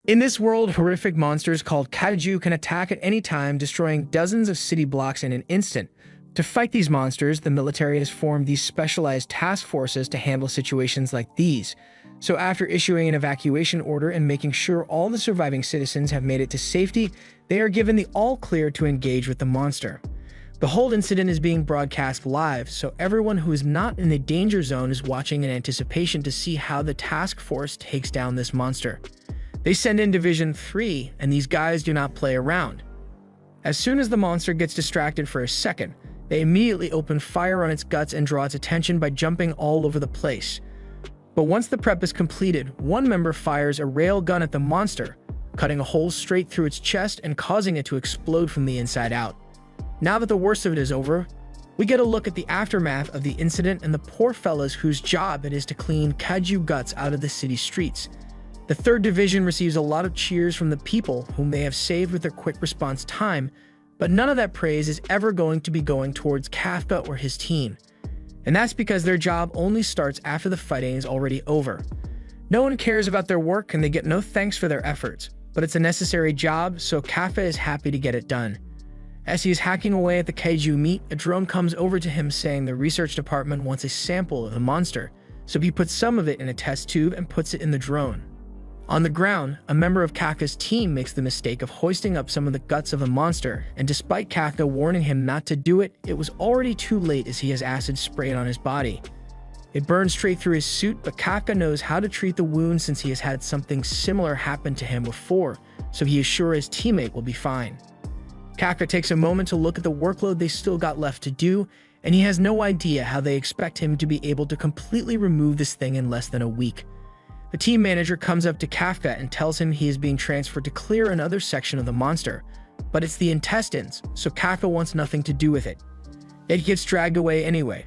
In this world, horrific monsters called Kaiju can attack at any time, destroying dozens of city blocks in an instant. To fight these monsters, the military has formed these specialized task forces to handle situations like these. So after issuing an evacuation order and making sure all the surviving citizens have made it to safety, they are given the all-clear to engage with the monster. The whole incident is being broadcast live, so everyone who is not in the danger zone is watching in anticipation to see how the task force takes down this monster. They send in Division 3, and these guys do not play around. As soon as the monster gets distracted for a second, they immediately open fire on its guts and draw its attention by jumping all over the place. But once the prep is completed, one member fires a rail gun at the monster, cutting a hole straight through its chest and causing it to explode from the inside out. Now that the worst of it is over, we get a look at the aftermath of the incident and the poor fellas whose job it is to clean Kaiju guts out of the city streets. The 3rd Division receives a lot of cheers from the people whom they have saved with their quick response time, but none of that praise is ever going to be going towards Kafka or his team. And that's because their job only starts after the fighting is already over. No one cares about their work and they get no thanks for their efforts, but it's a necessary job, so Kafka is happy to get it done. As he is hacking away at the Kaiju meat, a drone comes over to him saying the research department wants a sample of the monster, so he puts some of it in a test tube and puts it in the drone. On the ground, a member of Kafka's team makes the mistake of hoisting up some of the guts of the monster, and despite Kafka warning him not to do it, it was already too late as he has acid sprayed on his body. It burns straight through his suit, but Kafka knows how to treat the wound since he has had something similar happen to him before, so he is sure his teammate will be fine. Kafka takes a moment to look at the workload they still got left to do, and he has no idea how they expect him to be able to completely remove this thing in less than a week. The team manager comes up to Kafka and tells him he is being transferred to clear another section of the monster, but it's the intestines, so Kafka wants nothing to do with it. Yet he gets dragged away anyway.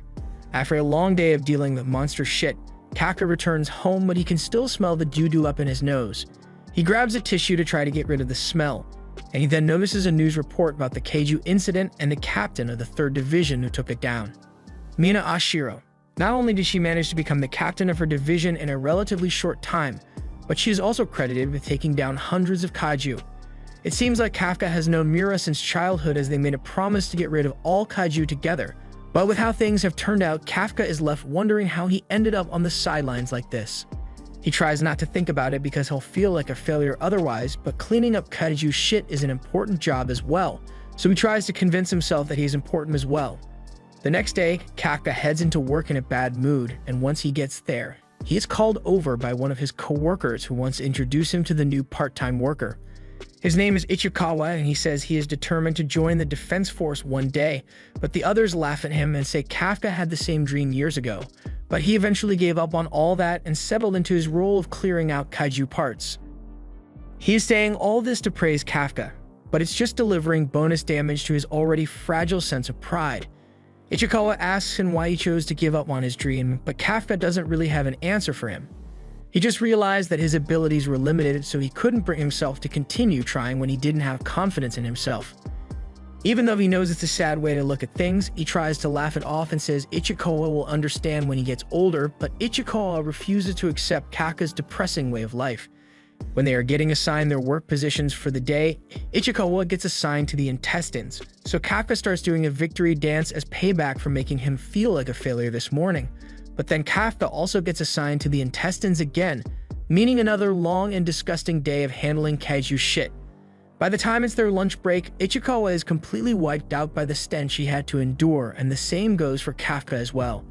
After a long day of dealing with monster shit, Kafka returns home, but he can still smell the doo-doo up in his nose. He grabs a tissue to try to get rid of the smell, and he then notices a news report about the Kaiju incident and the captain of the 3rd Division who took it down. Mina Ashiro. Not only did she manage to become the captain of her division in a relatively short time, but she is also credited with taking down hundreds of Kaiju. It seems like Kafka has known Mira since childhood as they made a promise to get rid of all Kaiju together, but with how things have turned out, Kafka is left wondering how he ended up on the sidelines like this. He tries not to think about it because he'll feel like a failure otherwise, but cleaning up Kaiju shit is an important job as well, so he tries to convince himself that he's important as well. The next day, Kafka heads into work in a bad mood, and once he gets there, he is called over by one of his co-workers who wants to introduce him to the new part-time worker. His name is Ichikawa, and he says he is determined to join the defense force one day, but the others laugh at him and say Kafka had the same dream years ago, but he eventually gave up on all that and settled into his role of clearing out Kaiju parts. He is saying all this to praise Kafka, but it's just delivering bonus damage to his already fragile sense of pride. Ichikawa asks him why he chose to give up on his dream, but Kafka doesn't really have an answer for him. He just realized that his abilities were limited, so he couldn't bring himself to continue trying when he didn't have confidence in himself. Even though he knows it's a sad way to look at things, he tries to laugh it off and says Ichikawa will understand when he gets older, but Ichikawa refuses to accept Kafka's depressing way of life. When they are getting assigned their work positions for the day, Ichikawa gets assigned to the intestines, so Kafka starts doing a victory dance as payback for making him feel like a failure this morning. But then Kafka also gets assigned to the intestines again, meaning another long and disgusting day of handling Kaiju shit. By the time it's their lunch break, Ichikawa is completely wiped out by the stench he had to endure, and the same goes for Kafka as well.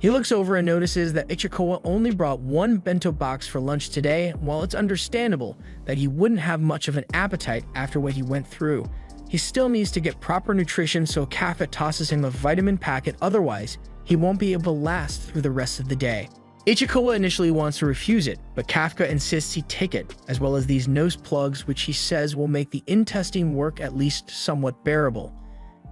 He looks over and notices that Ichikawa only brought one bento box for lunch today. While it's understandable that he wouldn't have much of an appetite after what he went through, he still needs to get proper nutrition, so Kafka tosses him a vitamin packet, otherwise he won't be able to last through the rest of the day. Ichikawa initially wants to refuse it, but Kafka insists he take it, as well as these nose plugs which he says will make the intestine work at least somewhat bearable.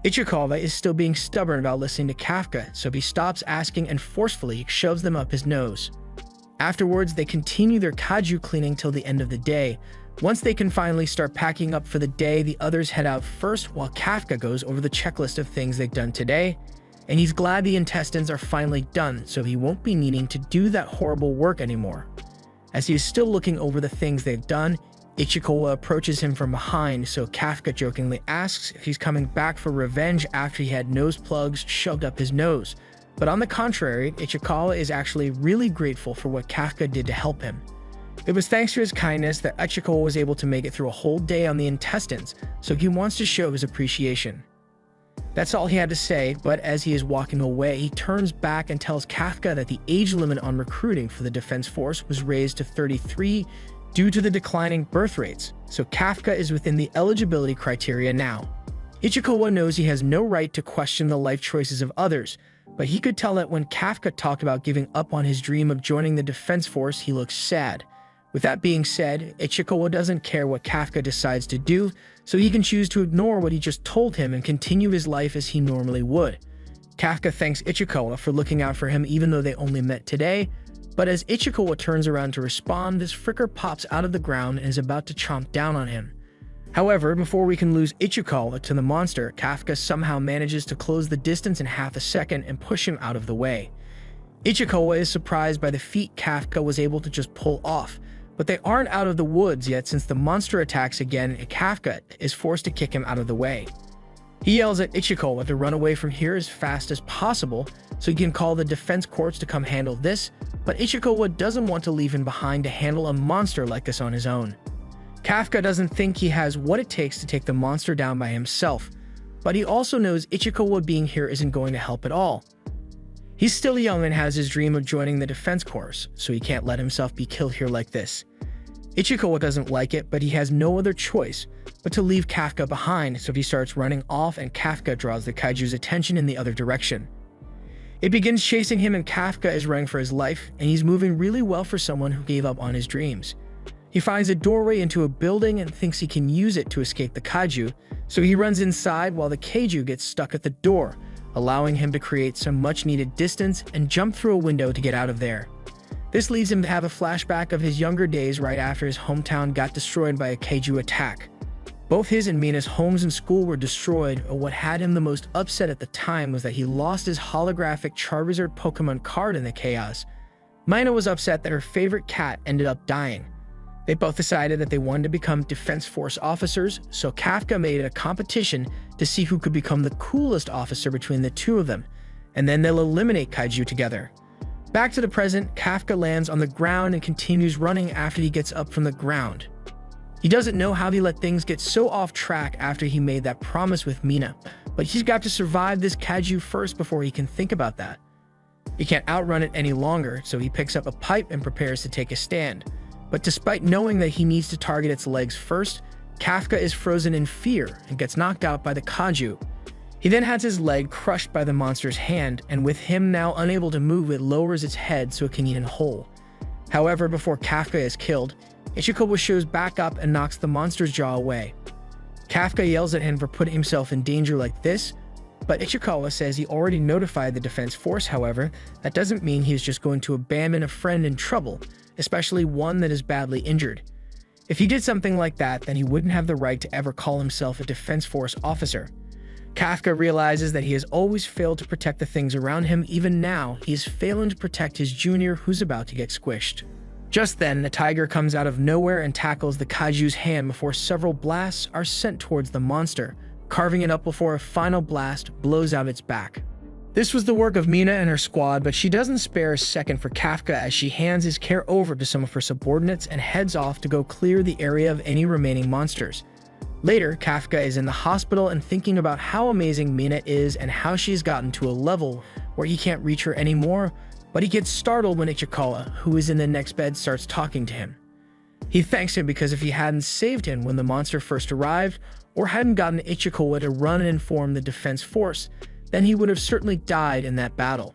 Ichikawa is still being stubborn about listening to Kafka, so he stops asking and forcefully shoves them up his nose. Afterwards, they continue their Kaiju cleaning till the end of the day. Once they can finally start packing up for the day, the others head out first while Kafka goes over the checklist of things they've done today, and he's glad the intestines are finally done so he won't be needing to do that horrible work anymore. As he is still looking over the things they've done, Ichikawa approaches him from behind, so Kafka jokingly asks if he's coming back for revenge after he had nose plugs shoved up his nose. But on the contrary, Ichikawa is actually really grateful for what Kafka did to help him. It was thanks to his kindness that Ichikawa was able to make it through a whole day on the intestines, so he wants to show his appreciation. That's all he had to say, but as he is walking away, he turns back and tells Kafka that the age limit on recruiting for the Defense Force was raised to 33 due to the declining birth rates, so Kafka is within the eligibility criteria now. Ichikawa knows he has no right to question the life choices of others, but he could tell that when Kafka talked about giving up on his dream of joining the Defense Force, he looks sad. With that being said, Ichikawa doesn't care what Kafka decides to do, so he can choose to ignore what he just told him and continue his life as he normally would. Kafka thanks Ichikawa for looking out for him even though they only met today, but as Ichikawa turns around to respond, this fricker pops out of the ground and is about to chomp down on him. However, before we can lose Ichikawa to the monster, Kafka somehow manages to close the distance in half a second and push him out of the way. Ichikawa is surprised by the feat Kafka was able to just pull off, but they aren't out of the woods yet since the monster attacks again and Kafka is forced to kick him out of the way. He yells at Ichikawa to run away from here as fast as possible so he can call the defense courts to come handle this, but Ichikawa doesn't want to leave him behind to handle a monster like this on his own. Kafka doesn't think he has what it takes to take the monster down by himself, but he also knows Ichikawa being here isn't going to help at all. He's still young and has his dream of joining the defense corps, so he can't let himself be killed here like this. Ichikawa doesn't like it, but he has no other choice but to leave Kafka behind, so he starts running off and Kafka draws the Kaiju's attention in the other direction. It begins chasing him and Kafka is running for his life, and he's moving really well for someone who gave up on his dreams. He finds a doorway into a building and thinks he can use it to escape the Kaiju, so he runs inside while the Kaiju gets stuck at the door, allowing him to create some much-needed distance and jump through a window to get out of there. This leads him to have a flashback of his younger days right after his hometown got destroyed by a Kaiju attack. Both his and Mina's homes and school were destroyed, but what had him the most upset at the time was that he lost his holographic Charizard Pokemon card in the chaos. Mina was upset that her favorite cat ended up dying. They both decided that they wanted to become Defense Force officers, so Kafka made a competition to see who could become the coolest officer between the two of them, and then they'll eliminate Kaiju together. Back to the present, Kafka lands on the ground and continues running after he gets up from the ground. He doesn't know how he let things get so off track after he made that promise with Mina, but he's got to survive this Kaiju first before he can think about that. He can't outrun it any longer, so he picks up a pipe and prepares to take a stand. But despite knowing that he needs to target its legs first, Kafka is frozen in fear and gets knocked out by the Kaiju. He then has his leg crushed by the monster's hand, and with him now unable to move, it lowers its head so it can eat him whole. However, before Kafka is killed, Ichikawa shows back up and knocks the monster's jaw away. Kafka yells at him for putting himself in danger like this, but Ichikawa says he already notified the defense force. However, that doesn't mean he is just going to abandon a friend in trouble, especially one that is badly injured. If he did something like that, then he wouldn't have the right to ever call himself a defense force officer. Kafka realizes that he has always failed to protect the things around him. Even now, he is failing to protect his junior who's about to get squished. Just then, the tiger comes out of nowhere and tackles the Kaiju's hand before several blasts are sent towards the monster, carving it up before a final blast blows out its back. This was the work of Mina and her squad, but she doesn't spare a second for Kafka as she hands his care over to some of her subordinates and heads off to go clear the area of any remaining monsters. Later, Kafka is in the hospital and thinking about how amazing Mina is and how she's gotten to a level where he can't reach her anymore, but he gets startled when Ichikawa, who is in the next bed, starts talking to him. He thanks him because if he hadn't saved him when the monster first arrived, or hadn't gotten Ichikawa to run and inform the defense force, then he would have certainly died in that battle.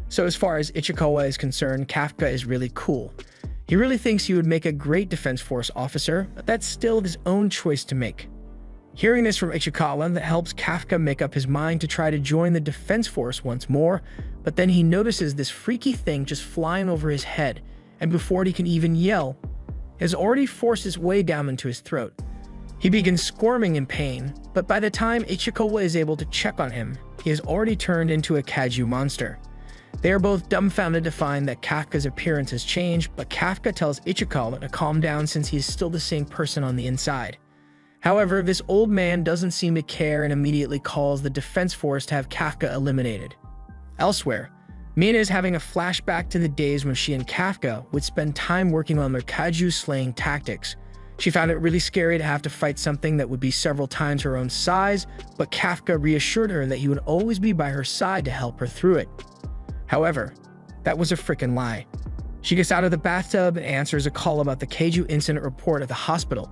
So as far as Ichikawa is concerned, Kafka is really cool. He really thinks he would make a great defense force officer, but that's still his own choice to make. Hearing this from Ichikawa, that helps Kafka make up his mind to try to join the defense force once more, but then he notices this freaky thing just flying over his head, and before he can even yell, has already forced its way down into his throat. He begins squirming in pain, but by the time Ichikawa is able to check on him, he has already turned into a Kaiju monster. They are both dumbfounded to find that Kafka's appearance has changed, but Kafka tells Ichikawa to calm down since he is still the same person on the inside. However, this old man doesn't seem to care and immediately calls the defense force to have Kafka eliminated. Elsewhere, Mina is having a flashback to the days when she and Kafka would spend time working on their Kaiju slaying tactics. She found it really scary to have to fight something that would be several times her own size, but Kafka reassured her that he would always be by her side to help her through it. However, that was a freaking lie. She gets out of the bathtub and answers a call about the Kaiju incident report at the hospital,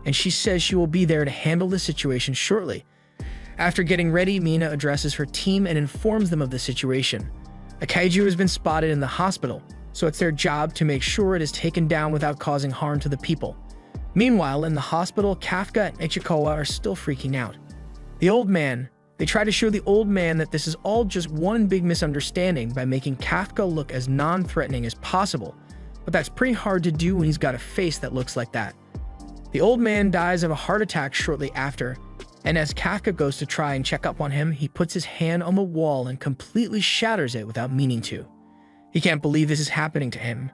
and she says she will be there to handle the situation shortly. After getting ready, Mina addresses her team and informs them of the situation. A Kaiju has been spotted in the hospital, so it's their job to make sure it is taken down without causing harm to the people. Meanwhile, in the hospital, Kafka and Ichikawa are still freaking out. They try to show the old man that this is all just one big misunderstanding by making Kafka look as non-threatening as possible, but that's pretty hard to do when he's got a face that looks like that. The old man dies of a heart attack shortly after, and as Kafka goes to try and check up on him, he puts his hand on the wall and completely shatters it without meaning to. He can't believe this is happening to him,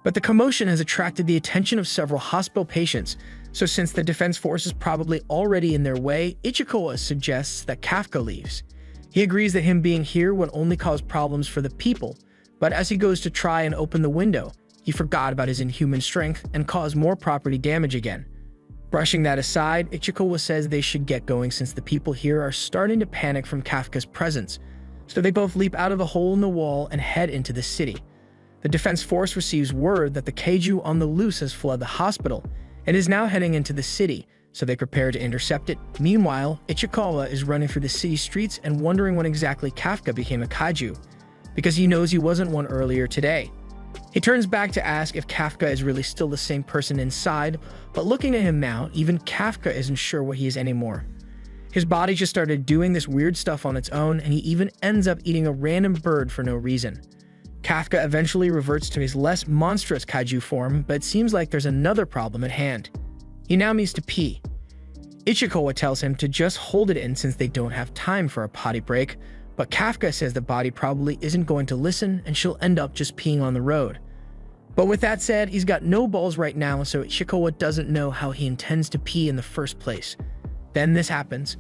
but the commotion has attracted the attention of several hospital patients, so since the defense force is probably already in their way, Ichikawa suggests that Kafka leaves. He agrees that him being here would only cause problems for the people, but as he goes to try and open the window, he forgot about his inhuman strength and caused more property damage again. Brushing that aside, Ichikawa says they should get going since the people here are starting to panic from Kafka's presence, so they both leap out of the hole in the wall and head into the city. The defense force receives word that the Kaiju on the loose has fled the hospital and is now heading into the city, so they prepare to intercept it. Meanwhile, Ichikawa is running through the city streets and wondering when exactly Kafka became a Kaiju, because he knows he wasn't one earlier today. He turns back to ask if Kafka is really still the same person inside, but looking at him now, even Kafka isn't sure what he is anymore. His body just started doing this weird stuff on its own, and he even ends up eating a random bird for no reason. Kafka eventually reverts to his less monstrous Kaiju form, but it seems like there's another problem at hand. He now needs to pee. Ichikawa tells him to just hold it in since they don't have time for a potty break, but Kafka says the body probably isn't going to listen and she'll end up just peeing on the road. But with that said, he's got no balls right now, so Ichikawa doesn't know how he intends to pee in the first place. Then this happens.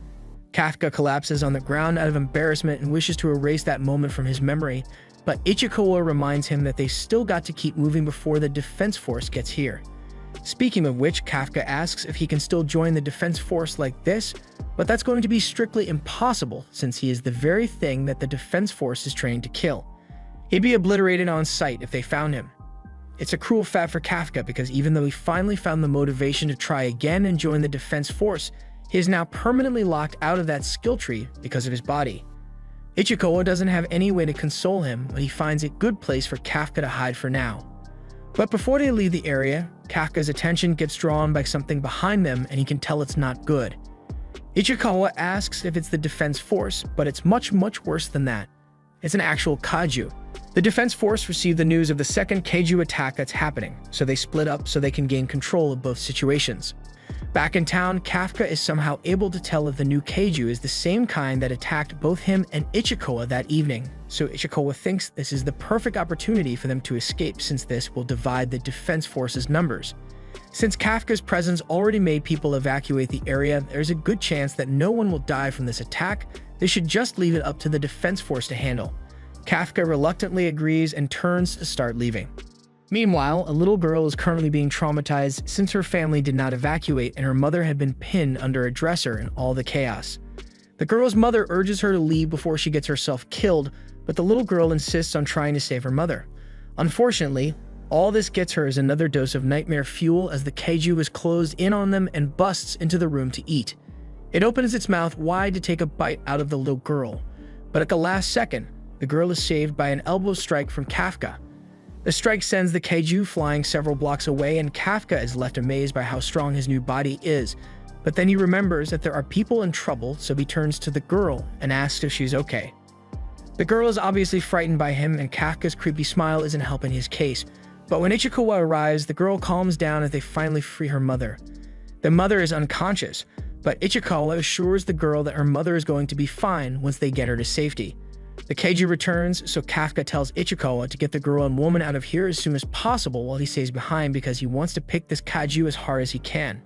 Kafka collapses on the ground out of embarrassment and wishes to erase that moment from his memory, but Ichikawa reminds him that they still got to keep moving before the defense force gets here. Speaking of which, Kafka asks if he can still join the defense force like this, but that's going to be strictly impossible since he is the very thing that the defense force is trained to kill. He'd be obliterated on sight if they found him. It's a cruel fact for Kafka because even though he finally found the motivation to try again and join the defense force, he is now permanently locked out of that skill tree because of his body. Ichikawa doesn't have any way to console him, but he finds a good place for Kafka to hide for now. But before they leave the area, Kafka's attention gets drawn by something behind them and he can tell it's not good. Ichikawa asks if it's the defense force, but it's much worse than that. It's an actual Kaiju. The defense force received the news of the second Kaiju attack that's happening, so they split up so they can gain control of both situations. Back in town, Kafka is somehow able to tell if the new Kaiju is the same kind that attacked both him and Ichikawa that evening, so Ichikawa thinks this is the perfect opportunity for them to escape since this will divide the defense force's numbers. Since Kafka's presence already made people evacuate the area, there's a good chance that no one will die from this attack. They should just leave it up to the defense force to handle. Kafka reluctantly agrees and turns to start leaving. Meanwhile, a little girl is currently being traumatized since her family did not evacuate and her mother had been pinned under a dresser in all the chaos. The girl's mother urges her to leave before she gets herself killed, but the little girl insists on trying to save her mother. Unfortunately, all this gets her is another dose of nightmare fuel as the Kaiju is closed in on them and busts into the room to eat. It opens its mouth wide to take a bite out of the little girl, but at the last second, the girl is saved by an elbow strike from Kafka. The strike sends the Kaiju flying several blocks away and Kafka is left amazed by how strong his new body is, but then he remembers that there are people in trouble, so he turns to the girl and asks if she's okay. The girl is obviously frightened by him and Kafka's creepy smile isn't helping his case, but when Ichikawa arrives, the girl calms down as they finally free her mother. The mother is unconscious, but Ichikawa assures the girl that her mother is going to be fine once they get her to safety. The Kaiju returns, so Kafka tells Ichikawa to get the girl and woman out of here as soon as possible while he stays behind because he wants to pick this Kaiju as hard as he can.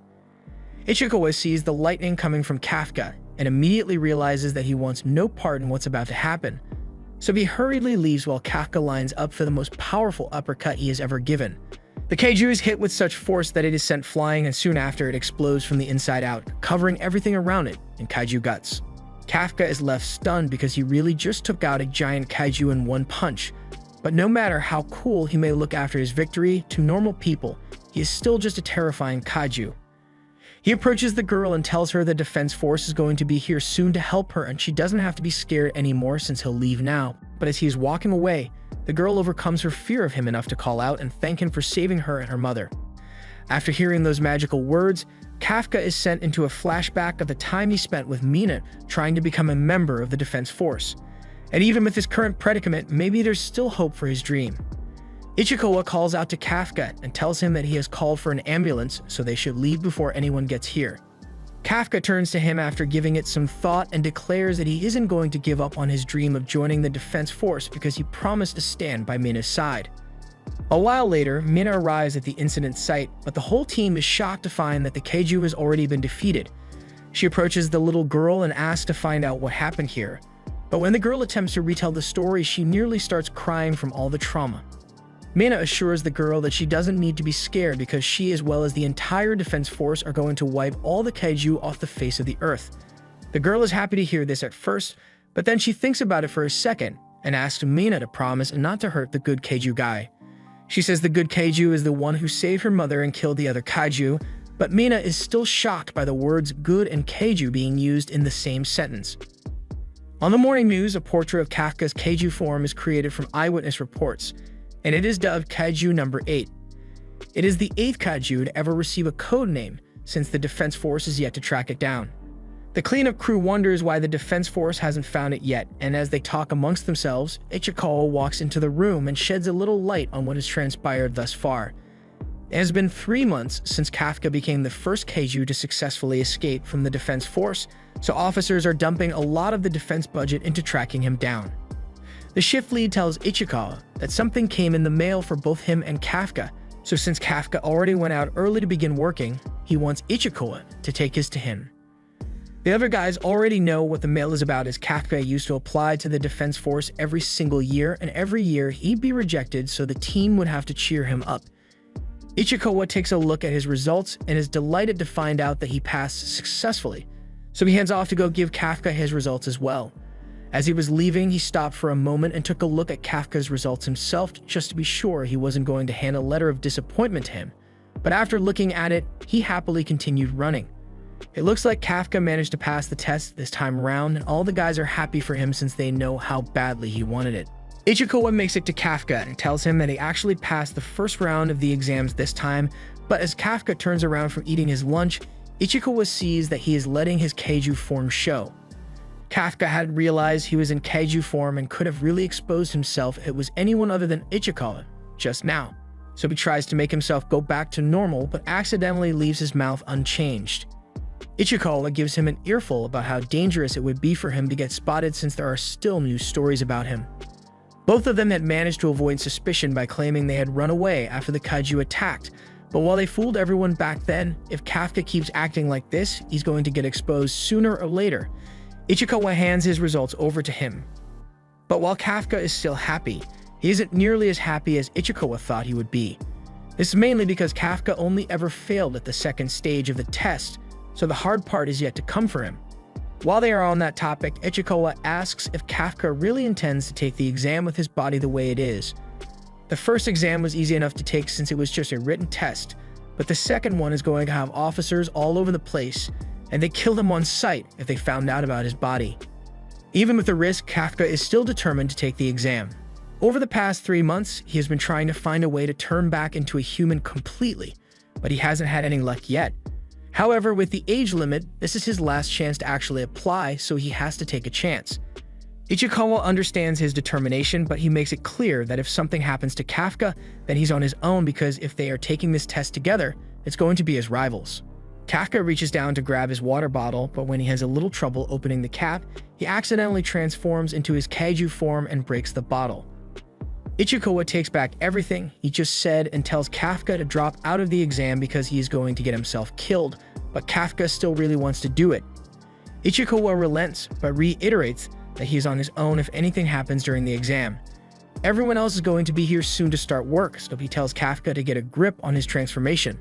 Ichikawa sees the lightning coming from Kafka and immediately realizes that he wants no part in what's about to happen. So he hurriedly leaves while Kafka lines up for the most powerful uppercut he has ever given. The Kaiju is hit with such force that it is sent flying, and soon after it explodes from the inside out, covering everything around it in Kaiju guts. Kafka is left stunned because he really just took out a giant Kaiju in one punch. But no matter how cool he may look after his victory, to normal people, he is still just a terrifying Kaiju. He approaches the girl and tells her the defense force is going to be here soon to help her and she doesn't have to be scared anymore since he'll leave now. But as he is walking away, the girl overcomes her fear of him enough to call out and thank him for saving her and her mother. After hearing those magical words, Kafka is sent into a flashback of the time he spent with Mina trying to become a member of the defense force. And even with his current predicament, maybe there's still hope for his dream. Ichikawa calls out to Kafka and tells him that he has called for an ambulance, so they should leave before anyone gets here. Kafka turns to him after giving it some thought and declares that he isn't going to give up on his dream of joining the defense force because he promised to stand by Mina's side. A while later, Mina arrives at the incident site, but the whole team is shocked to find that the Kaiju has already been defeated. She approaches the little girl and asks to find out what happened here. But when the girl attempts to retell the story, she nearly starts crying from all the trauma. Mina assures the girl that she doesn't need to be scared because she, as well as the entire defense force, are going to wipe all the Kaiju off the face of the earth. The girl is happy to hear this at first, but then she thinks about it for a second and asks Mina to promise not to hurt the good Kaiju guy. She says the good Kaiju is the one who saved her mother and killed the other Kaiju, but Mina is still shocked by the words good and Kaiju being used in the same sentence. On the morning news, a portrait of Kafka's Kaiju form is created from eyewitness reports, and it is dubbed Kaiju No.Eight. It is the 8th Kaiju to ever receive a code name, since the Defense Force is yet to track it down. The cleanup crew wonders why the Defense Force hasn't found it yet, and as they talk amongst themselves, Ichikawa walks into the room and sheds a little light on what has transpired thus far. It has been 3 months since Kafka became the first Kaiju to successfully escape from the Defense Force, so officers are dumping a lot of the defense budget into tracking him down. The shift lead tells Ichikawa that something came in the mail for both him and Kafka, so since Kafka already went out early to begin working, he wants Ichikawa to take his to him. The other guys already know what the mail is about, as Kafka used to apply to the Defense Force every single year, and every year he'd be rejected, so the team would have to cheer him up. Ichikawa takes a look at his results and is delighted to find out that he passed successfully, so he hands off to go give Kafka his results as well. As he was leaving, he stopped for a moment and took a look at Kafka's results himself just to be sure he wasn't going to hand a letter of disappointment to him, but after looking at it, he happily continued running. It looks like Kafka managed to pass the test this time around, and all the guys are happy for him since they know how badly he wanted it. Ichikawa makes it to Kafka and tells him that he actually passed the first round of the exams this time, but as Kafka turns around from eating his lunch, Ichikawa sees that he is letting his Kaiju form show. Kafka had realized he was in Kaiju form and could have really exposed himself if it was anyone other than Ichikawa just now. So he tries to make himself go back to normal, but accidentally leaves his mouth unchanged. Ichikawa gives him an earful about how dangerous it would be for him to get spotted since there are still news stories about him. Both of them had managed to avoid suspicion by claiming they had run away after the Kaiju attacked, but while they fooled everyone back then, if Kafka keeps acting like this, he's going to get exposed sooner or later. Ichikawa hands his results over to him. But while Kafka is still happy, he isn't nearly as happy as Ichikawa thought he would be. This is mainly because Kafka only ever failed at the second stage of the test, so the hard part is yet to come for him. While they are on that topic, Ichikawa asks if Kafka really intends to take the exam with his body the way it is. The first exam was easy enough to take since it was just a written test, but the second one is going to have officers all over the place, and they killed him on sight if they found out about his body. Even with the risk, Kafka is still determined to take the exam. Over the past 3 months, he has been trying to find a way to turn back into a human completely, but he hasn't had any luck yet. However, with the age limit, this is his last chance to actually apply, so he has to take a chance. Ichikawa understands his determination, but he makes it clear that if something happens to Kafka, then he's on his own because if they are taking this test together, it's going to be as rivals. Kafka reaches down to grab his water bottle, but when he has a little trouble opening the cap, he accidentally transforms into his Kaiju form and breaks the bottle. Ichikawa takes back everything he just said and tells Kafka to drop out of the exam because he is going to get himself killed, but Kafka still really wants to do it. Ichikawa relents, but reiterates that he is on his own if anything happens during the exam. Everyone else is going to be here soon to start work, so he tells Kafka to get a grip on his transformation.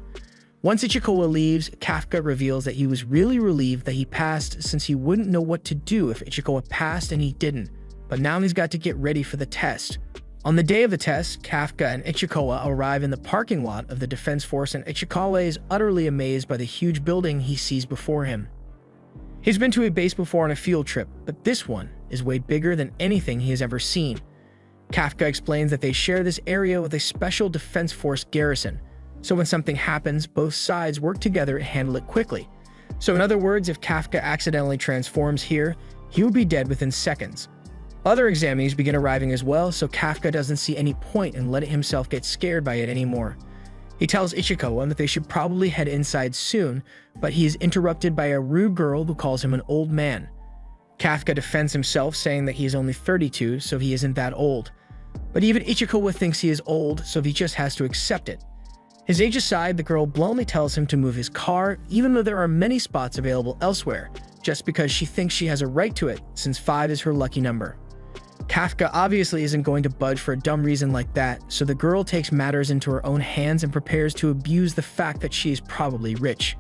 Once Ichikawa leaves, Kafka reveals that he was really relieved that he passed since he wouldn't know what to do if Ichikawa passed and he didn't, but now he's got to get ready for the test. On the day of the test, Kafka and Ichikawa arrive in the parking lot of the Defense Force and Ichikawa is utterly amazed by the huge building he sees before him. He's been to a base before on a field trip, but this one is way bigger than anything he has ever seen. Kafka explains that they share this area with a special Defense Force garrison, so when something happens, both sides work together and handle it quickly. So in other words, if Kafka accidentally transforms here, he would be dead within seconds. Other examinees begin arriving as well, so Kafka doesn't see any point in letting himself get scared by it anymore. He tells Ichikawa that they should probably head inside soon, but he is interrupted by a rude girl who calls him an old man. Kafka defends himself, saying that he is only 32, so he isn't that old. But even Ichikawa thinks he is old, so he just has to accept it. His age aside, the girl bluntly tells him to move his car, even though there are many spots available elsewhere, just because she thinks she has a right to it, since 5 is her lucky number. Kafka obviously isn't going to budge for a dumb reason like that, so the girl takes matters into her own hands and prepares to abuse the fact that she is probably rich.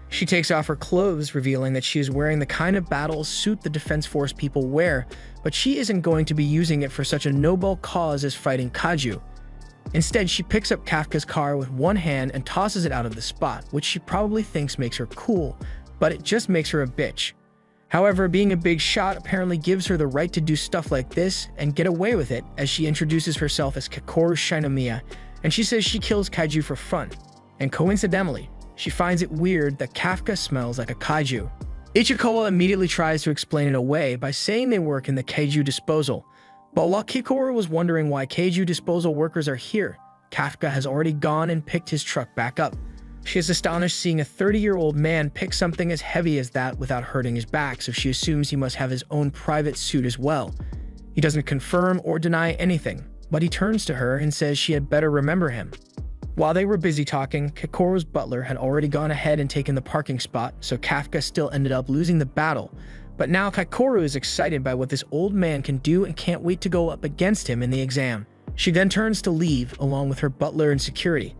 She takes off her clothes, revealing that she is wearing the kind of battle suit the Defense Force people wear, but she isn't going to be using it for such a noble cause as fighting Kaiju. Instead, she picks up Kafka's car with one hand and tosses it out of the spot, which she probably thinks makes her cool, but it just makes her a bitch. However, being a big shot apparently gives her the right to do stuff like this and get away with it, as she introduces herself as Kakoru Shinomiya, and she says she kills Kaiju for fun. And coincidentally, she finds it weird that Kafka smells like a Kaiju. Ichikawa immediately tries to explain it away by saying they work in the Kaiju disposal. But while Kakoru was wondering why Kaiju disposal workers are here, Kafka has already gone and picked his truck back up. She is astonished seeing a 30-year-old man pick something as heavy as that without hurting his back, so she assumes he must have his own private suit as well. He doesn't confirm or deny anything, but he turns to her and says she had better remember him. While they were busy talking, Kakoru's butler had already gone ahead and taken the parking spot, so Kafka still ended up losing the battle. But now Kakoru is excited by what this old man can do and can't wait to go up against him in the exam. She then turns to leave, along with her butler and security.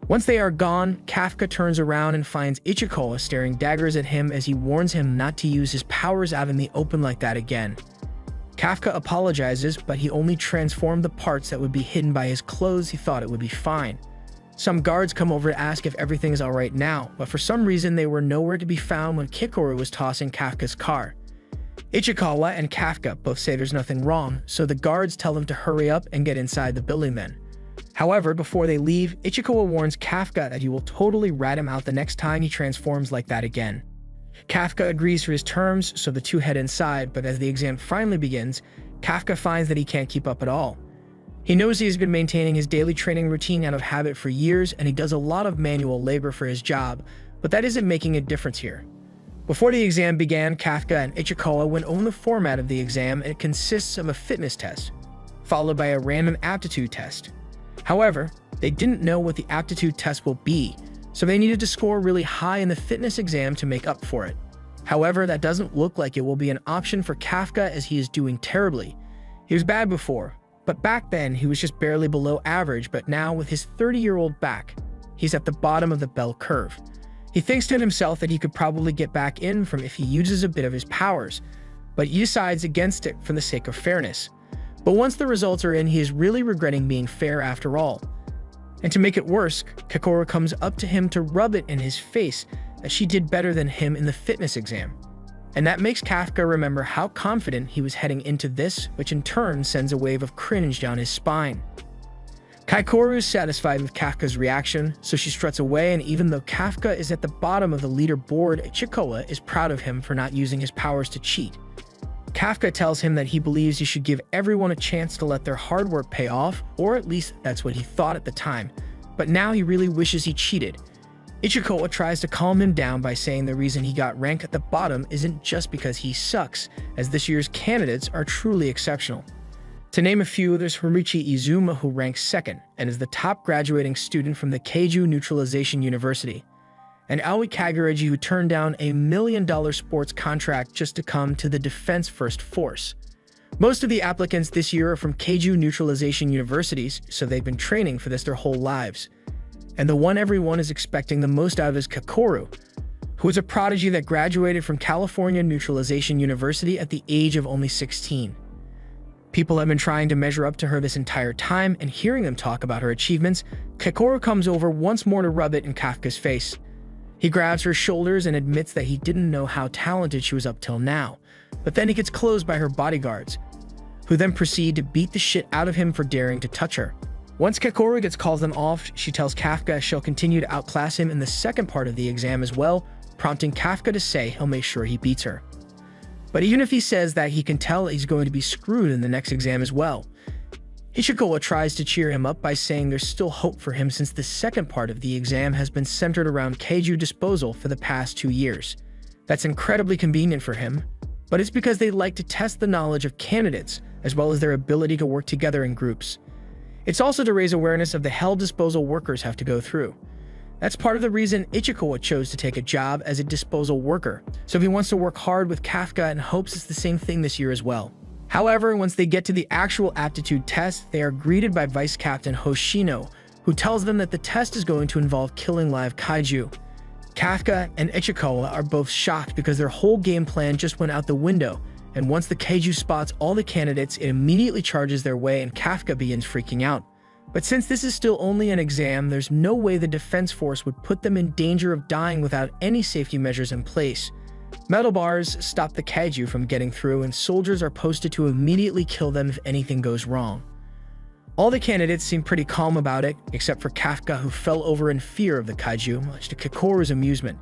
Once they are gone, Kafka turns around and finds Ichikawa staring daggers at him as he warns him not to use his powers out in the open like that again. Kafka apologizes, but he only transformed the parts that would be hidden by his clothes. He thought it would be fine. Some guards come over to ask if everything is alright now, but for some reason they were nowhere to be found when Kakoru was tossing Kafka's car. Ichikawa and Kafka both say there's nothing wrong, so the guards tell them to hurry up and get inside the building then. However, before they leave, Ichikawa warns Kafka that he will totally rat him out the next time he transforms like that again. Kafka agrees to his terms, so the two head inside, but as the exam finally begins, Kafka finds that he can't keep up at all. He knows he has been maintaining his daily training routine out of habit for years, and he does a lot of manual labor for his job, but that isn't making a difference here. Before the exam began, Kafka and Ichikawa went over the format of the exam, and it consists of a fitness test, followed by a random aptitude test. However, they didn't know what the aptitude test will be, so they needed to score really high in the fitness exam to make up for it. However, that doesn't look like it will be an option for Kafka as he is doing terribly. He was bad before, but back then he was just barely below average, but now with his 30-year-old back, he's at the bottom of the bell curve. He thinks to himself that he could probably get back in from if he uses a bit of his powers, but he decides against it for the sake of fairness. But once the results are in, he is really regretting being fair after all. And to make it worse, Kakoru comes up to him to rub it in his face that she did better than him in the fitness exam. And that makes Kafka remember how confident he was heading into this, which in turn sends a wave of cringe down his spine. Kakoru is satisfied with Kafka's reaction, so she struts away, and even though Kafka is at the bottom of the leaderboard, Ichikawa is proud of him for not using his powers to cheat. Kafka tells him that he believes he should give everyone a chance to let their hard work pay off, or at least that's what he thought at the time, but now he really wishes he cheated. Ichikawa tries to calm him down by saying the reason he got ranked at the bottom isn't just because he sucks, as this year's candidates are truly exceptional. To name a few, there's Horiichi Izuma, who ranks second and is the top graduating student from the Kaiju Neutralization University, and Aoi Kaguraji, who turned down a $1 million sports contract just to come to the Defense First Force. Most of the applicants this year are from Kaiju Neutralization Universities, so they've been training for this their whole lives. And the one everyone is expecting the most out of is Kakoru, who is a prodigy that graduated from California Neutralization University at the age of only 16. People have been trying to measure up to her this entire time, and hearing them talk about her achievements, Kakoru comes over once more to rub it in Kafka's face. He grabs her shoulders and admits that he didn't know how talented she was up till now, but then he gets closed by her bodyguards, who then proceed to beat the shit out of him for daring to touch her. Once Kakoru calls them off, she tells Kafka she'll continue to outclass him in the second part of the exam as well, prompting Kafka to say he'll make sure he beats her. But even if he says that, he can tell he's going to be screwed in the next exam as well. Ichikawa tries to cheer him up by saying there's still hope for him since the second part of the exam has been centered around Kaiju disposal for the past 2 years. That's incredibly convenient for him, but it's because they like to test the knowledge of candidates as well as their ability to work together in groups. It's also to raise awareness of the hell disposal workers have to go through. That's part of the reason Ichikawa chose to take a job as a disposal worker, so he wants to work hard with Kafka and hopes it's the same thing this year as well. However, once they get to the actual aptitude test, they are greeted by Vice Captain Hoshino, who tells them that the test is going to involve killing live kaiju. Kafka and Ichikawa are both shocked because their whole game plan just went out the window, and once the kaiju spots all the candidates, it immediately charges their way and Kafka begins freaking out. But since this is still only an exam, there's no way the Defense Force would put them in danger of dying without any safety measures in place. Metal bars stop the kaiju from getting through, and soldiers are posted to immediately kill them if anything goes wrong. All the candidates seem pretty calm about it, except for Kafka, who fell over in fear of the kaiju, much to Kakoru's amusement.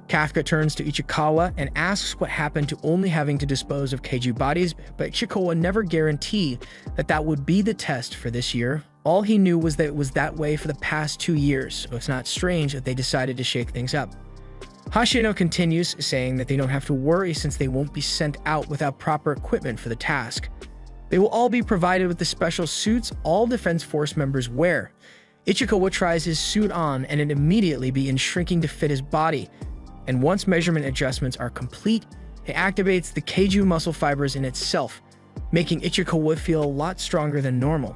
Kafka turns to Ichikawa and asks what happened to only having to dispose of kaiju bodies, but Ichikawa never guaranteed that that would be the test for this year. All he knew was that it was that way for the past 2 years, so it's not strange that they decided to shake things up. Hoshino continues, saying that they don't have to worry since they won't be sent out without proper equipment for the task. They will all be provided with the special suits all Defense Force members wear. Ichikawa tries his suit on and it immediately begins shrinking to fit his body, and once measurement adjustments are complete, it activates the kaiju muscle fibers in itself, making Ichikawa feel a lot stronger than normal.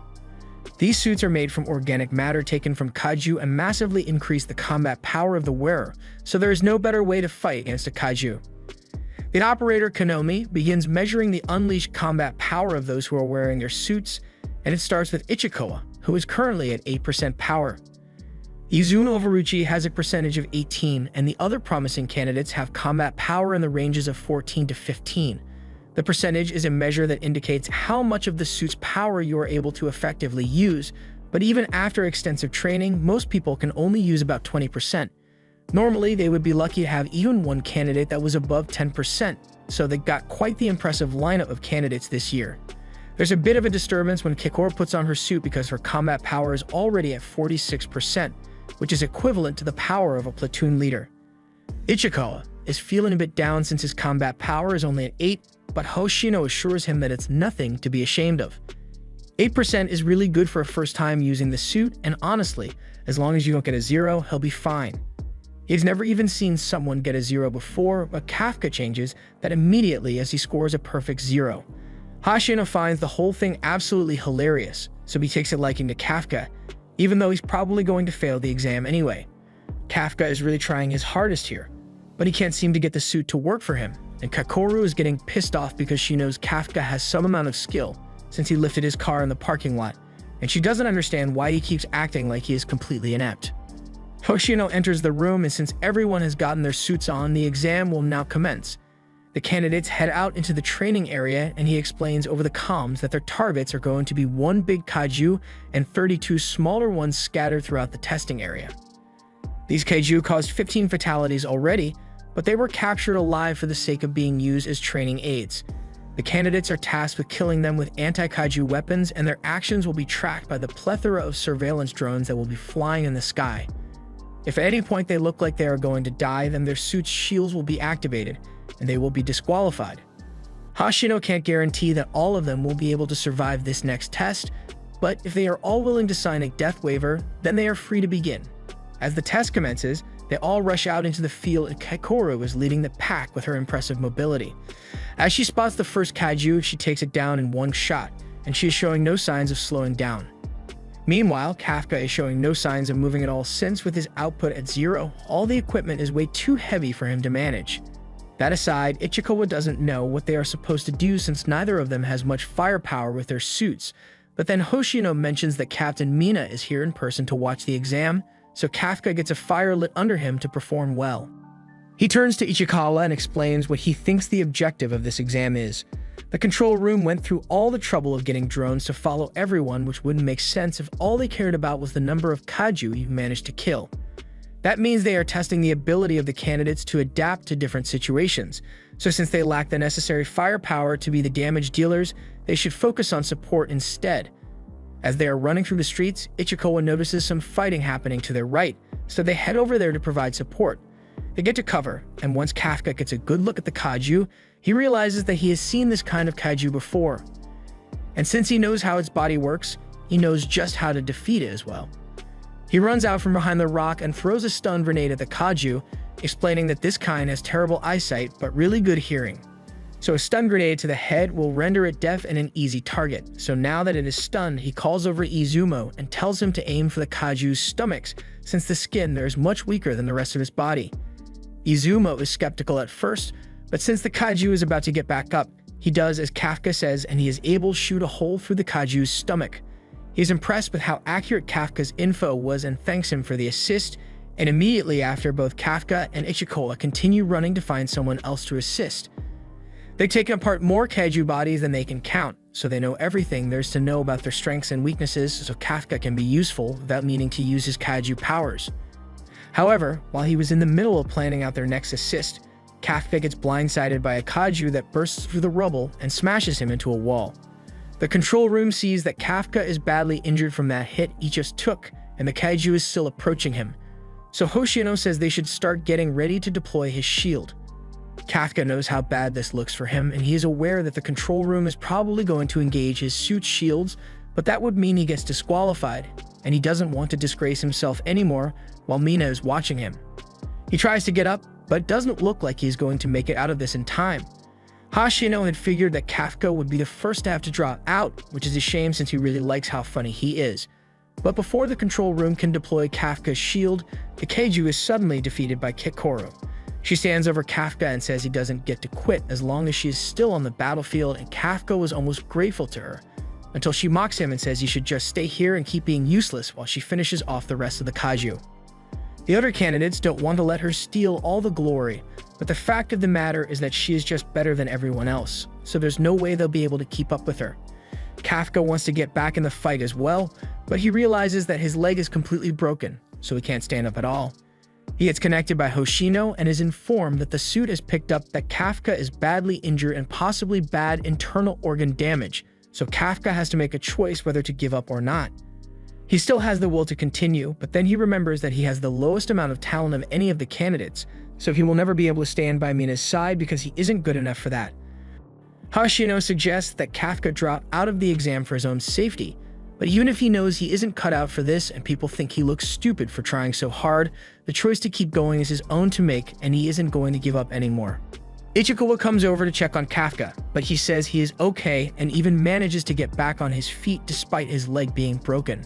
These suits are made from organic matter taken from kaiju and massively increase the combat power of the wearer, so there is no better way to fight against a kaiju. The operator Konomi begins measuring the unleashed combat power of those who are wearing their suits, and it starts with Ichikawa, who is currently at 8% power. Izuno Horiichi has a percentage of 18, and the other promising candidates have combat power in the ranges of 14 to 15. The percentage is a measure that indicates how much of the suit's power you are able to effectively use, but even after extensive training, most people can only use about 20%. Normally, they would be lucky to have even one candidate that was above 10%, so they got quite the impressive lineup of candidates this year. There's a bit of a disturbance when Kakoru puts on her suit because her combat power is already at 46%, which is equivalent to the power of a platoon leader. Ichikawa is feeling a bit down since his combat power is only at 8, but Hoshino assures him that it's nothing to be ashamed of. 8% is really good for a first time using the suit, and honestly, as long as you don't get a 0, he'll be fine. He's never even seen someone get a 0 before, but Kafka changes that immediately as he scores a perfect 0. Hoshino finds the whole thing absolutely hilarious, so he takes a liking to Kafka, even though he's probably going to fail the exam anyway. Kafka is really trying his hardest here, but he can't seem to get the suit to work for him, and Kakoru is getting pissed off because she knows Kafka has some amount of skill since he lifted his car in the parking lot, and she doesn't understand why he keeps acting like he is completely inept. Hoshino enters the room, and since everyone has gotten their suits on, the exam will now commence. The candidates head out into the training area, and he explains over the comms that their targets are going to be one big kaiju and 32 smaller ones scattered throughout the testing area. These kaiju caused 15 fatalities already, but they were captured alive for the sake of being used as training aids. The candidates are tasked with killing them with anti-kaiju weapons, and their actions will be tracked by the plethora of surveillance drones that will be flying in the sky. If at any point they look like they are going to die, then their suit's shields will be activated, and they will be disqualified. Hoshino can't guarantee that all of them will be able to survive this next test, but if they are all willing to sign a death waiver, then they are free to begin. As the test commences, they all rush out into the field and Kaikoru is leading the pack with her impressive mobility. As she spots the first kaiju, she takes it down in one shot, and she is showing no signs of slowing down. Meanwhile, Kafka is showing no signs of moving at all since with his output at 0, all the equipment is way too heavy for him to manage. That aside, Ichikawa doesn't know what they are supposed to do since neither of them has much firepower with their suits, but then Hoshino mentions that Captain Mina is here in person to watch the exam, so Kafka gets a fire lit under him to perform well. He turns to Ichikawa and explains what he thinks the objective of this exam is. The control room went through all the trouble of getting drones to follow everyone, which wouldn't make sense if all they cared about was the number of kaiju you managed to kill. That means they are testing the ability of the candidates to adapt to different situations, so since they lack the necessary firepower to be the damage dealers, they should focus on support instead. As they are running through the streets, Ichikawa notices some fighting happening to their right, so they head over there to provide support. They get to cover, and once Kafka gets a good look at the kaiju, he realizes that he has seen this kind of kaiju before. And since he knows how its body works, he knows just how to defeat it as well. He runs out from behind the rock and throws a stun grenade at the kaiju, explaining that this kind has terrible eyesight but really good hearing. So a stun grenade to the head will render it deaf and an easy target. So now that it is stunned, he calls over Izumo and tells him to aim for the kaiju's stomachs, since the skin there is much weaker than the rest of its body. Izumo is skeptical at first, but since the kaiju is about to get back up, he does as Kafka says and he is able to shoot a hole through the kaiju's stomach. He is impressed with how accurate Kafka's info was and thanks him for the assist, and immediately after, both Kafka and Ichikawa continue running to find someone else to assist. They've taken apart more kaiju bodies than they can count, so they know everything there is to know about their strengths and weaknesses, so Kafka can be useful without needing to use his kaiju powers. However, while he was in the middle of planning out their next assist, Kafka gets blindsided by a kaiju that bursts through the rubble and smashes him into a wall. The control room sees that Kafka is badly injured from that hit he just took, and the kaiju is still approaching him. So Hoshino says they should start getting ready to deploy his shield. Kafka knows how bad this looks for him, and he is aware that the control room is probably going to engage his suit's shields, but that would mean he gets disqualified, and he doesn't want to disgrace himself anymore while Mina is watching him. He tries to get up, but it doesn't look like he's going to make it out of this in time. Hoshino had figured that Kafka would be the first to have to drop out, which is a shame since he really likes how funny he is. But before the control room can deploy Kafka's shield, the kaiju is suddenly defeated by Kaikoru. She stands over Kafka and says he doesn't get to quit as long as she is still on the battlefield, and Kafka was almost grateful to her, until she mocks him and says he should just stay here and keep being useless while she finishes off the rest of the kaiju. The other candidates don't want to let her steal all the glory, but the fact of the matter is that she is just better than everyone else, so there's no way they'll be able to keep up with her. Kafka wants to get back in the fight as well, but he realizes that his leg is completely broken, so he can't stand up at all. He gets connected by Hoshino and is informed that the suit has picked up that Kafka is badly injured and possibly bad internal organ damage, so Kafka has to make a choice whether to give up or not. He still has the will to continue, but then he remembers that he has the lowest amount of talent of any of the candidates, so he will never be able to stand by Mina's side because he isn't good enough for that. Hoshino suggests that Kafka drop out of the exam for his own safety, but even if he knows he isn't cut out for this and people think he looks stupid for trying so hard, the choice to keep going is his own to make and he isn't going to give up anymore. Ichikawa comes over to check on Kafka, but he says he is okay and even manages to get back on his feet despite his leg being broken.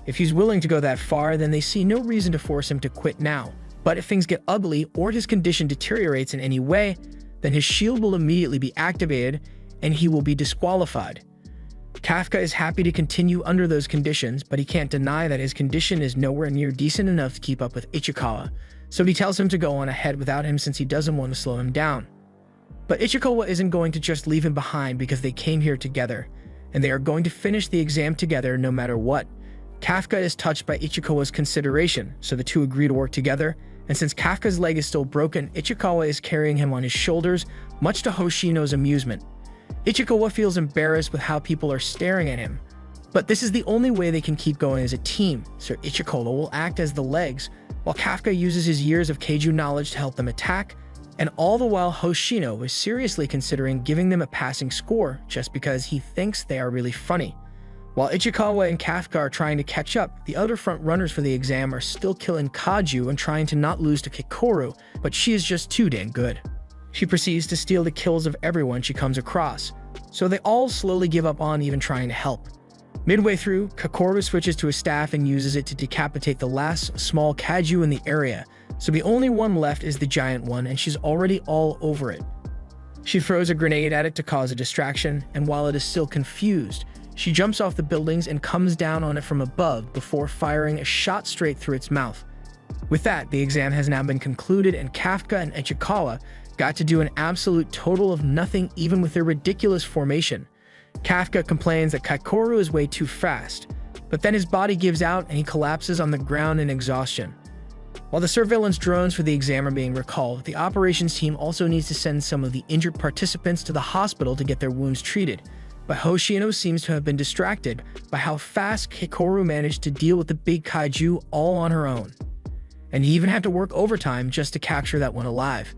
If he's willing to go that far, then they see no reason to force him to quit now, but if things get ugly or his condition deteriorates in any way, then his shield will immediately be activated and he will be disqualified. Kafka is happy to continue under those conditions, but he can't deny that his condition is nowhere near decent enough to keep up with Ichikawa, so he tells him to go on ahead without him since he doesn't want to slow him down. But Ichikawa isn't going to just leave him behind because they came here together, and they are going to finish the exam together no matter what. Kafka is touched by Ichikawa's consideration, so the two agree to work together, and since Kafka's leg is still broken, Ichikawa is carrying him on his shoulders, much to Hoshino's amusement. Ichikawa feels embarrassed with how people are staring at him, But this is the only way they can keep going as a team, so Ichikola will act as the legs, while Kafka uses his years of Kaiju knowledge to help them attack, and all the while Hoshino is seriously considering giving them a passing score just because he thinks they are really funny. While Ichikawa and Kafka are trying to catch up, the other front runners for the exam are still killing Kaiju and trying to not lose to Kikoru, but she is just too damn good. She proceeds to steal the kills of everyone she comes across, so they all slowly give up on even trying to help. Midway through, Kikoru switches to a staff and uses it to decapitate the last small Kaiju in the area, so the only one left is the giant one, and she's already all over it. She throws a grenade at it to cause a distraction, and while it is still confused, she jumps off the buildings and comes down on it from above before firing a shot straight through its mouth. With that, the exam has now been concluded, and Kafka and Ichikawa got to do an absolute total of nothing even with their ridiculous formation. Kafka complains that Kikoru is way too fast, but then his body gives out and he collapses on the ground in exhaustion. While the surveillance drones for the exam are being recalled, the operations team also needs to send some of the injured participants to the hospital to get their wounds treated, but Hoshino seems to have been distracted by how fast Kikoru managed to deal with the big Kaiju all on her own. And he even had to work overtime just to capture that one alive.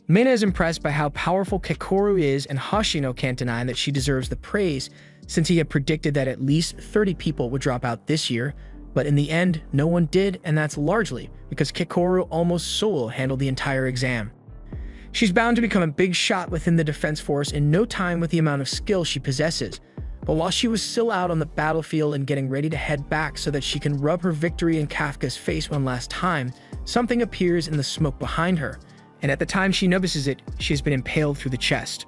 Mina is impressed by how powerful Kikoru is, and Hoshino can't deny that she deserves the praise since he had predicted that at least 30 people would drop out this year, but in the end, no one did, and that's largely because Kikoru almost solo handled the entire exam. She's bound to become a big shot within the defense force in no time with the amount of skill she possesses, but while she was still out on the battlefield and getting ready to head back so that she can rub her victory in Kafka's face one last time, something appears in the smoke behind her, and at the time she notices it, she has been impaled through the chest.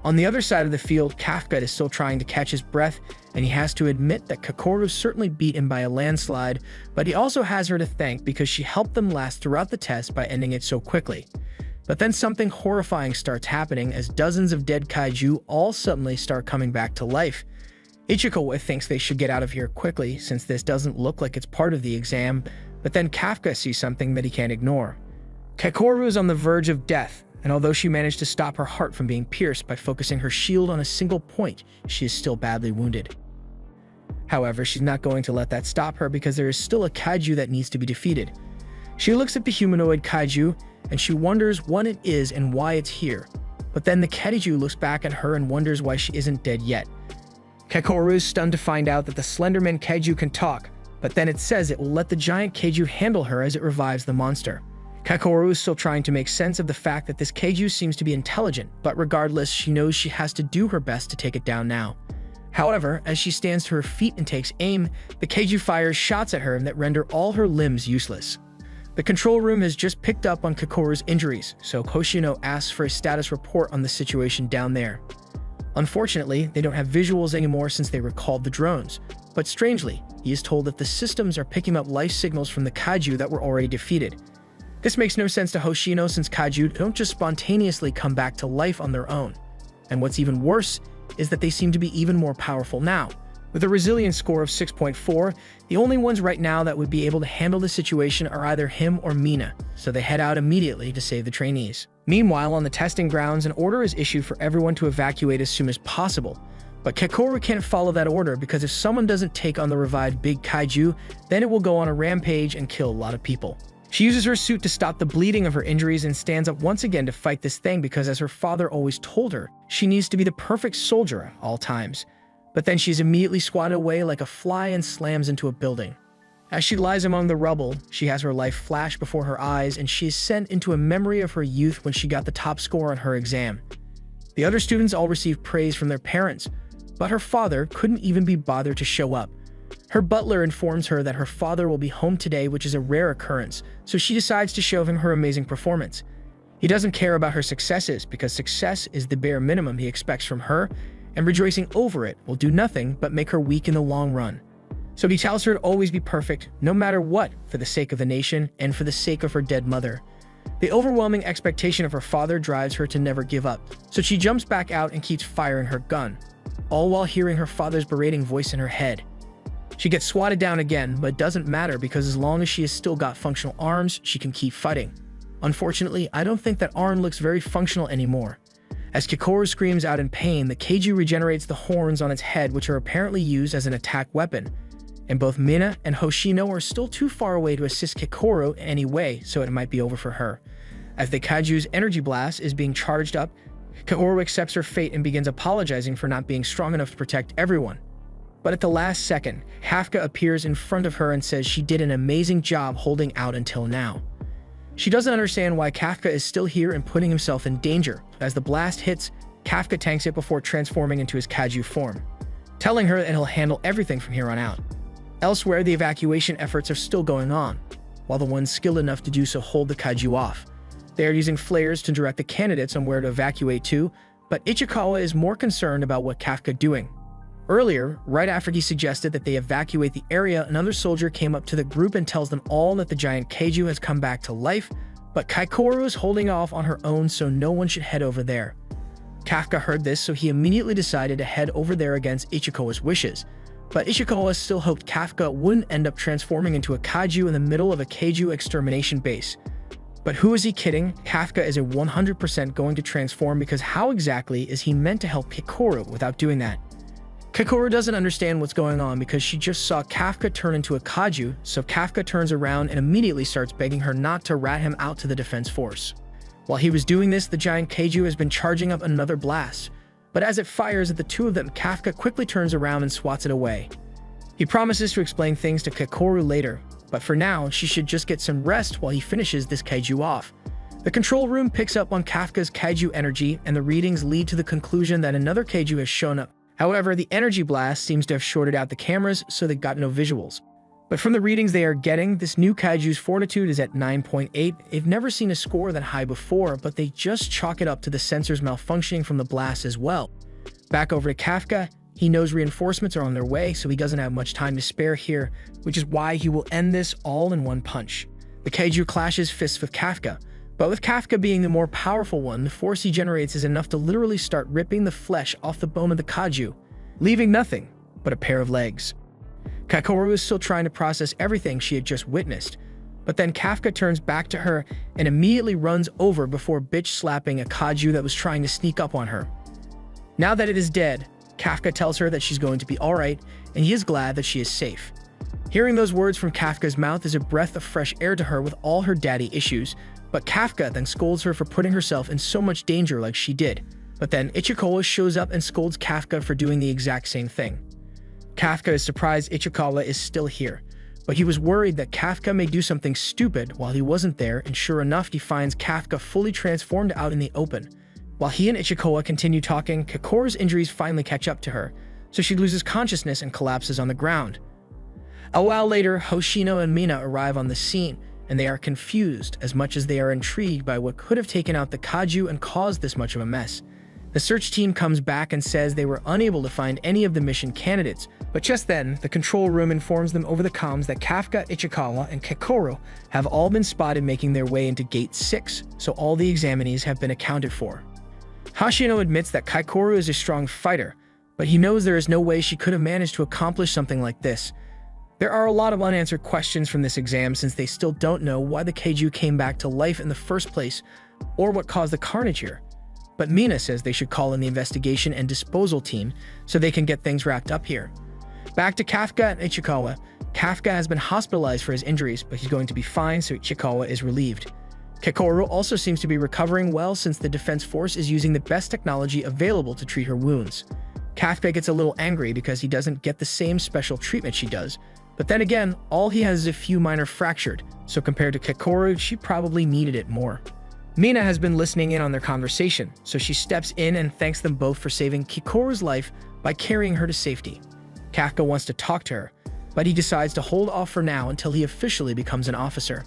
On the other side of the field, Kafka is still trying to catch his breath, and he has to admit that Kikoru certainly beat him by a landslide, but he also has her to thank because she helped them last throughout the test by ending it so quickly. But then something horrifying starts happening as dozens of dead Kaiju all suddenly start coming back to life. Ichikawa thinks they should get out of here quickly since this doesn't look like it's part of the exam, but then Kafka sees something that he can't ignore. Kikoru is on the verge of death, and although she managed to stop her heart from being pierced by focusing her shield on a single point, she is still badly wounded. However, she's not going to let that stop her because there is still a Kaiju that needs to be defeated. She looks at the humanoid Kaiju, and she wonders what it is and why it's here. But then the Kaiju looks back at her and wonders why she isn't dead yet. Kikoru is stunned to find out that the Slenderman Kaiju can talk, but then it says it will let the giant Kaiju handle her as it revives the monster. Kikoru is still trying to make sense of the fact that this Kaiju seems to be intelligent, but regardless, she knows she has to do her best to take it down now. However, as she stands to her feet and takes aim, the Kaiju fires shots at her that render all her limbs useless. The control room has just picked up on Kikoru's injuries, so Hoshino asks for a status report on the situation down there. Unfortunately, they don't have visuals anymore since they recalled the drones, but strangely, he is told that the systems are picking up life signals from the Kaiju that were already defeated. This makes no sense to Hoshino since Kaiju don't just spontaneously come back to life on their own. And what's even worse is that they seem to be even more powerful now. With a resilience score of 6.4, the only ones right now that would be able to handle the situation are either him or Mina, so they head out immediately to save the trainees. Meanwhile, on the testing grounds, an order is issued for everyone to evacuate as soon as possible. But Kikoru can't follow that order because if someone doesn't take on the revived big Kaiju, then it will go on a rampage and kill a lot of people. She uses her suit to stop the bleeding of her injuries and stands up once again to fight this thing because, as her father always told her, she needs to be the perfect soldier at all times. But then she's immediately swatted away like a fly and slams into a building. As she lies among the rubble, she has her life flash before her eyes and she is sent into a memory of her youth when she got the top score on her exam. The other students all receive praise from their parents, but her father couldn't even be bothered to show up. Her butler informs her that her father will be home today, which is a rare occurrence, so she decides to show him her amazing performance. He doesn't care about her successes because success is the bare minimum he expects from her, and rejoicing over it will do nothing but make her weak in the long run. So he tells her to always be perfect, no matter what, for the sake of the nation and for the sake of her dead mother. The overwhelming expectation of her father drives her to never give up, so she jumps back out and keeps firing her gun, all while hearing her father's berating voice in her head. She gets swatted down again, but it doesn't matter because as long as she has still got functional arms, she can keep fighting. Unfortunately, I don't think that arm looks very functional anymore. As Kikoru screams out in pain, the Kaiju regenerates the horns on its head, which are apparently used as an attack weapon. And both Mina and Hoshino are still too far away to assist Kikoru in any way, so it might be over for her. As the Kaiju's energy blast is being charged up, Kikoru accepts her fate and begins apologizing for not being strong enough to protect everyone. But at the last second, Kafka appears in front of her and says she did an amazing job holding out until now. She doesn't understand why Kafka is still here and putting himself in danger. As the blast hits, Kafka tanks it before transforming into his Kaiju form, telling her that he'll handle everything from here on out. Elsewhere, the evacuation efforts are still going on, while the ones skilled enough to do so hold the Kaiju off. They are using flares to direct the candidates on where to evacuate to, but Ichikawa is more concerned about what Kafka doing. Earlier, right after he suggested that they evacuate the area, another soldier came up to the group and tells them all that the giant Kaiju has come back to life, but Kikoru is holding off on her own, so no one should head over there. Kafka heard this, so he immediately decided to head over there against Ichikawa's wishes. But Ichikawa still hoped Kafka wouldn't end up transforming into a Kaiju in the middle of a Kaiju extermination base. But who is he kidding? Kafka is 100% going to transform, because how exactly is he meant to help Kikoru without doing that? Kikoru doesn't understand what's going on because she just saw Kafka turn into a Kaiju, so Kafka turns around and immediately starts begging her not to rat him out to the defense force. While he was doing this, the giant Kaiju has been charging up another blast, but as it fires at the two of them, Kafka quickly turns around and swats it away. He promises to explain things to Kikoru later, but for now, she should just get some rest while he finishes this Kaiju off. The control room picks up on Kafka's Kaiju energy, and the readings lead to the conclusion that another Kaiju has shown up. However, the energy blast seems to have shorted out the cameras, so they got no visuals. But from the readings they are getting, this new Kaiju's fortitude is at 9.8. They've never seen a score that high before, but they just chalk it up to the sensors malfunctioning from the blast as well. Back over to Kafka, he knows reinforcements are on their way, so he doesn't have much time to spare here, which is why he will end this all in one punch. The Kaiju clashes fists with Kafka, but with Kafka being the more powerful one, the force he generates is enough to literally start ripping the flesh off the bone of the Kaiju, leaving nothing but a pair of legs. Kikoru is still trying to process everything she had just witnessed, but then Kafka turns back to her and immediately runs over before bitch-slapping a Kaiju that was trying to sneak up on her. Now that it is dead, Kafka tells her that she's going to be alright, and he is glad that she is safe. Hearing those words from Kafka's mouth is a breath of fresh air to her with all her daddy issues, but Kafka then scolds her for putting herself in so much danger like she did. But then Ichikawa shows up and scolds Kafka for doing the exact same thing. Kafka is surprised Ichikawa is still here, but he was worried that Kafka may do something stupid while he wasn't there, and sure enough, he finds Kafka fully transformed out in the open. While he and Ichikawa continue talking, Kikoru's injuries finally catch up to her, so she loses consciousness and collapses on the ground. A while later, Hoshino and Mina arrive on the scene, and they are confused as much as they are intrigued by what could have taken out the Kaiju and caused this much of a mess. The search team comes back and says they were unable to find any of the mission candidates, but just then, the control room informs them over the comms that Kafka, Ichikawa, and Kikoru have all been spotted making their way into Gate 6, so all the examinees have been accounted for. Hoshino admits that Kikoru is a strong fighter, but he knows there is no way she could have managed to accomplish something like this. There are a lot of unanswered questions from this exam since they still don't know why the Kaiju came back to life in the first place or what caused the carnage here. But Mina says they should call in the investigation and disposal team so they can get things wrapped up here. Back to Kafka and Ichikawa. Kafka has been hospitalized for his injuries, but he's going to be fine, so Ichikawa is relieved. Kikoru also seems to be recovering well since the defense force is using the best technology available to treat her wounds. Kafka gets a little angry because he doesn't get the same special treatment she does, but then again, all he has is a few minor fractured, so compared to Kikoru, she probably needed it more. Mina has been listening in on their conversation, so she steps in and thanks them both for saving Kikoru's life by carrying her to safety. Kafka wants to talk to her, but he decides to hold off for now until he officially becomes an officer.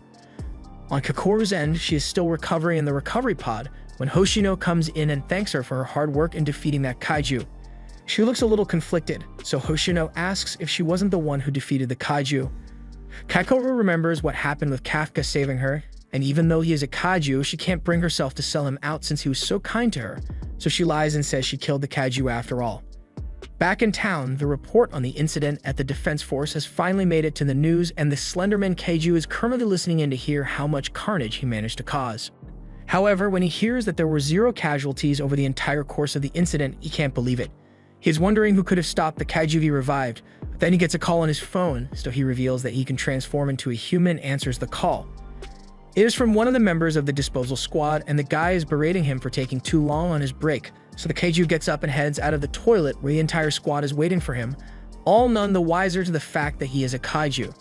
On Kikoru's end, she is still recovering in the recovery pod when Hoshino comes in and thanks her for her hard work in defeating that Kaiju. She looks a little conflicted, so Hoshino asks if she wasn't the one who defeated the Kaiju. Kikoru remembers what happened with Kafka saving her, and even though he is a Kaiju, she can't bring herself to sell him out since he was so kind to her, so she lies and says she killed the Kaiju after all. Back in town, the report on the incident at the Defense Force has finally made it to the news, and the Slenderman Kaiju is currently listening in to hear how much carnage he managed to cause. However, when he hears that there were 0 casualties over the entire course of the incident, he can't believe it. He is wondering who could have stopped the Kaiju to be revived, but then he gets a call on his phone, so he reveals that he can transform into a human and answers the call. It is from one of the members of the disposal squad, and the guy is berating him for taking too long on his break, so the Kaiju gets up and heads out of the toilet where the entire squad is waiting for him, all none the wiser to the fact that he is a Kaiju.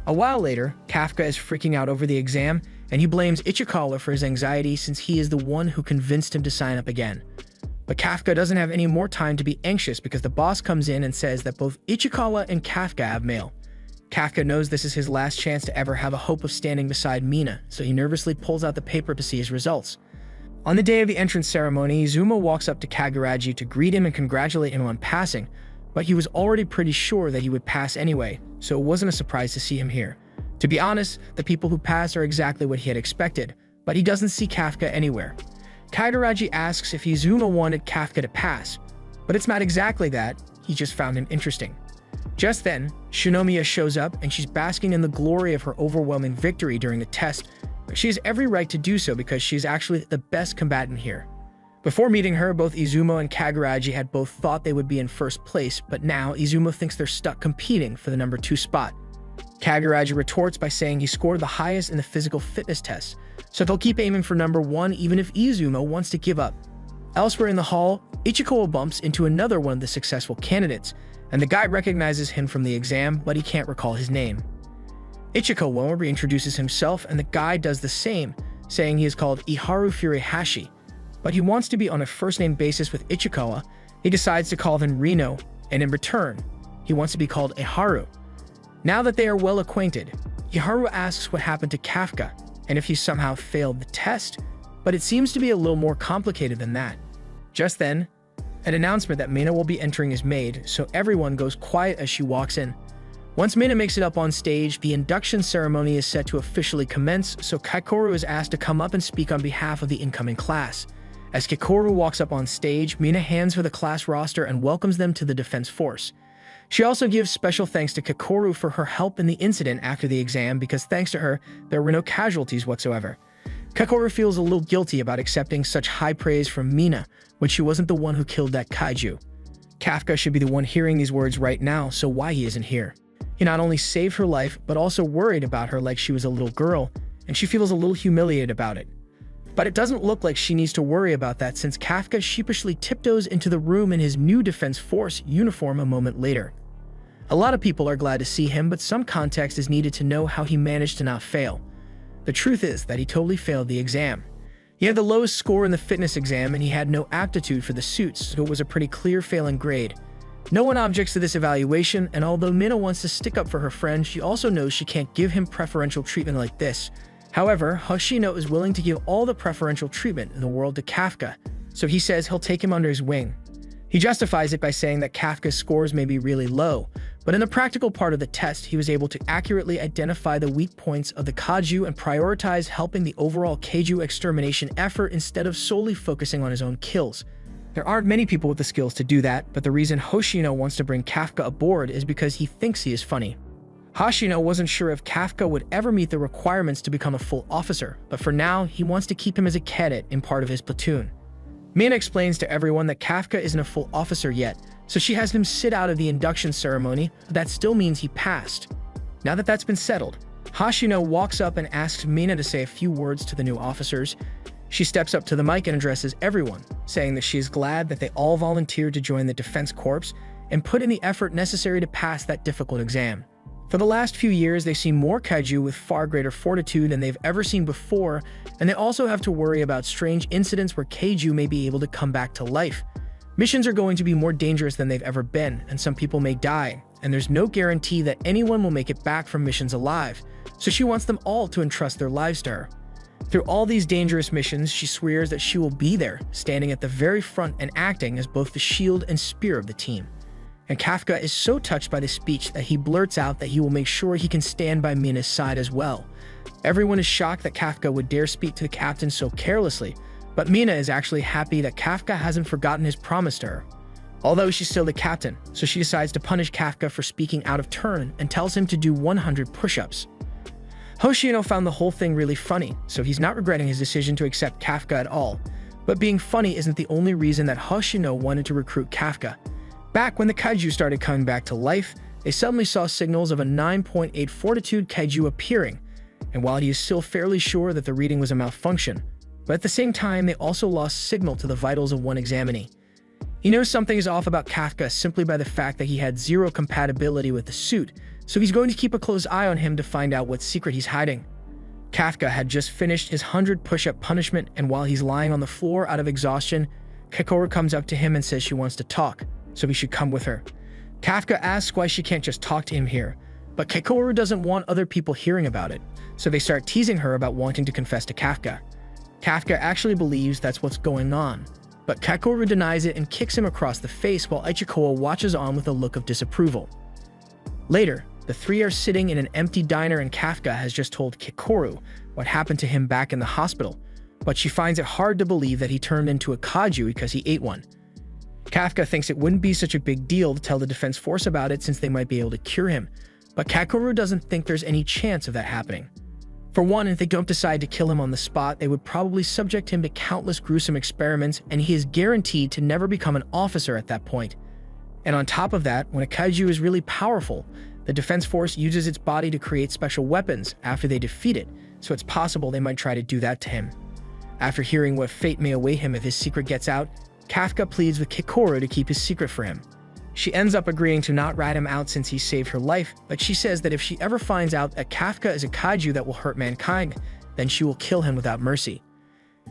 A while later, Kafka is freaking out over the exam, and he blames Ichikawa for his anxiety since he is the one who convinced him to sign up again. But Kafka doesn't have any more time to be anxious because the boss comes in and says that both Ichikawa and Kafka have mail. Kafka knows this is his last chance to ever have a hope of standing beside Mina, so he nervously pulls out the paper to see his results. On the day of the entrance ceremony, Izumo walks up to Kaguraji to greet him and congratulate him on passing, but he was already pretty sure that he would pass anyway, so it wasn't a surprise to see him here. To be honest, the people who pass are exactly what he had expected, but he doesn't see Kafka anywhere. Kaguraji asks if Izumo wanted Kafka to pass, but it's not exactly that, he just found him interesting. Just then, Shinomiya shows up and she's basking in the glory of her overwhelming victory during the test, but she has every right to do so because she's actually the best combatant here. Before meeting her, both Izumo and Kaguraji had both thought they would be in first place, but now Izumo thinks they're stuck competing for the number 2 spot. Kaguraji retorts by saying he scored the highest in the physical fitness test, so they'll keep aiming for number 1 even if Izumo wants to give up. Elsewhere in the hall, Ichikawa bumps into another one of the successful candidates, and the guy recognizes him from the exam, but he can't recall his name. Ichikawa reintroduces himself, and the guy does the same, saying he is called Iharu Furuhashi, but he wants to be on a first-name basis with Ichikawa. He decides to call him Rino, and in return, he wants to be called Iharu. Now that they are well acquainted, Iharu asks what happened to Kafka, and if he somehow failed the test, but it seems to be a little more complicated than that. Just then, an announcement that Mina will be entering is made, so everyone goes quiet as she walks in. Once Mina makes it up on stage, the induction ceremony is set to officially commence, so Kakoru is asked to come up and speak on behalf of the incoming class. As Kakoru walks up on stage, Mina hands her the class roster and welcomes them to the Defense Force. She also gives special thanks to Kakoru for her help in the incident after the exam because thanks to her, there were no casualties whatsoever. Kakoru feels a little guilty about accepting such high praise from Mina when she wasn't the one who killed that Kaiju. Kafka should be the one hearing these words right now, so why he isn't here? He not only saved her life, but also worried about her like she was a little girl, and she feels a little humiliated about it. But it doesn't look like she needs to worry about that since Kafka sheepishly tiptoes into the room in his new Defense Force uniform a moment later. A lot of people are glad to see him, but some context is needed to know how he managed to not fail. The truth is that he totally failed the exam. He had the lowest score in the fitness exam and he had no aptitude for the suits, so it was a pretty clear failing grade. No one objects to this evaluation, and although Mina wants to stick up for her friend, she also knows she can't give him preferential treatment like this. However, Hoshino is willing to give all the preferential treatment in the world to Kafka, so he says he'll take him under his wing. He justifies it by saying that Kafka's scores may be really low, but in the practical part of the test, he was able to accurately identify the weak points of the Kaiju and prioritize helping the overall Kaiju extermination effort instead of solely focusing on his own kills. There aren't many people with the skills to do that, but the reason Hoshino wants to bring Kafka aboard is because he thinks he is funny. Hoshino wasn't sure if Kafka would ever meet the requirements to become a full officer, but for now, he wants to keep him as a cadet in part of his platoon. Mina explains to everyone that Kafka isn't a full officer yet, so she has him sit out of the induction ceremony, but that still means he passed. Now that that's been settled, Hoshino walks up and asks Mina to say a few words to the new officers. She steps up to the mic and addresses everyone, saying that she is glad that they all volunteered to join the Defense Corps and put in the effort necessary to pass that difficult exam. For the last few years, they've seen more Kaiju with far greater fortitude than they've ever seen before, and they also have to worry about strange incidents where Kaiju may be able to come back to life. Missions are going to be more dangerous than they've ever been, and some people may die, and there's no guarantee that anyone will make it back from missions alive, so she wants them all to entrust their lives to her. Through all these dangerous missions, she swears that she will be there, standing at the very front and acting as both the shield and spear of the team. And Kafka is so touched by this speech that he blurts out that he will make sure he can stand by Mina's side as well. Everyone is shocked that Kafka would dare speak to the captain so carelessly, but Mina is actually happy that Kafka hasn't forgotten his promise to her. Although she's still the captain, so she decides to punish Kafka for speaking out of turn and tells him to do 100 push-ups. Hoshino found the whole thing really funny, so he's not regretting his decision to accept Kafka at all. But being funny isn't the only reason that Hoshino wanted to recruit Kafka. Back when the Kaiju started coming back to life, they suddenly saw signals of a 9.8 fortitude Kaiju appearing, and while he is still fairly sure that the reading was a malfunction, but at the same time they also lost signal to the vitals of one examinee. He knows something is off about Kafka simply by the fact that he had zero compatibility with the suit, so he's going to keep a close eye on him to find out what secret he's hiding. Kafka had just finished his 100 push-up punishment, and while he's lying on the floor out of exhaustion, Kekoru comes up to him and says she wants to talk, so he should come with her. Kafka asks why she can't just talk to him here, but Kekoru doesn't want other people hearing about it, so they start teasing her about wanting to confess to Kafka. Kafka actually believes that's what's going on, but Kekoru denies it and kicks him across the face while Ichikawa watches on with a look of disapproval. Later, the three are sitting in an empty diner and Kafka has just told Kekoru what happened to him back in the hospital, but she finds it hard to believe that he turned into a Kaiju because he ate one. Kafka thinks it wouldn't be such a big deal to tell the defense force about it since they might be able to cure him, but Kekoru doesn't think there's any chance of that happening. For one, if they don't decide to kill him on the spot, they would probably subject him to countless gruesome experiments, and he is guaranteed to never become an officer at that point. And on top of that, when a Kaiju is really powerful, the defense force uses its body to create special weapons after they defeat it, so it's possible they might try to do that to him. After hearing what fate may await him if his secret gets out, Kafka pleads with Kekoru to keep his secret for him. She ends up agreeing to not rat him out since he saved her life, but she says that if she ever finds out that Kafka is a Kaiju that will hurt mankind, then she will kill him without mercy.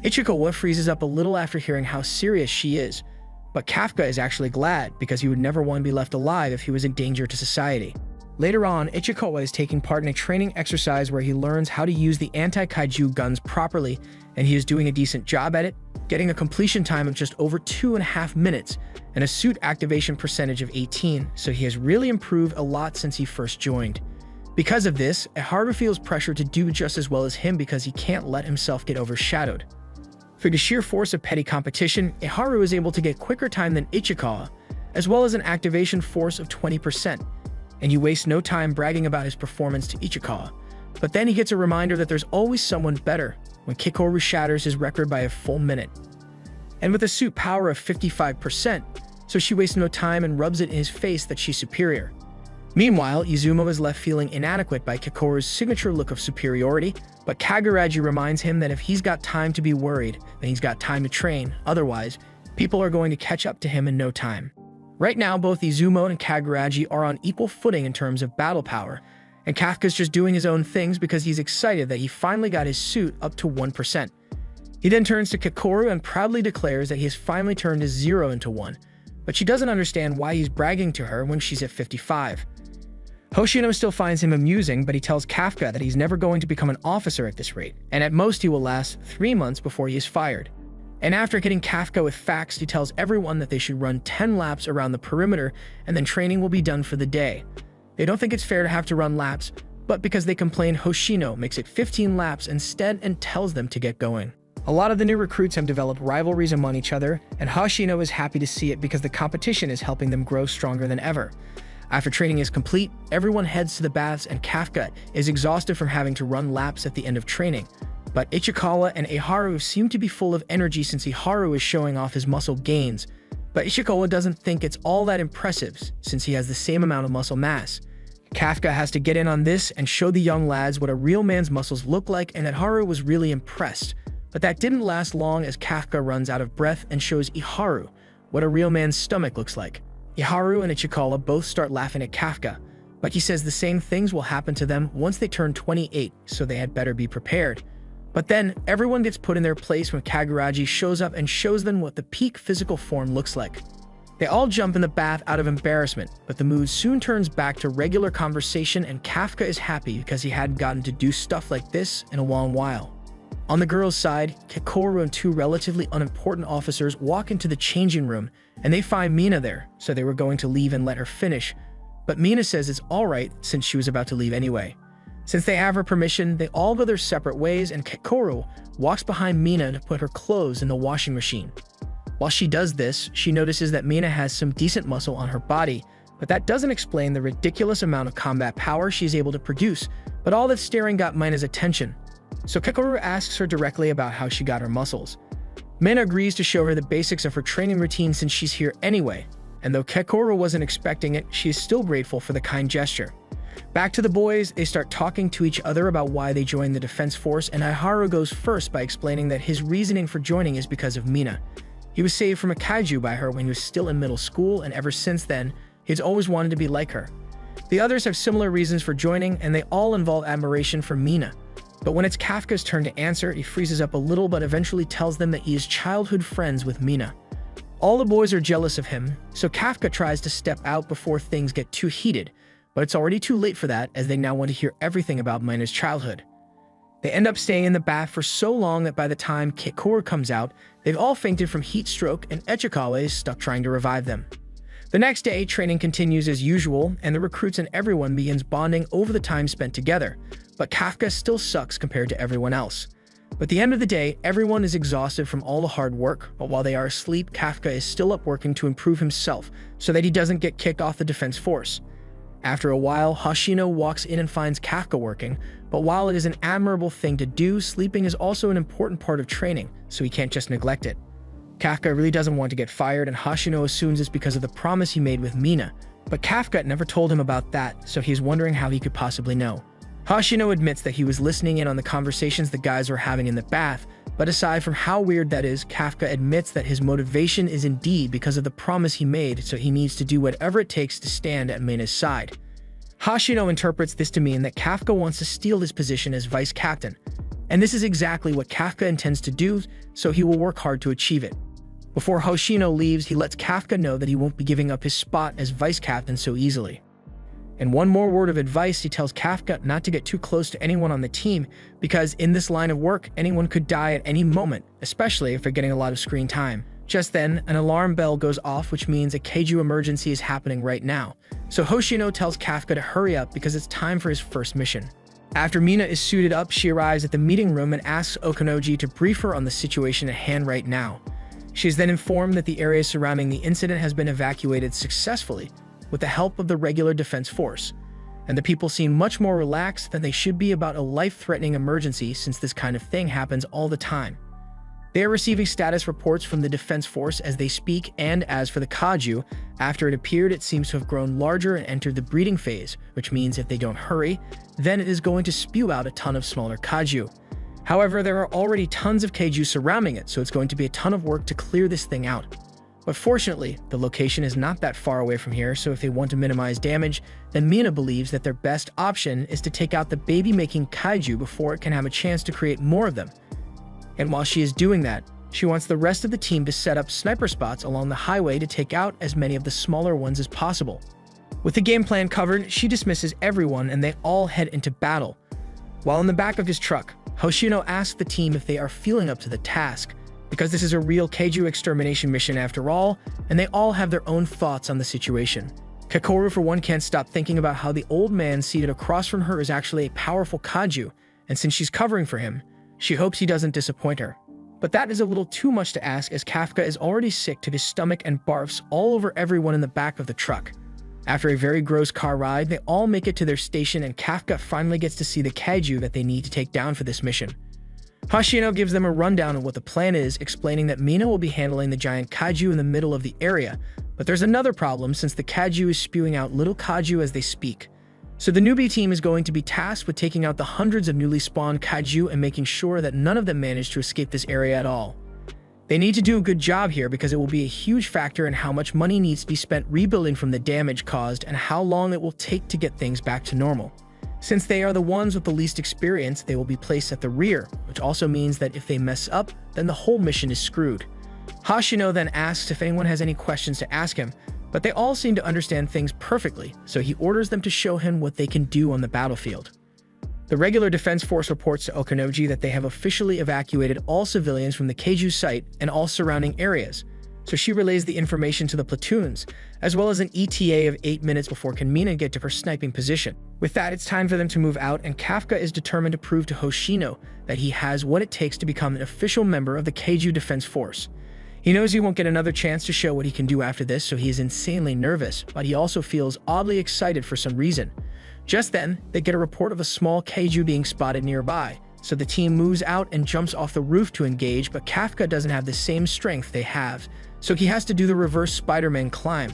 Ichikawa freezes up a little after hearing how serious she is, but Kafka is actually glad because he would never want to be left alive if he was a danger to society. Later on, Ichikawa is taking part in a training exercise where he learns how to use the anti-Kaiju guns properly, and he is doing a decent job at it, getting a completion time of just over 2.5 minutes and a suit activation percentage of 18, so he has really improved a lot since he first joined. Because of this, Iharu feels pressure to do just as well as him because he can't let himself get overshadowed. Through the sheer force of petty competition, Iharu is able to get quicker time than Ichikawa, as well as an activation force of 20%. And he wastes no time bragging about his performance to Ichikawa. But then he gets a reminder that there's always someone better when Kekoru shatters his record by a full minute. And with a suit power of 55%, so she wastes no time and rubs it in his face that she's superior. Meanwhile, Izumo is left feeling inadequate by Kekoru's signature look of superiority, but Kaguraji reminds him that if he's got time to be worried, then he's got time to train, otherwise, people are going to catch up to him in no time. Right now, both Izumo and Kaguraji are on equal footing in terms of battle power, and Kafka's just doing his own things because he's excited that he finally got his suit up to 1%. He then turns to Kekoru and proudly declares that he has finally turned his 0 into 1, but she doesn't understand why he's bragging to her when she's at 55. Hoshino still finds him amusing, but he tells Kafka that he's never going to become an officer at this rate, and at most he will last 3 months before he is fired. And after hitting Kafka with facts, he tells everyone that they should run 10 laps around the perimeter and then training will be done for the day. They don't think it's fair to have to run laps, but because they complain, Hoshino makes it 15 laps instead and tells them to get going. A lot of the new recruits have developed rivalries among each other, and Hoshino is happy to see it because the competition is helping them grow stronger than ever. After training is complete, everyone heads to the baths and Kafka is exhausted from having to run laps at the end of training. But Ichikawa and Iharu seem to be full of energy since Iharu is showing off his muscle gains. But Ichikawa doesn't think it's all that impressive since he has the same amount of muscle mass. Kafka has to get in on this and show the young lads what a real man's muscles look like, and Iharu was really impressed. But that didn't last long as Kafka runs out of breath and shows Iharu what a real man's stomach looks like. Iharu and Ichikawa both start laughing at Kafka, but he says the same things will happen to them once they turn 28, so they had better be prepared. But then, everyone gets put in their place when Kaguraji shows up and shows them what the peak physical form looks like. They all jump in the bath out of embarrassment, but the mood soon turns back to regular conversation and Kafka is happy because he hadn't gotten to do stuff like this in a long while. On the girls' side, Kekoru and 2 relatively unimportant officers walk into the changing room and they find Mina there, so they were going to leave and let her finish. But Mina says it's alright since she was about to leave anyway. Since they have her permission, they all go their separate ways and Kekoru walks behind Mina to put her clothes in the washing machine. While she does this, she notices that Mina has some decent muscle on her body, but that doesn't explain the ridiculous amount of combat power she's able to produce, But all that staring got Mina's attention, so Kakoru asks her directly about how she got her muscles. Mina agrees to show her the basics of her training routine since she's here anyway, and though Kakoru wasn't expecting it, she is still grateful for the kind gesture. Back to the boys, they start talking to each other about why they joined the defense force, and Aiharu goes first by explaining that his reasoning for joining is because of Mina. He was saved from a kaiju by her when he was still in middle school, and ever since then, he's always wanted to be like her. The others have similar reasons for joining, and they all involve admiration for Mina. But when it's Kafka's turn to answer, he freezes up a little but eventually tells them that he is childhood friends with Mina. All the boys are jealous of him, so Kafka tries to step out before things get too heated, but it's already too late for that as they now want to hear everything about Mina's childhood. They end up staying in the bath for so long that by the time Kakoru comes out, they've all fainted from heat stroke and Ichikawa is stuck trying to revive them. The next day, training continues as usual, and the recruits and everyone begins bonding over the time spent together, but Kafka still sucks compared to everyone else. But at the end of the day, everyone is exhausted from all the hard work, but while they are asleep, Kafka is still up working to improve himself so that he doesn't get kicked off the defense force. After a while, Hoshino walks in and finds Kafka working, but while it is an admirable thing to do, sleeping is also an important part of training, so he can't just neglect it. Kafka really doesn't want to get fired, and Hoshino assumes it's because of the promise he made with Mina, but Kafka never told him about that, so he's wondering how he could possibly know. Hoshino admits that he was listening in on the conversations the guys were having in the bath, but aside from how weird that is, Kafka admits that his motivation is indeed because of the promise he made, so he needs to do whatever it takes to stand at Mina's side. Hoshino interprets this to mean that Kafka wants to steal his position as vice captain, and this is exactly what Kafka intends to do, so he will work hard to achieve it. Before Hoshino leaves, he lets Kafka know that he won't be giving up his spot as vice captain so easily. And one more word of advice, he tells Kafka not to get too close to anyone on the team, because in this line of work, anyone could die at any moment, especially if they're getting a lot of screen time. Just then, an alarm bell goes off, which means a Kaiju emergency is happening right now. So Hoshino tells Kafka to hurry up because it's time for his first mission. After Mina is suited up, she arrives at the meeting room and asks Okanoji to brief her on the situation at hand right now. She is then informed that the area surrounding the incident has been evacuated successfully, with the help of the regular defense force, and the people seem much more relaxed than they should be about a life-threatening emergency since this kind of thing happens all the time. They are receiving status reports from the defense force as they speak, and as for the Kaiju, after it appeared it seems to have grown larger and entered the breeding phase, which means if they don't hurry, then it is going to spew out a ton of smaller Kaiju. However, there are already tons of Kaiju surrounding it, so it's going to be a ton of work to clear this thing out. But fortunately, the location is not that far away from here, so if they want to minimize damage, then Mina believes that their best option is to take out the baby-making Kaiju before it can have a chance to create more of them. And while she is doing that, she wants the rest of the team to set up sniper spots along the highway to take out as many of the smaller ones as possible. With the game plan covered, she dismisses everyone and they all head into battle. While in the back of his truck, Hoshino asks the team if they are feeling up to the task, because this is a real Kaiju extermination mission after all, and they all have their own thoughts on the situation. Kakoru for one can't stop thinking about how the old man seated across from her is actually a powerful Kaiju, and since she's covering for him, she hopes he doesn't disappoint her. But that is a little too much to ask as Kafka is already sick to his stomach and barfs all over everyone in the back of the truck. After a very gross car ride, they all make it to their station and Kafka finally gets to see the Kaiju that they need to take down for this mission. Hoshino gives them a rundown of what the plan is, explaining that Mina will be handling the giant Kaiju in the middle of the area, but there's another problem since the Kaiju is spewing out little Kaiju as they speak. So the newbie team is going to be tasked with taking out the hundreds of newly spawned Kaiju and making sure that none of them manage to escape this area at all. They need to do a good job here because it will be a huge factor in how much money needs to be spent rebuilding from the damage caused and how long it will take to get things back to normal. Since they are the ones with the least experience, they will be placed at the rear, which also means that if they mess up, then the whole mission is screwed. Hoshino then asks if anyone has any questions to ask him, but they all seem to understand things perfectly, so he orders them to show him what they can do on the battlefield. The regular defense force reports to Okanoji that they have officially evacuated all civilians from the Kaiju site and all surrounding areas, so she relays the information to the platoons, as well as an ETA of 8 minutes before can Mina get to her sniping position. With that, it's time for them to move out, and Kafka is determined to prove to Hoshino that he has what it takes to become an official member of the Kaiju Defense Force. He knows he won't get another chance to show what he can do after this, so he is insanely nervous, but he also feels oddly excited for some reason. Just then, they get a report of a small Kaiju being spotted nearby, so the team moves out and jumps off the roof to engage, but Kafka doesn't have the same strength they have, so he has to do the reverse Spider-Man climb.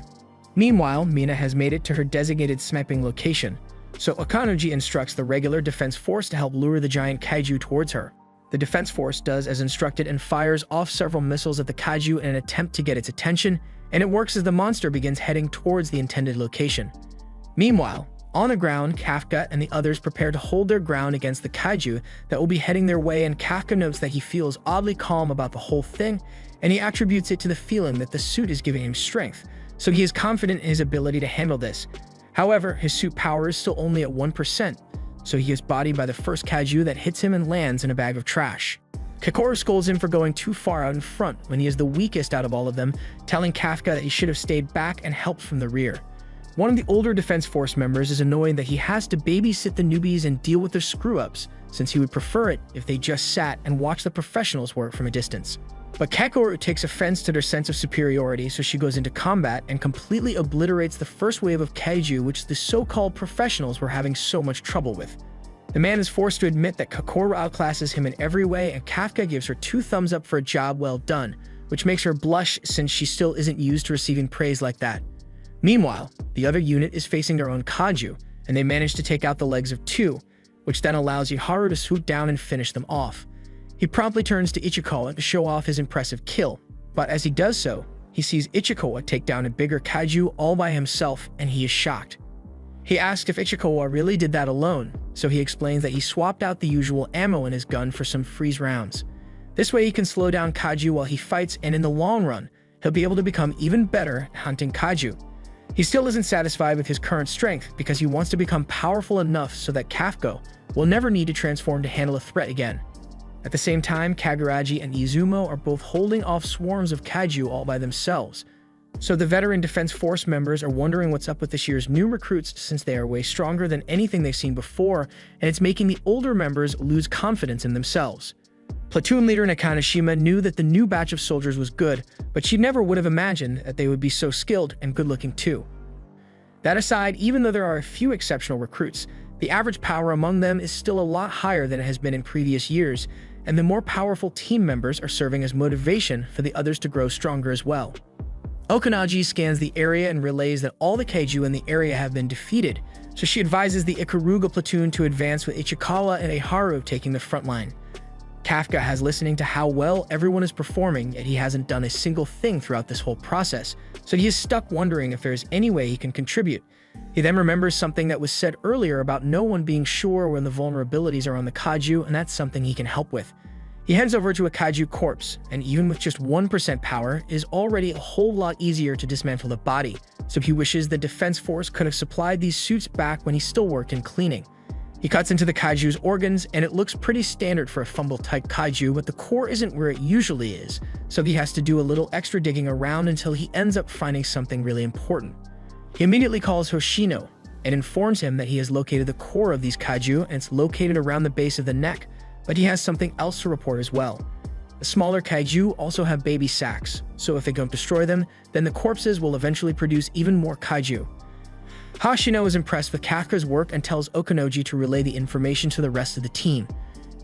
Meanwhile, Mina has made it to her designated sniping location, so Okanoji instructs the regular defense force to help lure the giant Kaiju towards her. The defense force does as instructed and fires off several missiles at the Kaiju in an attempt to get its attention, and it works as the monster begins heading towards the intended location. Meanwhile, on the ground, Kafka and the others prepare to hold their ground against the Kaiju that will be heading their way, and Kafka notes that he feels oddly calm about the whole thing, and he attributes it to the feeling that the suit is giving him strength, so he is confident in his ability to handle this. However, his suit power is still only at 1%, so he is bodied by the first Kaiju that hits him and lands in a bag of trash. Kokoro scolds him for going too far out in front when he is the weakest out of all of them, telling Kafka that he should have stayed back and helped from the rear. One of the older Defense Force members is annoyed that he has to babysit the newbies and deal with their screw-ups, since he would prefer it if they just sat and watched the professionals work from a distance. But Kakoru takes offense to their sense of superiority, so she goes into combat and completely obliterates the first wave of Kaiju, which the so-called professionals were having so much trouble with. The man is forced to admit that Kakoru outclasses him in every way, and Kafka gives her 2 thumbs up for a job well done, which makes her blush since she still isn't used to receiving praise like that. Meanwhile, the other unit is facing their own Kaiju, and they manage to take out the legs of 2, which then allows Iharu to swoop down and finish them off. He promptly turns to Ichikawa to show off his impressive kill, but as he does so, he sees Ichikawa take down a bigger Kaiju all by himself, and he is shocked. He asks if Ichikawa really did that alone, so he explains that he swapped out the usual ammo in his gun for some freeze rounds. This way he can slow down Kaiju while he fights, and in the long run, he'll be able to become even better at hunting Kaiju. He still isn't satisfied with his current strength because he wants to become powerful enough so that Kafka will never need to transform to handle a threat again. At the same time, Kaguraji and Izumo are both holding off swarms of Kaiju all by themselves. So the veteran Defense Force members are wondering what's up with this year's new recruits, since they are way stronger than anything they've seen before, and it's making the older members lose confidence in themselves. Platoon leader Nakanashima knew that the new batch of soldiers was good, but she never would have imagined that they would be so skilled and good-looking too. That aside, even though there are a few exceptional recruits, the average power among them is still a lot higher than it has been in previous years, and the more powerful team members are serving as motivation for the others to grow stronger as well. Okanaji scans the area and relays that all the Kaiju in the area have been defeated, so she advises the Ikaruga platoon to advance with Ichikawa and Iharu taking the front line. Kafka has listening to how well everyone is performing, yet he hasn't done a single thing throughout this whole process, so he is stuck wondering if there is any way he can contribute. He then remembers something that was said earlier about no one being sure when the vulnerabilities are on the Kaiju, and that's something he can help with. He heads over to a Kaiju corpse, and even with just 1% power, it is already a whole lot easier to dismantle the body, so he wishes the Defense Force could have supplied these suits back when he still worked in cleaning. He cuts into the Kaiju's organs, and it looks pretty standard for a fumble-type Kaiju, but the core isn't where it usually is, so he has to do a little extra digging around until he ends up finding something really important. He immediately calls Hoshino, and informs him that he has located the core of these Kaiju, and it's located around the base of the neck, but he has something else to report as well. The smaller Kaiju also have baby sacs, so if they don't destroy them, then the corpses will eventually produce even more Kaiju. Hoshino is impressed with Kafka's work and tells Okanoji to relay the information to the rest of the team.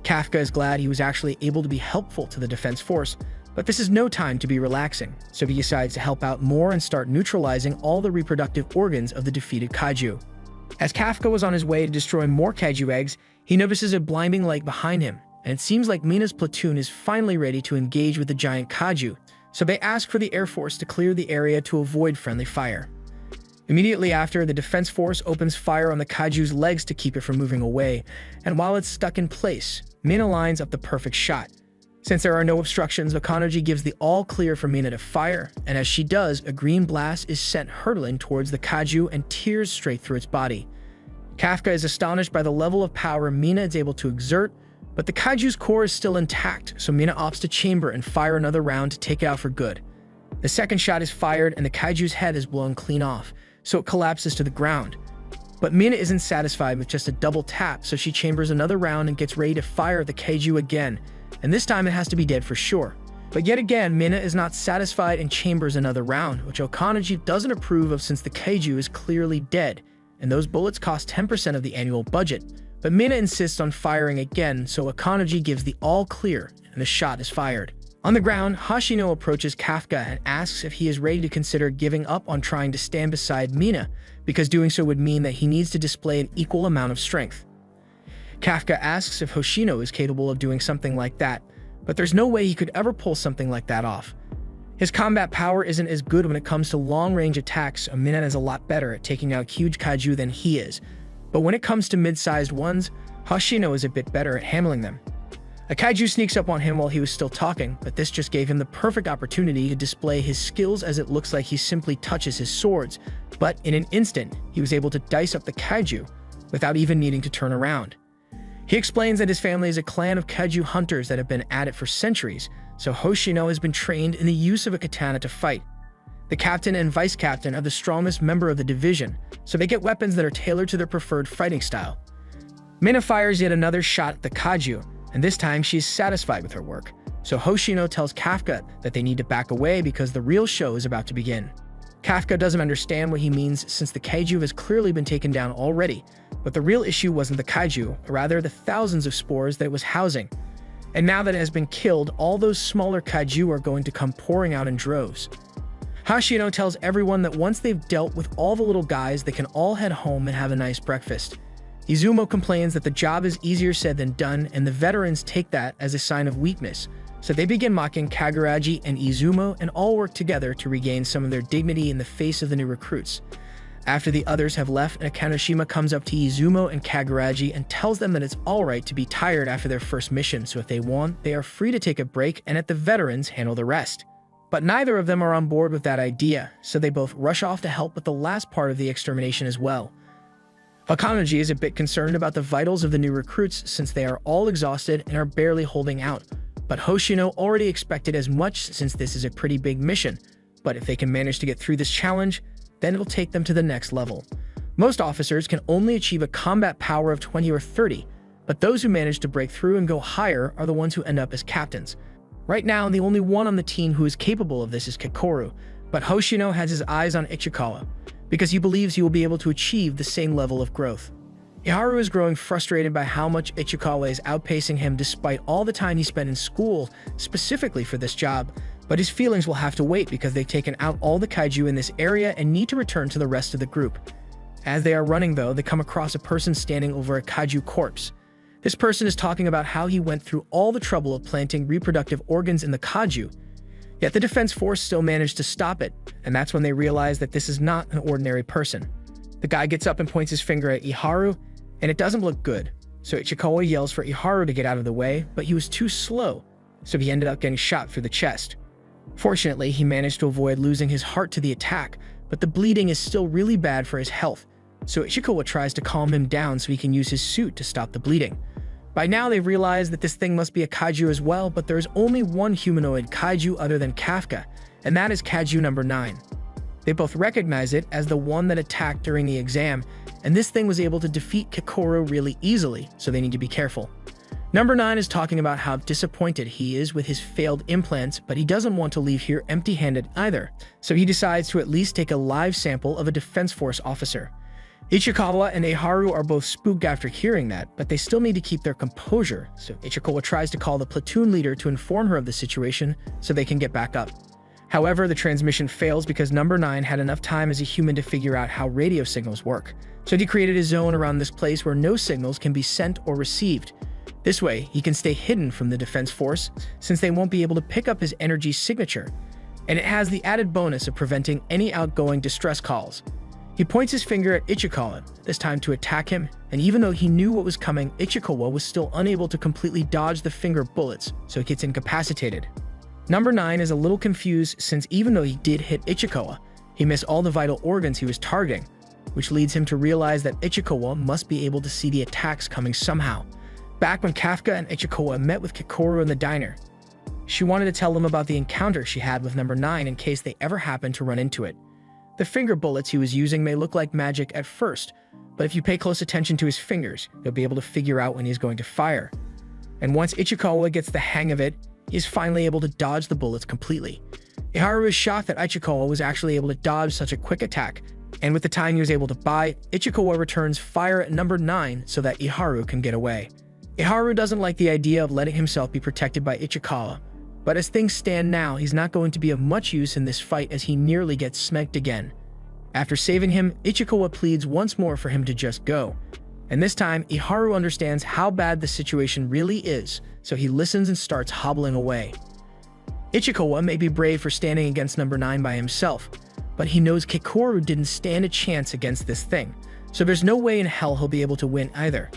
Kafka is glad he was actually able to be helpful to the Defense Force, but this is no time to be relaxing, so he decides to help out more and start neutralizing all the reproductive organs of the defeated Kaiju. As Kafka was on his way to destroy more Kaiju eggs, he notices a blinding light behind him, and it seems like Mina's platoon is finally ready to engage with the giant Kaiju, so they ask for the Air Force to clear the area to avoid friendly fire. Immediately after, the Defense Force opens fire on the Kaiju's legs to keep it from moving away, and while it's stuck in place, Mina lines up the perfect shot. Since there are no obstructions, Okanoji gives the all-clear for Mina to fire, and as she does, a green blast is sent hurtling towards the Kaiju and tears straight through its body. Kafka is astonished by the level of power Mina is able to exert, but the Kaiju's core is still intact, so Mina opts to chamber and fire another round to take it out for good. The second shot is fired, and the Kaiju's head is blown clean off, so it collapses to the ground. But Mina isn't satisfied with just a double tap, so she chambers another round and gets ready to fire the Kaiju again, and this time it has to be dead for sure. But yet again, Mina is not satisfied and chambers another round, which Okanoji doesn't approve of since the Kaiju is clearly dead, and those bullets cost 10% of the annual budget. But Mina insists on firing again, so Akanoji gives the all clear, and the shot is fired. On the ground, Hoshino approaches Kafka and asks if he is ready to consider giving up on trying to stand beside Mina, because doing so would mean that he needs to display an equal amount of strength. Kafka asks if Hoshino is capable of doing something like that, but there's no way he could ever pull something like that off. His combat power isn't as good when it comes to long-range attacks, so Mina is a lot better at taking out huge kaiju than he is. But when it comes to mid-sized ones, Hoshino is a bit better at handling them. A kaiju sneaks up on him while he was still talking, but this just gave him the perfect opportunity to display his skills, as it looks like he simply touches his swords. But in an instant, he was able to dice up the kaiju without even needing to turn around. He explains that his family is a clan of kaiju hunters that have been at it for centuries, so Hoshino has been trained in the use of a katana to fight. The captain and vice captain are the strongest member of the division, so they get weapons that are tailored to their preferred fighting style. Mina fires yet another shot at the kaiju, and this time she is satisfied with her work, so Hoshino tells Kafka that they need to back away because the real show is about to begin. Kafka doesn't understand what he means since the kaiju has clearly been taken down already, but the real issue wasn't the kaiju, but rather the thousands of spores that it was housing. And now that it has been killed, all those smaller kaiju are going to come pouring out in droves. Hoshino tells everyone that once they've dealt with all the little guys, they can all head home and have a nice breakfast. Izumo complains that the job is easier said than done, and the veterans take that as a sign of weakness, so they begin mocking Kaguraji and Izumo and all work together to regain some of their dignity in the face of the new recruits. After the others have left, Nakanoshima comes up to Izumo and Kaguraji and tells them that it's alright to be tired after their first mission, so if they want, they are free to take a break and let the veterans handle the rest. But neither of them are on board with that idea, so they both rush off to help with the last part of the extermination as well. Akanoji is a bit concerned about the vitals of the new recruits since they are all exhausted and are barely holding out, but Hoshino already expected as much since this is a pretty big mission, but if they can manage to get through this challenge, then it'll take them to the next level. Most officers can only achieve a combat power of 20 or 30, but those who manage to break through and go higher are the ones who end up as captains. Right now, the only one on the team who is capable of this is Kikoru, but Hoshino has his eyes on Ichikawa, because he believes he will be able to achieve the same level of growth. Iharu is growing frustrated by how much Ichikawa is outpacing him despite all the time he spent in school specifically for this job, but his feelings will have to wait because they've taken out all the kaiju in this area and need to return to the rest of the group. As they are running though, they come across a person standing over a kaiju corpse. This person is talking about how he went through all the trouble of planting reproductive organs in the kaiju, yet the defense force still managed to stop it, and that's when they realize that this is not an ordinary person. The guy gets up and points his finger at Iharu, and it doesn't look good, so Ichikawa yells for Iharu to get out of the way, but he was too slow, so he ended up getting shot through the chest. Fortunately, he managed to avoid losing his heart to the attack, but the bleeding is still really bad for his health, so Ichikawa tries to calm him down so he can use his suit to stop the bleeding. By now, they've realized that this thing must be a kaiju as well, but there's only one humanoid kaiju other than Kafka, and that is Kaiju number 9. They both recognize it as the one that attacked during the exam, and this thing was able to defeat Kikoru really easily, so they need to be careful. Number 9 is talking about how disappointed he is with his failed implants, but he doesn't want to leave here empty-handed either, so he decides to at least take a live sample of a Defense Force officer. Ichikawa and Iharu are both spooked after hearing that, but they still need to keep their composure, so Ichikawa tries to call the platoon leader to inform her of the situation so they can get back up. However, the transmission fails because number 9 had enough time as a human to figure out how radio signals work, so he created a zone around this place where no signals can be sent or received. This way, he can stay hidden from the defense force since they won't be able to pick up his energy signature, and it has the added bonus of preventing any outgoing distress calls. He points his finger at Ichikawa, this time to attack him, and even though he knew what was coming, Ichikawa was still unable to completely dodge the finger bullets, so he gets incapacitated. Number 9 is a little confused since even though he did hit Ichikawa, he missed all the vital organs he was targeting, which leads him to realize that Ichikawa must be able to see the attacks coming somehow. Back when Kafka and Ichikawa met with Kikoru in the diner, she wanted to tell them about the encounter she had with number 9 in case they ever happened to run into it. The finger bullets he was using may look like magic at first, but if you pay close attention to his fingers, you'll be able to figure out when he's going to fire. And once Ichikawa gets the hang of it, he is finally able to dodge the bullets completely. Iharu is shocked that Ichikawa was actually able to dodge such a quick attack, And with the time he was able to buy, Ichikawa returns fire at number 9 so that Iharu can get away. Iharu doesn't like the idea of letting himself be protected by Ichikawa, but as things stand now, he's not going to be of much use in this fight as he nearly gets smacked again. After saving him, Ichikawa pleads once more for him to just go. And this time, Iharu understands how bad the situation really is, so he listens and starts hobbling away. Ichikawa may be brave for standing against number 9 by himself, but he knows Kikoru didn't stand a chance against this thing, so there's no way in hell he'll be able to win either.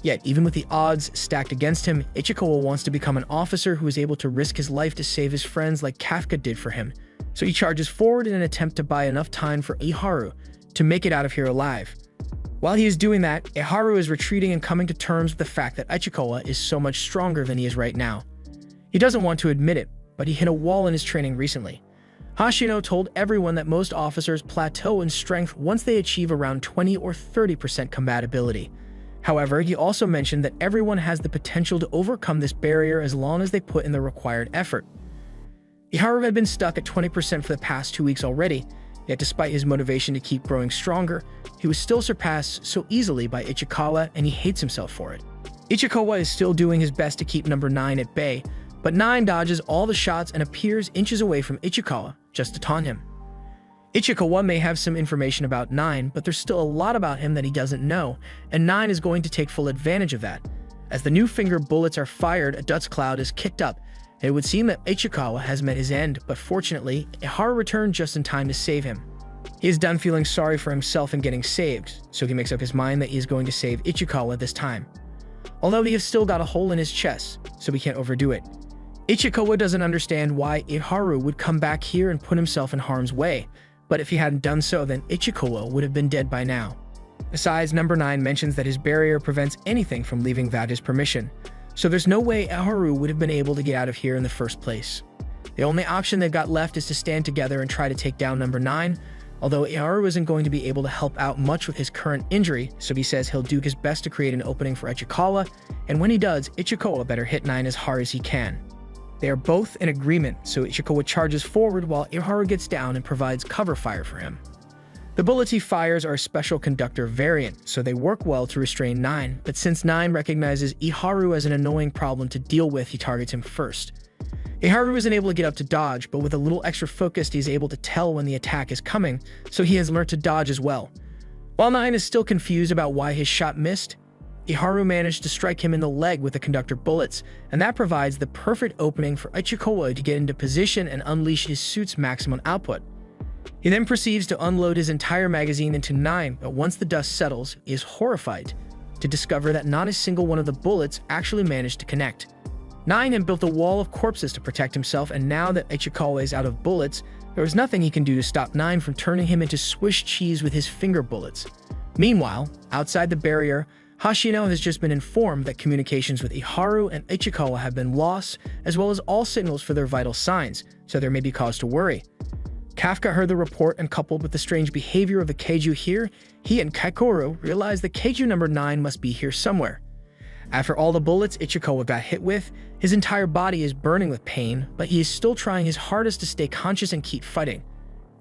Yet, even with the odds stacked against him, Ichikawa wants to become an officer who is able to risk his life to save his friends like Kafka did for him, so he charges forward in an attempt to buy enough time for Iharu to make it out of here alive. While he is doing that, Iharu is retreating and coming to terms with the fact that Ichikawa is so much stronger than he is right now. He doesn't want to admit it, but he hit a wall in his training recently. Hashino told everyone that most officers plateau in strength once they achieve around 20 or 30% compatibility. However, he also mentioned that everyone has the potential to overcome this barrier as long as they put in the required effort. Iharu had been stuck at 20% for the past 2 weeks already, yet despite his motivation to keep growing stronger, he was still surpassed so easily by Ichikawa and he hates himself for it. Ichikawa is still doing his best to keep number 9 at bay, but 9 dodges all the shots and appears inches away from Ichikawa just to taunt him. Ichikawa may have some information about 9, but there's still a lot about him that he doesn't know, and 9 is going to take full advantage of that. As the new finger bullets are fired, a dust cloud is kicked up, and it would seem that Ichikawa has met his end, but fortunately, Iharu returned just in time to save him. He is done feeling sorry for himself and getting saved, so he makes up his mind that he is going to save Ichikawa this time. Although he has still got a hole in his chest, so he can't overdo it. Ichikawa doesn't understand why Iharu would come back here and put himself in harm's way, but if he hadn't done so, then Ichikawa would have been dead by now. Besides, number 9 mentions that his barrier prevents anything from leaving without his permission, so there's no way Iharu would have been able to get out of here in the first place. The only option they've got left is to stand together and try to take down number 9, although Iharu isn't going to be able to help out much with his current injury, so he says he'll do his best to create an opening for Ichikawa, and when he does, Ichikawa better hit 9 as hard as he can. They are both in agreement, so Ichikawa charges forward while Iharu gets down and provides cover fire for him. The bullets he fires are a special conductor variant, so they work well to restrain 9, but since 9 recognizes Iharu as an annoying problem to deal with, he targets him first. Iharu isn't able to get up to dodge, but with a little extra focus, he's able to tell when the attack is coming, so he has learned to dodge as well. While 9 is still confused about why his shot missed, Iharu managed to strike him in the leg with the conductor bullets, and that provides the perfect opening for Ichikawa to get into position and unleash his suit's maximum output. He then proceeds to unload his entire magazine into 9, but once the dust settles, he is horrified to discover that not a single one of the bullets actually managed to connect. 9 had built a wall of corpses to protect himself, and now that Ichikawa is out of bullets, there is nothing he can do to stop 9 from turning him into Swiss cheese with his finger bullets. Meanwhile, outside the barrier, Hashino has just been informed that communications with Iharu and Ichikawa have been lost, as well as all signals for their vital signs, so there may be cause to worry. Kafka heard the report, and coupled with the strange behavior of the Kaiju here, he and Kikoru realized that Kaiju number 9 must be here somewhere. After all the bullets Ichikawa got hit with, his entire body is burning with pain, but he is still trying his hardest to stay conscious and keep fighting.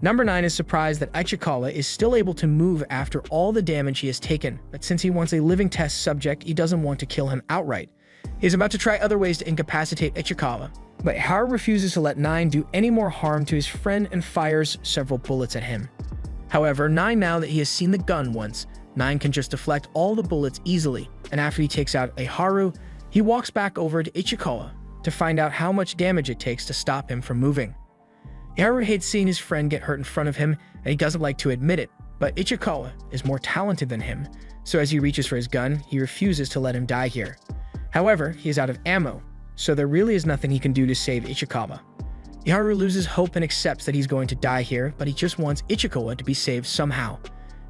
Number 9 is surprised that Ichikawa is still able to move after all the damage he has taken, but since he wants a living test subject, he doesn't want to kill him outright. He is about to try other ways to incapacitate Ichikawa, but Iharu refuses to let 9 do any more harm to his friend and fires several bullets at him. However, 9, now that he has seen the gun once, 9 can just deflect all the bullets easily, and after he takes out Iharu, he walks back over to Ichikawa to find out how much damage it takes to stop him from moving. Iharu hates seeing his friend get hurt in front of him, and he doesn't like to admit it, but Ichikawa is more talented than him, so as he reaches for his gun, he refuses to let him die here. However, he is out of ammo, so there really is nothing he can do to save Ichikawa. Iharu loses hope and accepts that he's going to die here, but he just wants Ichikawa to be saved somehow.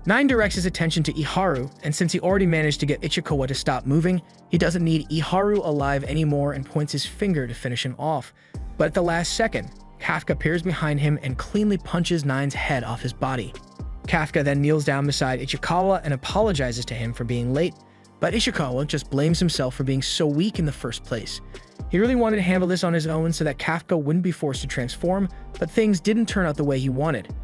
9 directs his attention to Iharu, and since he already managed to get Ichikawa to stop moving, he doesn't need Iharu alive anymore and points his finger to finish him off. But at the last second, Kafka appears behind him and cleanly punches 9's head off his body. Kafka then kneels down beside Ichikawa and apologizes to him for being late, but Ichikawa just blames himself for being so weak in the first place. He really wanted to handle this on his own so that Kafka wouldn't be forced to transform, but things didn't turn out the way he wanted.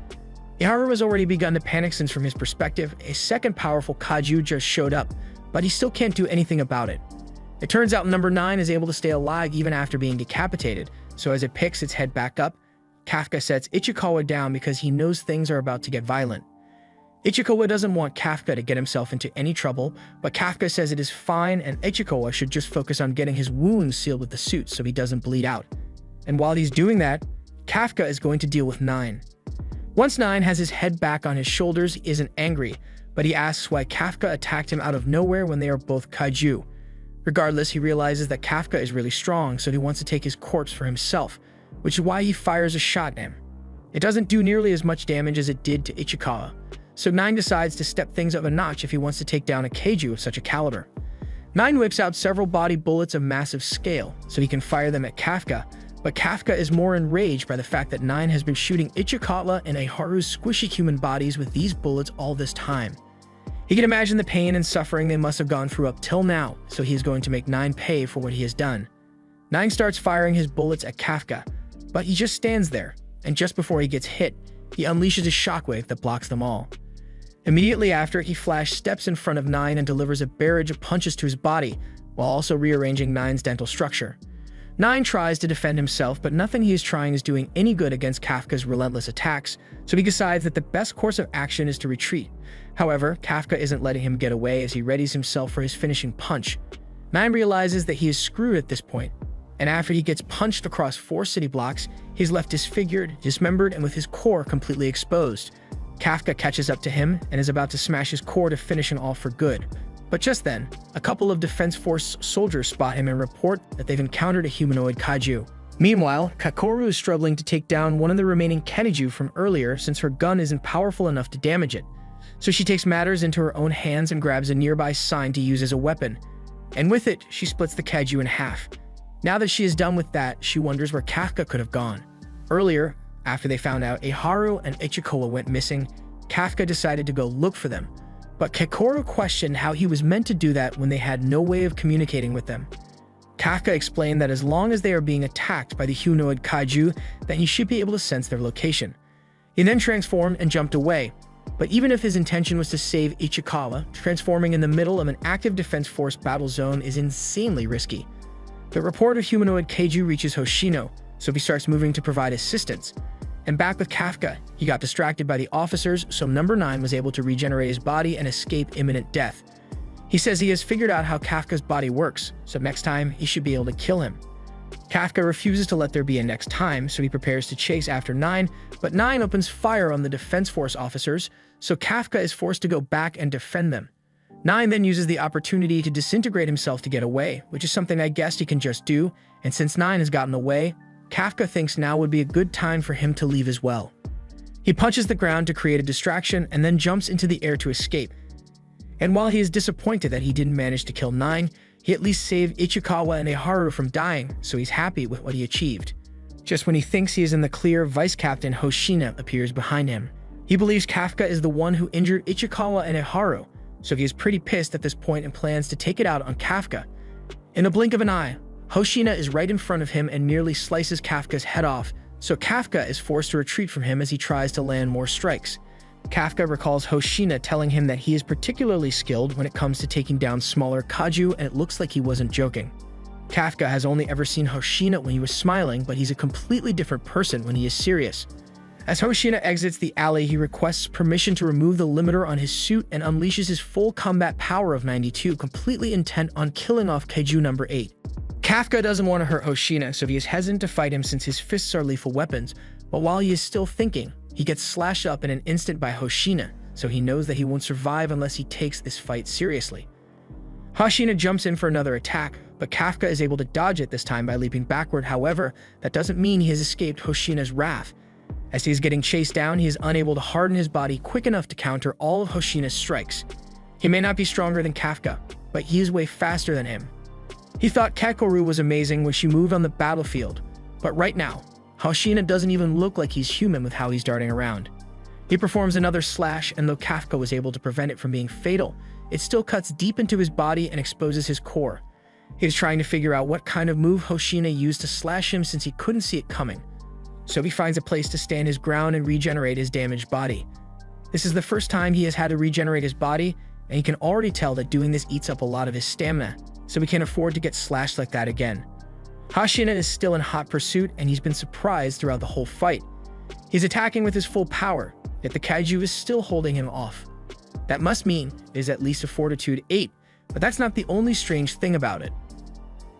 Iharu has already begun to panic since from his perspective, a second powerful Kaiju just showed up, but he still can't do anything about it. It turns out No.Eight is able to stay alive even after being decapitated, so as it picks its head back up, Kafka sets Ichikawa down because he knows things are about to get violent. Ichikawa doesn't want Kafka to get himself into any trouble, but Kafka says it is fine and Ichikawa should just focus on getting his wounds sealed with the suit so he doesn't bleed out. And while he's doing that, Kafka is going to deal with 9. Once 9 has his head back on his shoulders, he isn't angry, but he asks why Kafka attacked him out of nowhere when they are both Kaiju. Regardless, he realizes that Kafka is really strong, so he wants to take his corpse for himself, which is why he fires a shot at him. It doesn't do nearly as much damage as it did to Ichikawa, so 9 decides to step things up a notch if he wants to take down a Kaiju of such a caliber. 9 whips out several body bullets of massive scale, so he can fire them at Kafka, but Kafka is more enraged by the fact that 9 has been shooting Ichikawa and Iharu's squishy human bodies with these bullets all this time. He can imagine the pain and suffering they must have gone through up till now, so he is going to make 9 pay for what he has done. 9 starts firing his bullets at Kafka, but he just stands there, and just before he gets hit, he unleashes a shockwave that blocks them all. Immediately after, he flash steps in front of 9 and delivers a barrage of punches to his body, while also rearranging 9's dental structure. 9 tries to defend himself, but nothing he is trying is doing any good against Kafka's relentless attacks, so he decides that the best course of action is to retreat. However, Kafka isn't letting him get away as he readies himself for his finishing punch. 9 realizes that he is screwed at this point, and after he gets punched across 4 city blocks, he's left disfigured, dismembered, and with his core completely exposed. Kafka catches up to him and is about to smash his core to finish him off for good. But just then, a couple of Defense Force soldiers spot him and report that they've encountered a humanoid Kaiju. Meanwhile, Kakoru is struggling to take down one of the remaining Kaiju from earlier since her gun isn't powerful enough to damage it. So she takes matters into her own hands and grabs a nearby sign to use as a weapon. And with it, she splits the Kaiju in half. Now that she is done with that, she wonders where Kafka could have gone. Earlier, after they found out Iharu and Ichikawa went missing, Kafka decided to go look for them. But Kakoru questioned how he was meant to do that when they had no way of communicating with them. Kafka explained that as long as they are being attacked by the humanoid Kaiju, then he should be able to sense their location. He then transformed and jumped away, but even if his intention was to save Ichikawa, transforming in the middle of an active Defense Force battle zone is insanely risky. The report of humanoid Kaiju reaches Hoshino, so he starts moving to provide assistance. And back with Kafka, he got distracted by the officers, so No.Eight was able to regenerate his body and escape imminent death. He says he has figured out how Kafka's body works, so next time he should be able to kill him. Kafka refuses to let there be a next time, so he prepares to chase after 9, but 9 opens fire on the Defense Force officers, so Kafka is forced to go back and defend them. 9 then uses the opportunity to disintegrate himself to get away, which is something I guessed he can just do, and since 9 has gotten away, Kafka thinks now would be a good time for him to leave as well. He punches the ground to create a distraction and then jumps into the air to escape. And while he is disappointed that he didn't manage to kill 9, he at least saved Ichikawa and Iharu from dying, so he's happy with what he achieved. Just when he thinks he is in the clear, Vice Captain Hoshino appears behind him. He believes Kafka is the one who injured Ichikawa and Iharu, so he is pretty pissed at this point and plans to take it out on Kafka. In a blink of an eye, Hoshino is right in front of him and nearly slices Kafka's head off, so Kafka is forced to retreat from him as he tries to land more strikes. Kafka recalls Hoshino telling him that he is particularly skilled when it comes to taking down smaller Kaiju, and it looks like he wasn't joking. Kafka has only ever seen Hoshino when he was smiling, but he's a completely different person when he is serious. As Hoshino exits the alley, he requests permission to remove the limiter on his suit and unleashes his full combat power of 92, completely intent on killing off Kaiju No.Eight. Kafka doesn't want to hurt Hoshino, so he is hesitant to fight him since his fists are lethal weapons, but while he is still thinking, he gets slashed up in an instant by Hoshino, so he knows that he won't survive unless he takes this fight seriously. Hoshino jumps in for another attack, but Kafka is able to dodge it this time by leaping backward. However, that doesn't mean he has escaped Hoshino's wrath. As he is getting chased down, he is unable to harden his body quick enough to counter all of Hoshino's strikes. He may not be stronger than Kafka, but he is way faster than him. He thought Kakoru was amazing when she moved on the battlefield, but right now, Hoshino doesn't even look like he's human with how he's darting around. He performs another slash, and though Kafka was able to prevent it from being fatal, it still cuts deep into his body and exposes his core. He is trying to figure out what kind of move Hoshino used to slash him since he couldn't see it coming. so he finds a place to stand his ground and regenerate his damaged body. This is the first time he has had to regenerate his body, and he can already tell that doing this eats up a lot of his stamina, so he can't afford to get slashed like that again. Hoshina is still in hot pursuit, and he's been surprised throughout the whole fight. He's attacking with his full power, yet the Kaiju is still holding him off. That must mean it is at least a Fortitude 8, but that's not the only strange thing about it.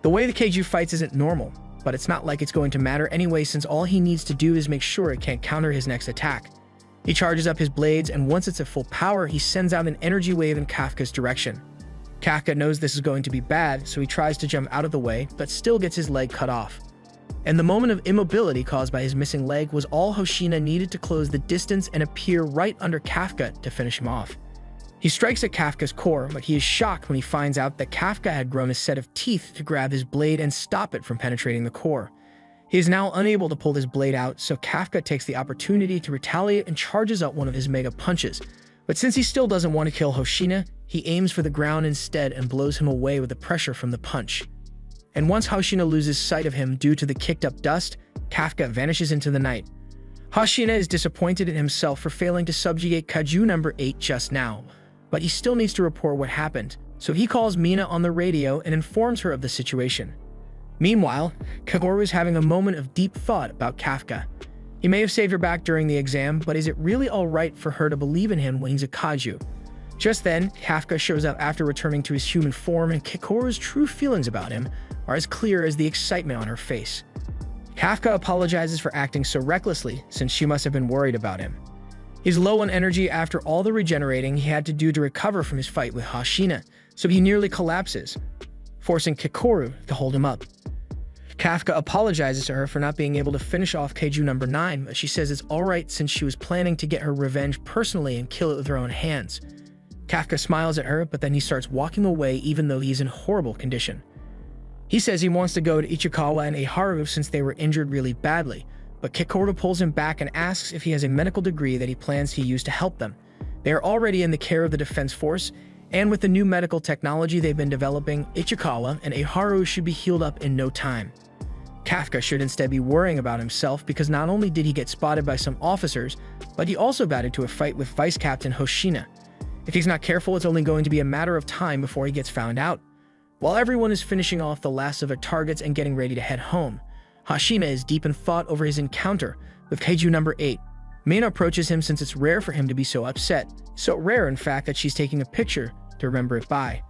The way the Kaiju fights isn't normal, but it's not like it's going to matter anyway, since all he needs to do is make sure it can't counter his next attack. He charges up his blades, and once it's at full power, he sends out an energy wave in Kafka's direction. Kafka knows this is going to be bad, so he tries to jump out of the way, but still gets his leg cut off. And the moment of immobility caused by his missing leg was all Hoshina needed to close the distance and appear right under Kafka to finish him off. He strikes at Kafka's core, but he is shocked when he finds out that Kafka had grown a set of teeth to grab his blade and stop it from penetrating the core. He is now unable to pull his blade out, so Kafka takes the opportunity to retaliate and charges out one of his mega punches. But since he still doesn't want to kill Hoshina, he aims for the ground instead and blows him away with the pressure from the punch. And once Hoshina loses sight of him due to the kicked up dust, Kafka vanishes into the night. Hoshina is disappointed in himself for failing to subjugate Kaiju No.Eight just now, but he still needs to report what happened, so he calls Mina on the radio and informs her of the situation. Meanwhile, Kakoru is having a moment of deep thought about Kafka. He may have saved her back during the exam, but is it really alright for her to believe in him when he's a Kaiju? Just then, Kafka shows up after returning to his human form, and Kakoru's true feelings about him are as clear as the excitement on her face. Kafka apologizes for acting so recklessly, since she must have been worried about him. He's low on energy after all the regenerating he had to do to recover from his fight with Hoshina, so he nearly collapses, forcing Kakoru to hold him up. Kafka apologizes to her for not being able to finish off Kaiju No.9, but she says it's alright since she was planning to get her revenge personally and kill it with her own hands. Kafka smiles at her, but then he starts walking away even though he's in horrible condition. He says he wants to go to Ichikawa and Eiharu since they were injured really badly, but Kakoru pulls him back and asks if he has a medical degree that he plans to use to help them. They are already in the care of the Defense Force, and with the new medical technology they've been developing, Ichikawa and Eiharu should be healed up in no time. Kafka should instead be worrying about himself because not only did he get spotted by some officers, but he also got into a fight with Vice Captain Hoshina. If he's not careful, it's only going to be a matter of time before he gets found out. While everyone is finishing off the last of their targets and getting ready to head home, Hoshina is deep in thought over his encounter with Kaiju No.Eight. Mina approaches him since it's rare for him to be so upset. So rare, in fact, that she's taking a picture to remember it by.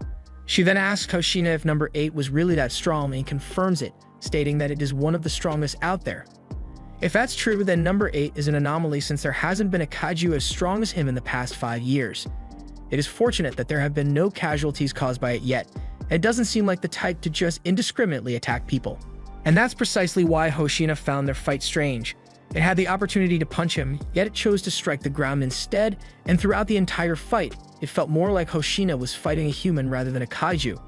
She then asks Hoshina if No.Eight was really that strong, and he confirms it, stating that it is one of the strongest out there. If that's true, then No.Eight is an anomaly since there hasn't been a Kaiju as strong as him in the past 5 years. It is fortunate that there have been no casualties caused by it yet, and it doesn't seem like the type to just indiscriminately attack people. And that's precisely why Hoshina found their fight strange. It had the opportunity to punch him, yet it chose to strike the ground instead, and throughout the entire fight, it felt more like Hoshina was fighting a human rather than a Kaiju.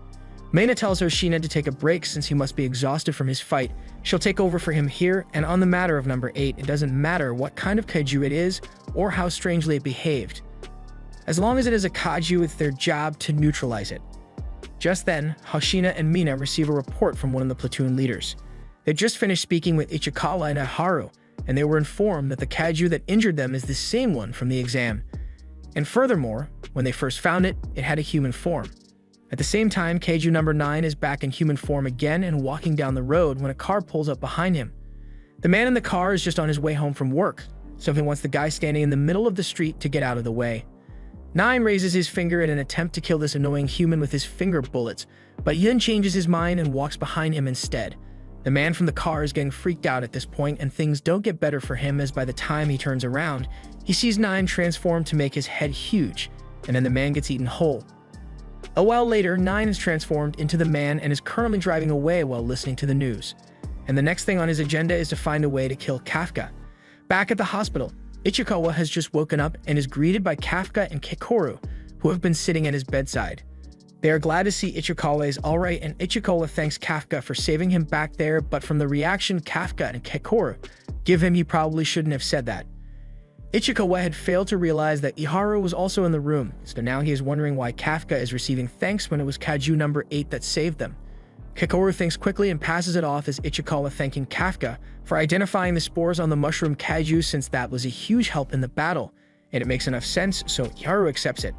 Mina tells Hoshina to take a break since he must be exhausted from his fight. She'll take over for him here, and on the matter of No.Eight, it doesn't matter what kind of Kaiju it is or how strangely it behaved. As long as it is a Kaiju, it's their job to neutralize it. Just then, Hoshina and Mina receive a report from one of the platoon leaders. They just finished speaking with Ichikawa and Eiharu, and they were informed that the Kaiju that injured them is the same one from the exam. And furthermore, when they first found it, it had a human form. At the same time, Kaiju No.9 is back in human form again and walking down the road when a car pulls up behind him. The man in the car is just on his way home from work, so he wants the guy standing in the middle of the street to get out of the way. 9 raises his finger in an attempt to kill this annoying human with his finger bullets, but he then changes his mind and walks behind him instead. The man from the car is getting freaked out at this point, and things don't get better for him as by the time he turns around, he sees 9 transform to make his head huge, and then the man gets eaten whole. A while later, 9 is transformed into the man and is currently driving away while listening to the news. And the next thing on his agenda is to find a way to kill Kafka. Back at the hospital, Ichikawa has just woken up and is greeted by Kafka and Kakoru, who have been sitting at his bedside. They are glad to see Ichikawa is alright, and Ichikawa thanks Kafka for saving him back there, but from the reaction Kafka and Kakoru give him, he probably shouldn't have said that. Ichikawa had failed to realize that Eiharu was also in the room, so now he is wondering why Kafka is receiving thanks when it was Kaiju No.Eight that saved them. Kakoru thinks quickly and passes it off as Ichikawa thanking Kafka for identifying the spores on the mushroom Kaiju, since that was a huge help in the battle, and it makes enough sense, so Iharu accepts it.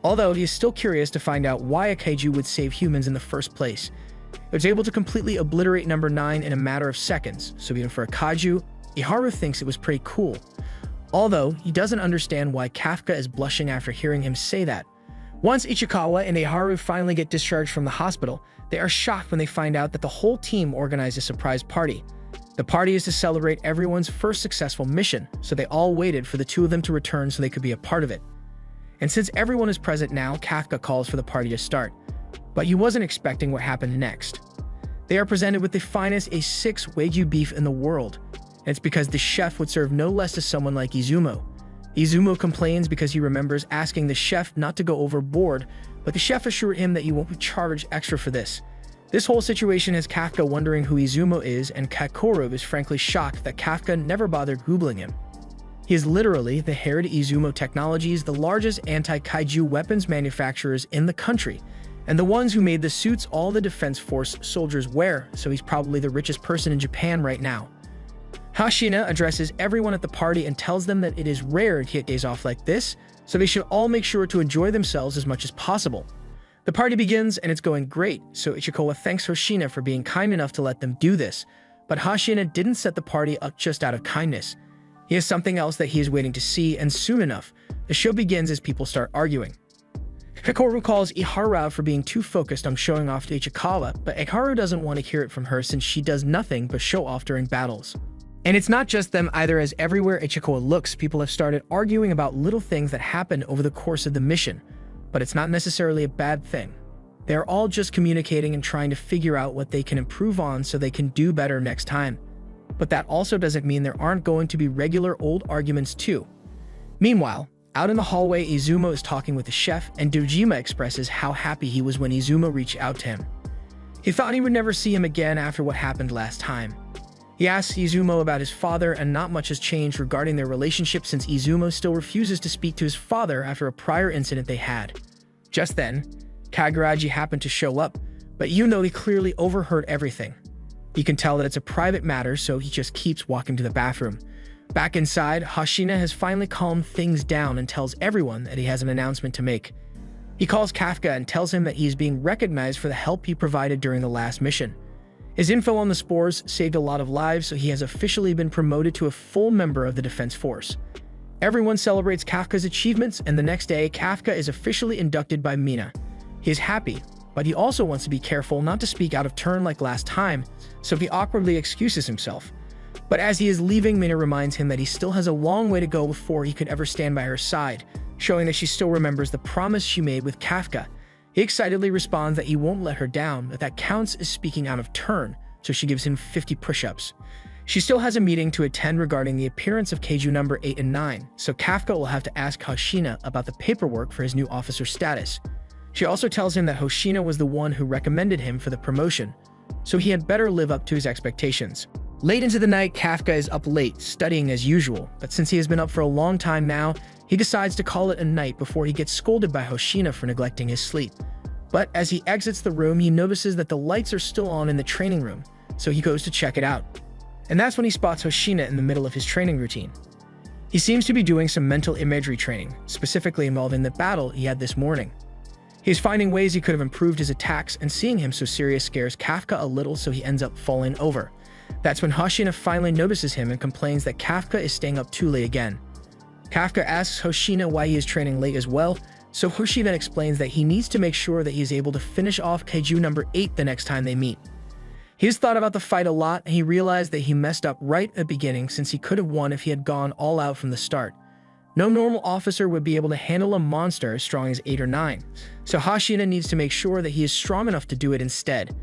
Although he is still curious to find out why a Kaiju would save humans in the first place. It was able to completely obliterate No.9 in a matter of seconds, so even for a Kaiju, Iharu thinks it was pretty cool. Although he doesn't understand why Kafka is blushing after hearing him say that. Once Ichikawa and Iharu finally get discharged from the hospital, they are shocked when they find out that the whole team organized a surprise party. The party is to celebrate everyone's first successful mission, so they all waited for the two of them to return so they could be a part of it. And since everyone is present now, Kafka calls for the party to start. But he wasn't expecting what happened next. They are presented with the finest A6 Wagyu beef in the world, and it's because the chef would serve no less to someone like Izumo. Izumo complains because he remembers asking the chef not to go overboard, but the chef assured him that he won't be charged extra for this. This whole situation has Kafka wondering who Izumo is, and Kakoru is frankly shocked that Kafka never bothered Googling him. He is literally the heir to Izumo Technologies, the largest anti-kaiju weapons manufacturers in the country, and the ones who made the suits all the Defense Force soldiers wear, so he's probably the richest person in Japan right now. Hashina addresses everyone at the party and tells them that it is rare to get days off like this, so they should all make sure to enjoy themselves as much as possible. The party begins and it's going great, so Ichikawa thanks Hoshina for being kind enough to let them do this, but Hashina didn't set the party up just out of kindness. He has something else that he is waiting to see, and soon enough, the show begins as people start arguing. Kakoru calls Iharu out for being too focused on showing off to Ichikawa, but Iharu doesn't want to hear it from her since she does nothing but show off during battles. And it's not just them either, as everywhere Ichikawa looks, people have started arguing about little things that happened over the course of the mission, but it's not necessarily a bad thing. They're all just communicating and trying to figure out what they can improve on so they can do better next time. But that also doesn't mean there aren't going to be regular old arguments too. Meanwhile, out in the hallway, Izumo is talking with the chef, and Dojima expresses how happy he was when Izumo reached out to him. He thought he would never see him again after what happened last time. He asks Izumo about his father, and not much has changed regarding their relationship since Izumo still refuses to speak to his father after a prior incident they had. Just then, Kaguraji happened to show up, but he clearly overheard everything. He can tell that it's a private matter, so he just keeps walking to the bathroom. Back inside, Hashina has finally calmed things down and tells everyone that he has an announcement to make. He calls Kafka and tells him that he is being recognized for the help he provided during the last mission. His info on the spores saved a lot of lives, so he has officially been promoted to a full member of the Defense Force. Everyone celebrates Kafka's achievements, and the next day, Kafka is officially inducted by Mina. He is happy, but he also wants to be careful not to speak out of turn like last time, so he awkwardly excuses himself. But as he is leaving, Mina reminds him that he still has a long way to go before he could ever stand by her side, showing that she still remembers the promise she made with Kafka. He excitedly responds that he won't let her down, that counts as speaking out of turn, so she gives him 50 push-ups. She still has a meeting to attend regarding the appearance of Kaiju number 8 and 9, so Kafka will have to ask Hoshina about the paperwork for his new officer status. She also tells him that Hoshina was the one who recommended him for the promotion, so he had better live up to his expectations. Late into the night, Kafka is up late, studying as usual, but since he has been up for a long time now, he decides to call it a night before he gets scolded by Hoshina for neglecting his sleep. But as he exits the room, he notices that the lights are still on in the training room, so he goes to check it out. And that's when he spots Hoshina in the middle of his training routine. He seems to be doing some mental imagery training, specifically involving the battle he had this morning. He is finding ways he could have improved his attacks, and seeing him so serious scares Kafka a little, so he ends up falling over. That's when Hoshina finally notices him and complains that Kafka is staying up too late again. Kafka asks Hoshina why he is training late as well, so Hoshi then explains that he needs to make sure that he is able to finish off Kaiju number 8 the next time they meet. He has thought about the fight a lot, and he realized that he messed up right at the beginning since he could have won if he had gone all out from the start. No normal officer would be able to handle a monster as strong as 8 or 9, so Hoshina needs to make sure that he is strong enough to do it instead.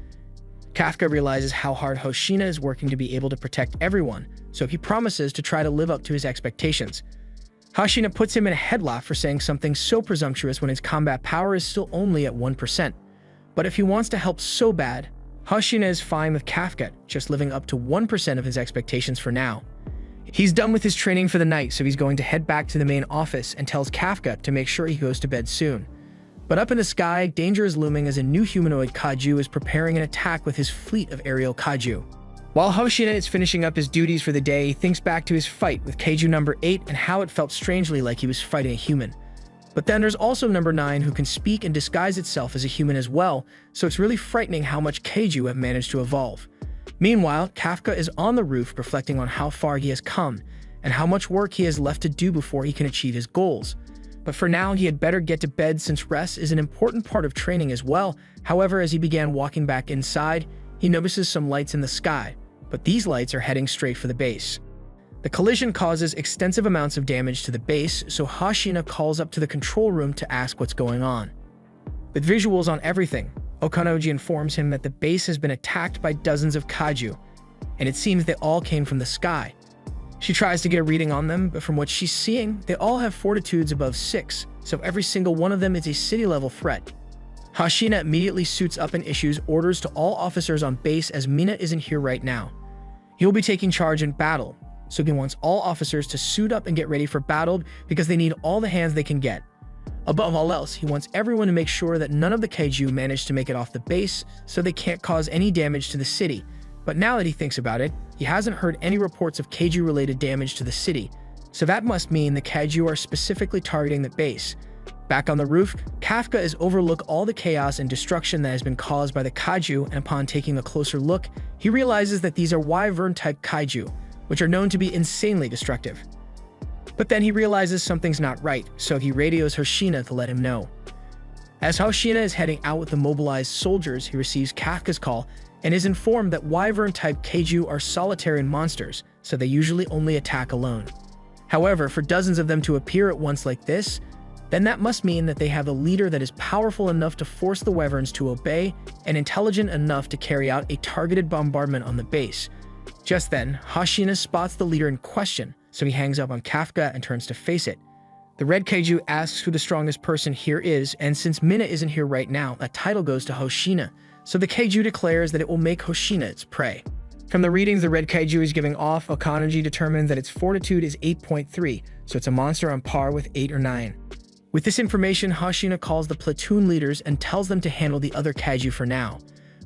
Kafka realizes how hard Hoshina is working to be able to protect everyone, so he promises to try to live up to his expectations. Hoshina puts him in a headlock for saying something so presumptuous when his combat power is still only at 1%. But if he wants to help so bad, Hoshina is fine with Kafka just living up to 1% of his expectations for now. He's done with his training for the night, so he's going to head back to the main office and tells Kafka to make sure he goes to bed soon. But up in the sky, danger is looming as a new humanoid Kaiju is preparing an attack with his fleet of aerial Kaiju. While Hoshina is finishing up his duties for the day, he thinks back to his fight with Kaiju No.Eight and how it felt strangely like he was fighting a human. But then there's also No.9 who can speak and disguise itself as a human as well, so it's really frightening how much Kaiju have managed to evolve. Meanwhile, Kafka is on the roof reflecting on how far he has come and how much work he has left to do before he can achieve his goals. But for now, he had better get to bed since rest is an important part of training as well. However, as he began walking back inside, he notices some lights in the sky, but these lights are heading straight for the base. The collision causes extensive amounts of damage to the base, so Hoshina calls up to the control room to ask what's going on. With visuals on everything, Okanoji informs him that the base has been attacked by dozens of Kaiju, and it seems they all came from the sky. She tries to get a reading on them, but from what she's seeing, they all have fortitudes above 6, so every single one of them is a city-level threat. Hoshina immediately suits up and issues orders to all officers on base as Mina isn't here right now. He will be taking charge in battle, so he wants all officers to suit up and get ready for battle because they need all the hands they can get. Above all else, he wants everyone to make sure that none of the Kaiju manage to make it off the base so they can't cause any damage to the city. But now that he thinks about it, he hasn't heard any reports of Kaiju-related damage to the city, so that must mean the Kaiju are specifically targeting the base. Back on the roof, Kafka is overlook all the chaos and destruction that has been caused by the Kaiju, and upon taking a closer look, he realizes that these are Wyvern-type Kaiju, which are known to be insanely destructive. But then he realizes something's not right, so he radios Hoshina to let him know. As Hoshina is heading out with the mobilized soldiers, he receives Kafka's call and is informed that Wyvern-type Kaiju are solitary monsters, so they usually only attack alone. However, for dozens of them to appear at once like this, then that must mean that they have a leader that is powerful enough to force the Wyverns to obey and intelligent enough to carry out a targeted bombardment on the base. Just then, Hoshina spots the leader in question, so he hangs up on Kafka and turns to face it. The red Kaiju asks who the strongest person here is, and since Mina isn't here right now, that title goes to Hoshina, so the Kaiju declares that it will make Hoshina its prey. From the readings the red Kaiju is giving off, Okanoji determines that its fortitude is 8.3, so it's a monster on par with 8 or 9. With this information, Hoshina calls the platoon leaders and tells them to handle the other Kaiju for now.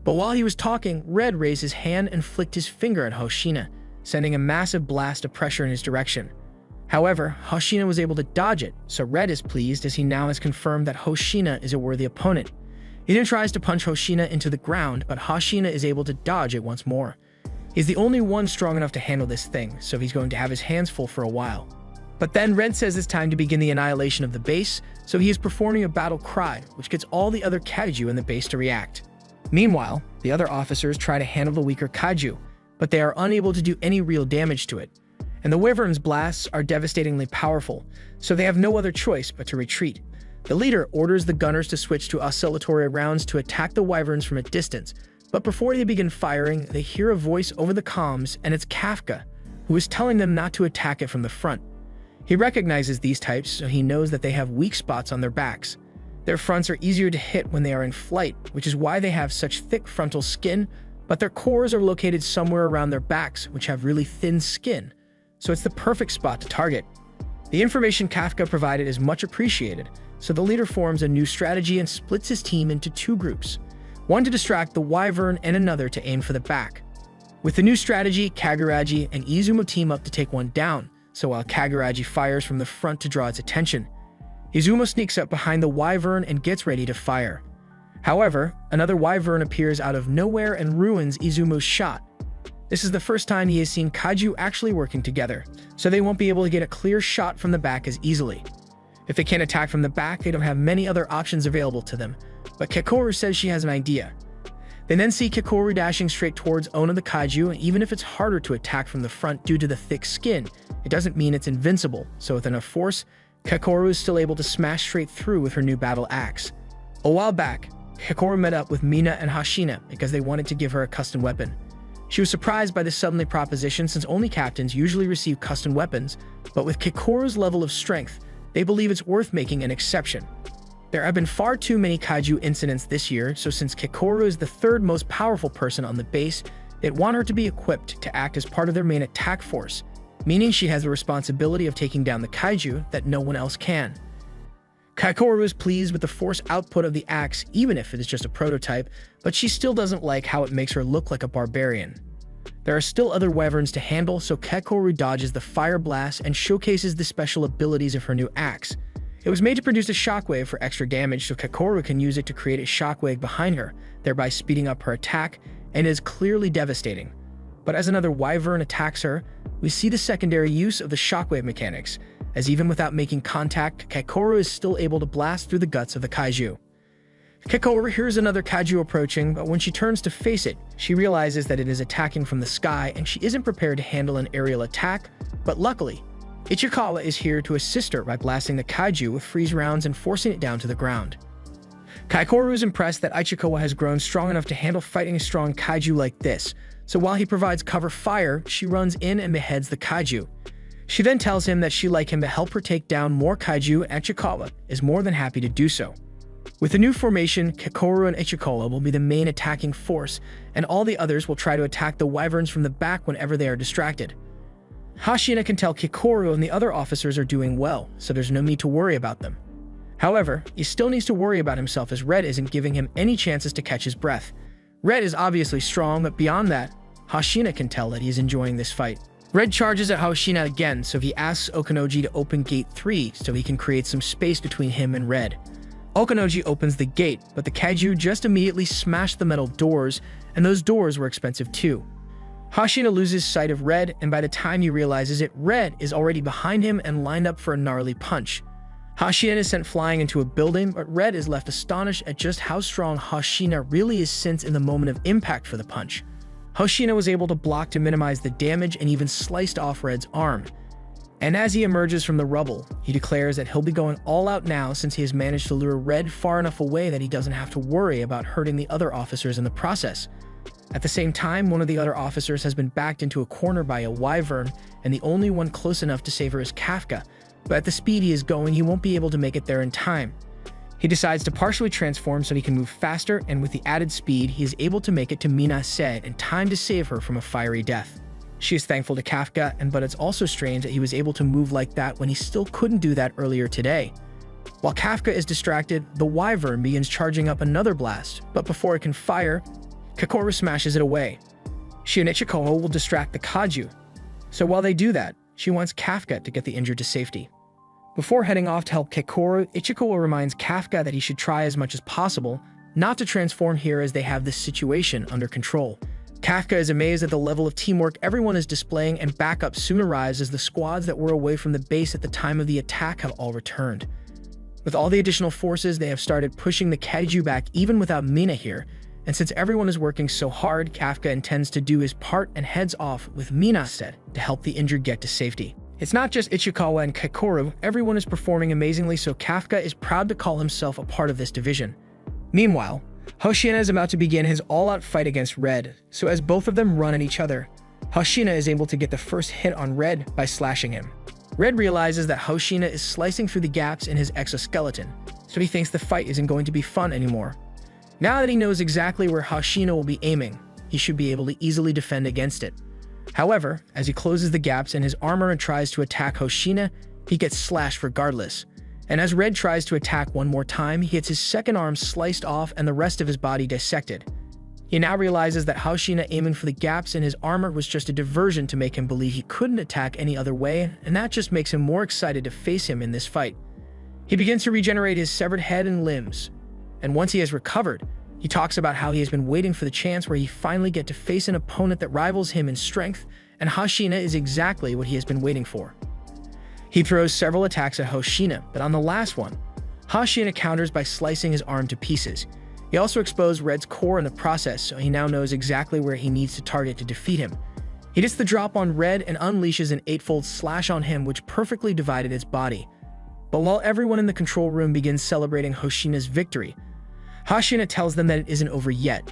But while he was talking, Red raised his hand and flicked his finger at Hoshina, sending a massive blast of pressure in his direction. However, Hoshina was able to dodge it, so Red is pleased as he now has confirmed that Hoshina is a worthy opponent. He then tries to punch Hoshina into the ground, but Hoshina is able to dodge it once more. He's the only one strong enough to handle this thing, so he's going to have his hands full for a while. But then Red says it's time to begin the annihilation of the base, so he is performing a battle cry, which gets all the other Kaiju in the base to react. Meanwhile, the other officers try to handle the weaker Kaiju, but they are unable to do any real damage to it. And the Wyvern's blasts are devastatingly powerful, so they have no other choice but to retreat. The leader orders the gunners to switch to oscillatory rounds to attack the Wyverns from a distance, but before they begin firing, they hear a voice over the comms, and it's Kafka, who is telling them not to attack it from the front. He recognizes these types, so he knows that they have weak spots on their backs. Their fronts are easier to hit when they are in flight, which is why they have such thick frontal skin, but their cores are located somewhere around their backs, which have really thin skin, so it's the perfect spot to target. The information Kafka provided is much appreciated, so the leader forms a new strategy and splits his team into 2 groups, one to distract the Wyvern and another to aim for the back. With the new strategy, Kaguraji and Izumo team up to take one down, so while Kaguraji fires from the front to draw its attention, Izumo sneaks up behind the Wyvern and gets ready to fire. However, another Wyvern appears out of nowhere and ruins Izumo's shot. This is the first time he has seen Kaiju actually working together, so they won't be able to get a clear shot from the back as easily. If they can't attack from the back, they don't have many other options available to them, but Kikoru says she has an idea. They then see Kikoru dashing straight towards Ona the Kaiju, and even if it's harder to attack from the front due to the thick skin, it doesn't mean it's invincible, so with enough force, Kikoru is still able to smash straight through with her new battle axe. A while back, Kikoru met up with Mina and Hoshina because they wanted to give her a custom weapon. She was surprised by this suddenly proposition since only captains usually receive custom weapons, but with Kikoru's level of strength, they believe it's worth making an exception. There have been far too many Kaiju incidents this year, so since Kikoru is the 3rd most powerful person on the base, they'd want her to be equipped to act as part of their main attack force, meaning she has the responsibility of taking down the Kaiju that no one else can. Kaikoru is pleased with the force output of the axe, even if it is just a prototype, but she still doesn't like how it makes her look like a barbarian. There are still other wyverns to handle, so Kaikoru dodges the fire blast and showcases the special abilities of her new axe. It was made to produce a shockwave for extra damage, so Kaikoru can use it to create a shockwave behind her, thereby speeding up her attack, and is clearly devastating. But as another wyvern attacks her, we see the secondary use of the shockwave mechanics, as even without making contact, Kaikoru is still able to blast through the guts of the kaiju. Kaikoru hears another kaiju approaching, but when she turns to face it, she realizes that it is attacking from the sky and she isn't prepared to handle an aerial attack, but luckily, Ichikawa is here to assist her by blasting the kaiju with freeze rounds and forcing it down to the ground. Kaikoru is impressed that Ichikawa has grown strong enough to handle fighting a strong kaiju like this, so while he provides cover fire, she runs in and beheads the kaiju. She then tells him that she'd like him to help her take down more kaiju, and Ichikawa is more than happy to do so. With the new formation, Kaikoru and Ichikawa will be the main attacking force, and all the others will try to attack the wyverns from the back whenever they are distracted. Hashina can tell Kaikoru and the other officers are doing well, so there's no need to worry about them. However, he still needs to worry about himself as Red isn't giving him any chances to catch his breath. Red is obviously strong, but beyond that, Hashina can tell that he is enjoying this fight. Red charges at Hashina again, so he asks Okanoji to open Gate 3 so he can create some space between him and Red. Okanoji opens the gate, but the kaiju just immediately smash the metal doors, and those doors were expensive too. Hashina loses sight of Red, and by the time he realizes it, Red is already behind him and lined up for a gnarly punch. Hashina is sent flying into a building, but Red is left astonished at just how strong Hashina really is since in the moment of impact for the punch. Hashina was able to block to minimize the damage and even sliced off Red's arm. And as he emerges from the rubble, he declares that he'll be going all out now since he has managed to lure Red far enough away that he doesn't have to worry about hurting the other officers in the process. At the same time, one of the other officers has been backed into a corner by a wyvern, and the only one close enough to save her is Kafka, but at the speed he is going, he won't be able to make it there in time. He decides to partially transform so he can move faster, and with the added speed, he is able to make it to Minase in time to save her from a fiery death. She is thankful to Kafka, but it's also strange that he was able to move like that when he still couldn't do that earlier today. While Kafka is distracted, the wyvern begins charging up another blast, but before it can fire, Kaikoru smashes it away. She and Ichikawa will distract the kaiju. So while they do that, she wants Kafka to get the injured to safety. Before heading off to help Kaikoru, Ichikawa reminds Kafka that he should try as much as possible not to transform here as they have this situation under control. Kafka is amazed at the level of teamwork everyone is displaying, and backup soon arrives as the squads that were away from the base at the time of the attack have all returned. With all the additional forces, they have started pushing the kaiju back even without Mina here, and since everyone is working so hard, Kafka intends to do his part and heads off with Mina instead to help the injured get to safety. It's not just Ichikawa and Kaikoru, everyone is performing amazingly, so Kafka is proud to call himself a part of this division. Meanwhile, Hoshina is about to begin his all-out fight against Red, so as both of them run at each other, Hoshina is able to get the first hit on Red by slashing him. Red realizes that Hoshina is slicing through the gaps in his exoskeleton, so he thinks the fight isn't going to be fun anymore. Now that he knows exactly where Hoshina will be aiming, he should be able to easily defend against it. However, as he closes the gaps in his armor and tries to attack Hoshina, he gets slashed regardless. And as Red tries to attack one more time, he gets his second arm sliced off and the rest of his body dissected. He now realizes that Hoshina aiming for the gaps in his armor was just a diversion to make him believe he couldn't attack any other way, and that just makes him more excited to face him in this fight. He begins to regenerate his severed head and limbs, and once he has recovered, he talks about how he has been waiting for the chance where he finally get to face an opponent that rivals him in strength, and Hoshina is exactly what he has been waiting for. He throws several attacks at Hoshina, but on the last one, Hoshina counters by slicing his arm to pieces. He also exposed Red's core in the process, so he now knows exactly where he needs to target to defeat him. He gets the drop on Red and unleashes an 8-fold slash on him, which perfectly divided its body. But while everyone in the control room begins celebrating Hoshina's victory, Hoshina tells them that it isn't over yet.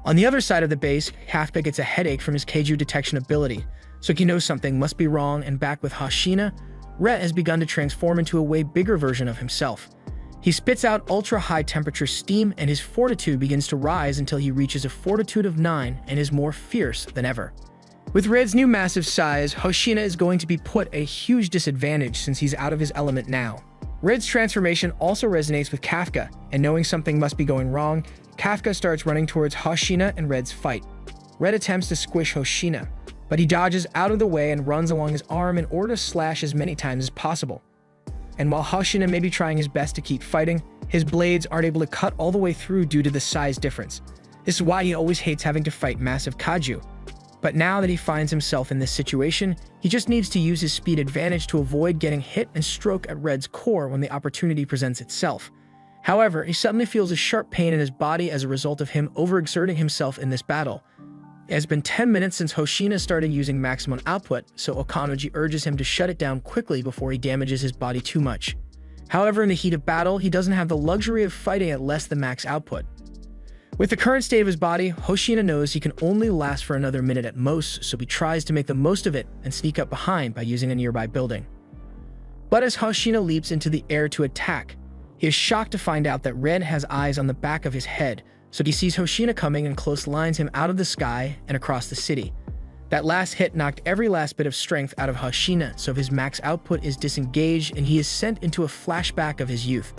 On the other side of the base, Kafka gets a headache from his Kaiju detection ability, so he knows something must be wrong, and back with Hoshina, Ret has begun to transform into a way bigger version of himself. He spits out ultra-high temperature steam, and his fortitude begins to rise until he reaches a fortitude of 9 and is more fierce than ever. With Red's new massive size, Hoshina is going to be put at a huge disadvantage since he's out of his element now. Red's transformation also resonates with Kafka, and knowing something must be going wrong, Kafka starts running towards Hoshina and Red's fight. Red attempts to squish Hoshina, but he dodges out of the way and runs along his arm in order to slash as many times as possible. And while Hoshina may be trying his best to keep fighting, his blades aren't able to cut all the way through due to the size difference. This is why he always hates having to fight massive Kaiju. But now that he finds himself in this situation, he just needs to use his speed advantage to avoid getting hit and stroke at Red's core when the opportunity presents itself. However, he suddenly feels a sharp pain in his body as a result of him overexerting himself in this battle. It has been 10 minutes since Hoshina started using maximum output, so Okanoji urges him to shut it down quickly before he damages his body too much. However, in the heat of battle, he doesn't have the luxury of fighting at less than max output. With the current state of his body, Hoshina knows he can only last for another minute at most, so he tries to make the most of it and sneak up behind by using a nearby building. But as Hoshina leaps into the air to attack, he is shocked to find out that Red has eyes on the back of his head, so he sees Hoshina coming and close lines him out of the sky and across the city. That last hit knocked every last bit of strength out of Hoshina, so his max output is disengaged and he is sent into a flashback of his youth.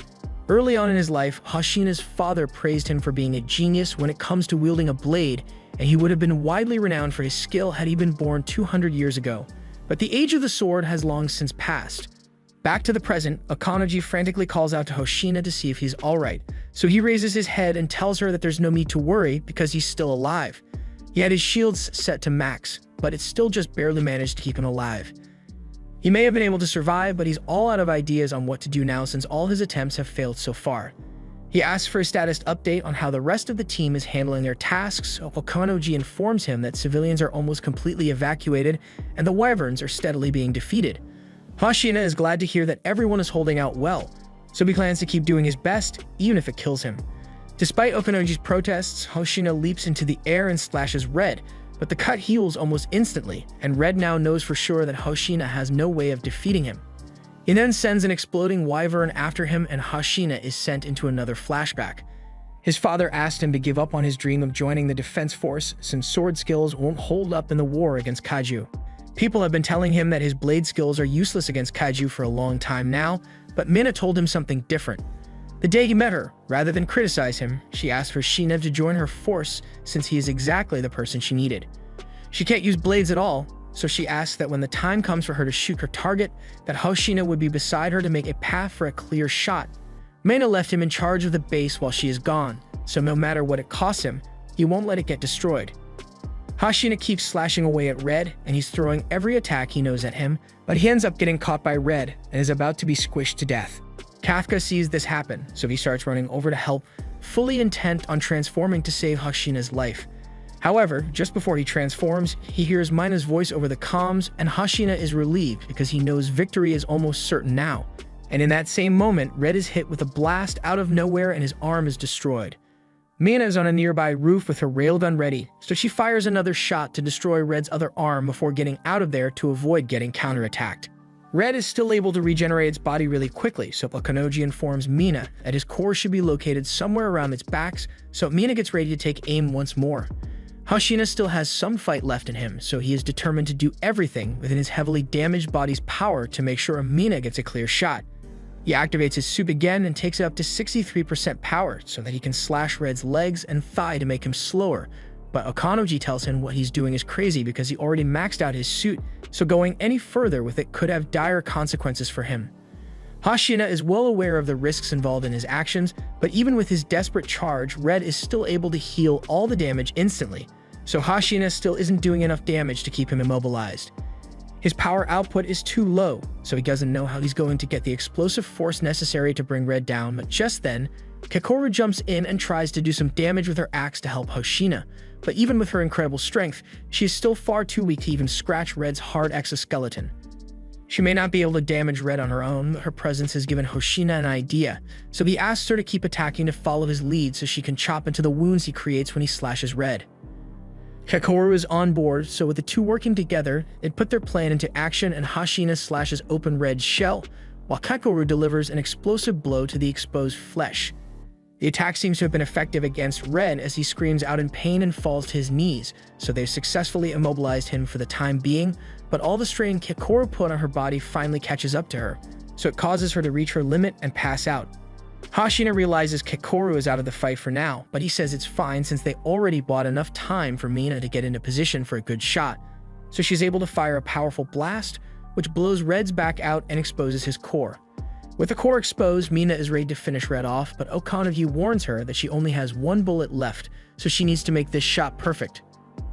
Early on in his life, Hoshina's father praised him for being a genius when it comes to wielding a blade, and he would have been widely renowned for his skill had he been born 200 years ago. But the age of the sword has long since passed. Back to the present, Okanoji frantically calls out to Hoshina to see if he's alright, so he raises his head and tells her that there's no need to worry because he's still alive. He had his shields set to max, but it still just barely managed to keep him alive. He may have been able to survive, but he's all out of ideas on what to do now since all his attempts have failed so far. He asks for a status update on how the rest of the team is handling their tasks, so Okanoji informs him that civilians are almost completely evacuated and the Wyverns are steadily being defeated. Hoshina is glad to hear that everyone is holding out well, so he plans to keep doing his best, even if it kills him. Despite Okanoji's protests, Hoshina leaps into the air and slashes Red, but the cut heals almost instantly, and Red now knows for sure that Hoshina has no way of defeating him. He then sends an exploding wyvern after him and Hoshina is sent into another flashback. His father asked him to give up on his dream of joining the defense force since sword skills won't hold up in the war against Kaiju. People have been telling him that his blade skills are useless against Kaiju for a long time now, but Mina told him something different. The day he met her, rather than criticize him, she asked for Shinev to join her force since he is exactly the person she needed. She can't use blades at all, so she asked that when the time comes for her to shoot her target, that Hoshina would be beside her to make a path for a clear shot. Mina left him in charge of the base while she is gone, so no matter what it costs him, he won't let it get destroyed. Hoshina keeps slashing away at Red, and he's throwing every attack he knows at him, but he ends up getting caught by Red and is about to be squished to death. Kafka sees this happen, so he starts running over to help, fully intent on transforming to save Hoshina's life. However, just before he transforms, he hears Mina's voice over the comms, and Hoshina is relieved because he knows victory is almost certain now. And in that same moment, Red is hit with a blast out of nowhere and his arm is destroyed. Mina is on a nearby roof with her railgun ready, so she fires another shot to destroy Red's other arm before getting out of there to avoid getting counterattacked. Red is still able to regenerate its body really quickly, so Okanoji informs Mina that his core should be located somewhere around its backs, so Mina gets ready to take aim once more. Hoshina still has some fight left in him, so he is determined to do everything within his heavily damaged body's power to make sure Mina gets a clear shot. He activates his suit again and takes it up to 63% power so that he can slash Red's legs and thigh to make him slower, but Okanoji tells him what he's doing is crazy because he already maxed out his suit, so going any further with it could have dire consequences for him. Hoshina is well aware of the risks involved in his actions, but even with his desperate charge, Red is still able to heal all the damage instantly, so Hoshina still isn't doing enough damage to keep him immobilized. His power output is too low, so he doesn't know how he's going to get the explosive force necessary to bring Red down, but just then, Kakoru jumps in and tries to do some damage with her axe to help Hoshina, but even with her incredible strength, she is still far too weak to even scratch Red's hard exoskeleton. She may not be able to damage Red on her own, but her presence has given Hoshina an idea, so he asks her to keep attacking to follow his lead so she can chop into the wounds he creates when he slashes Red. Kakoru is on board, so with the two working together, they put their plan into action and Hoshina slashes open Red's shell, while Kakoru delivers an explosive blow to the exposed flesh. The attack seems to have been effective against Red as he screams out in pain and falls to his knees, so they've successfully immobilized him for the time being, but all the strain Kakoru put on her body finally catches up to her, so it causes her to reach her limit and pass out. Hoshina realizes Kikoru is out of the fight for now, but he says it's fine since they already bought enough time for Mina to get into position for a good shot, so she's able to fire a powerful blast, which blows Red's back out and exposes his core. With the core exposed, Mina is ready to finish Red off, but Okanaview warns her that she only has one bullet left, so she needs to make this shot perfect.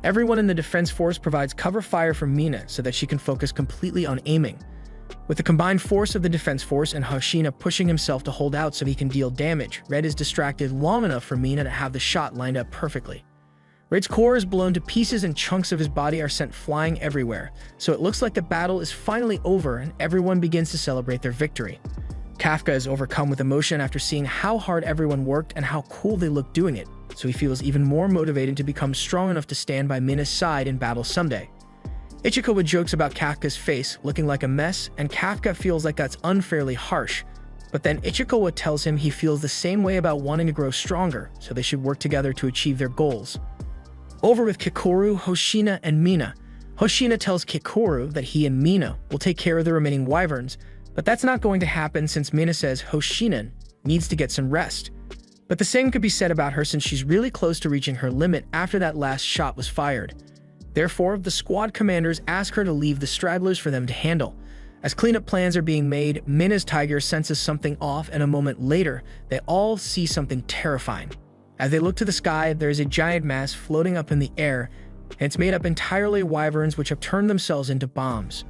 Everyone in the defense force provides cover fire for Mina so that she can focus completely on aiming. With the combined force of the defense force and Hoshina pushing himself to hold out so he can deal damage, Red is distracted long enough for Mina to have the shot lined up perfectly. Red's core is blown to pieces and chunks of his body are sent flying everywhere, so it looks like the battle is finally over and everyone begins to celebrate their victory. Kafka is overcome with emotion after seeing how hard everyone worked and how cool they looked doing it, so he feels even more motivated to become strong enough to stand by Mina's side in battle someday. Ichikawa jokes about Kafka's face looking like a mess, and Kafka feels like that's unfairly harsh, but then Ichikawa tells him he feels the same way about wanting to grow stronger, so they should work together to achieve their goals. Over with Kikoru, Hoshina, and Mina. Hoshina tells Kikoru that he and Mina will take care of the remaining wyverns, but that's not going to happen since Mina says Hoshina needs to get some rest. But the same could be said about her since she's really close to reaching her limit after that last shot was fired. Therefore, the squad commanders ask her to leave the stragglers for them to handle. As cleanup plans are being made, Mina's tiger senses something off, and a moment later, they all see something terrifying. As they look to the sky, there is a giant mass floating up in the air, and it's made up entirely of wyverns which have turned themselves into bombs.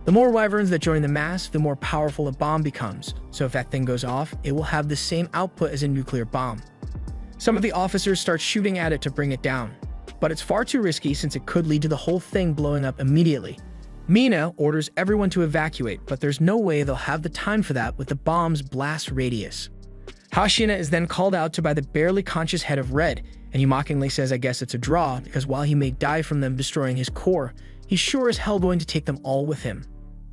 The more wyverns that join the mass, the more powerful a bomb becomes, so if that thing goes off, it will have the same output as a nuclear bomb. Some of the officers start shooting at it to bring it down, but it's far too risky since it could lead to the whole thing blowing up immediately. Mina orders everyone to evacuate, but there's no way they'll have the time for that with the bomb's blast radius. Hoshina is then called out to by the barely conscious head of Red, and he mockingly says I guess it's a draw, because while he may die from them destroying his core, he's sure as hell going to take them all with him.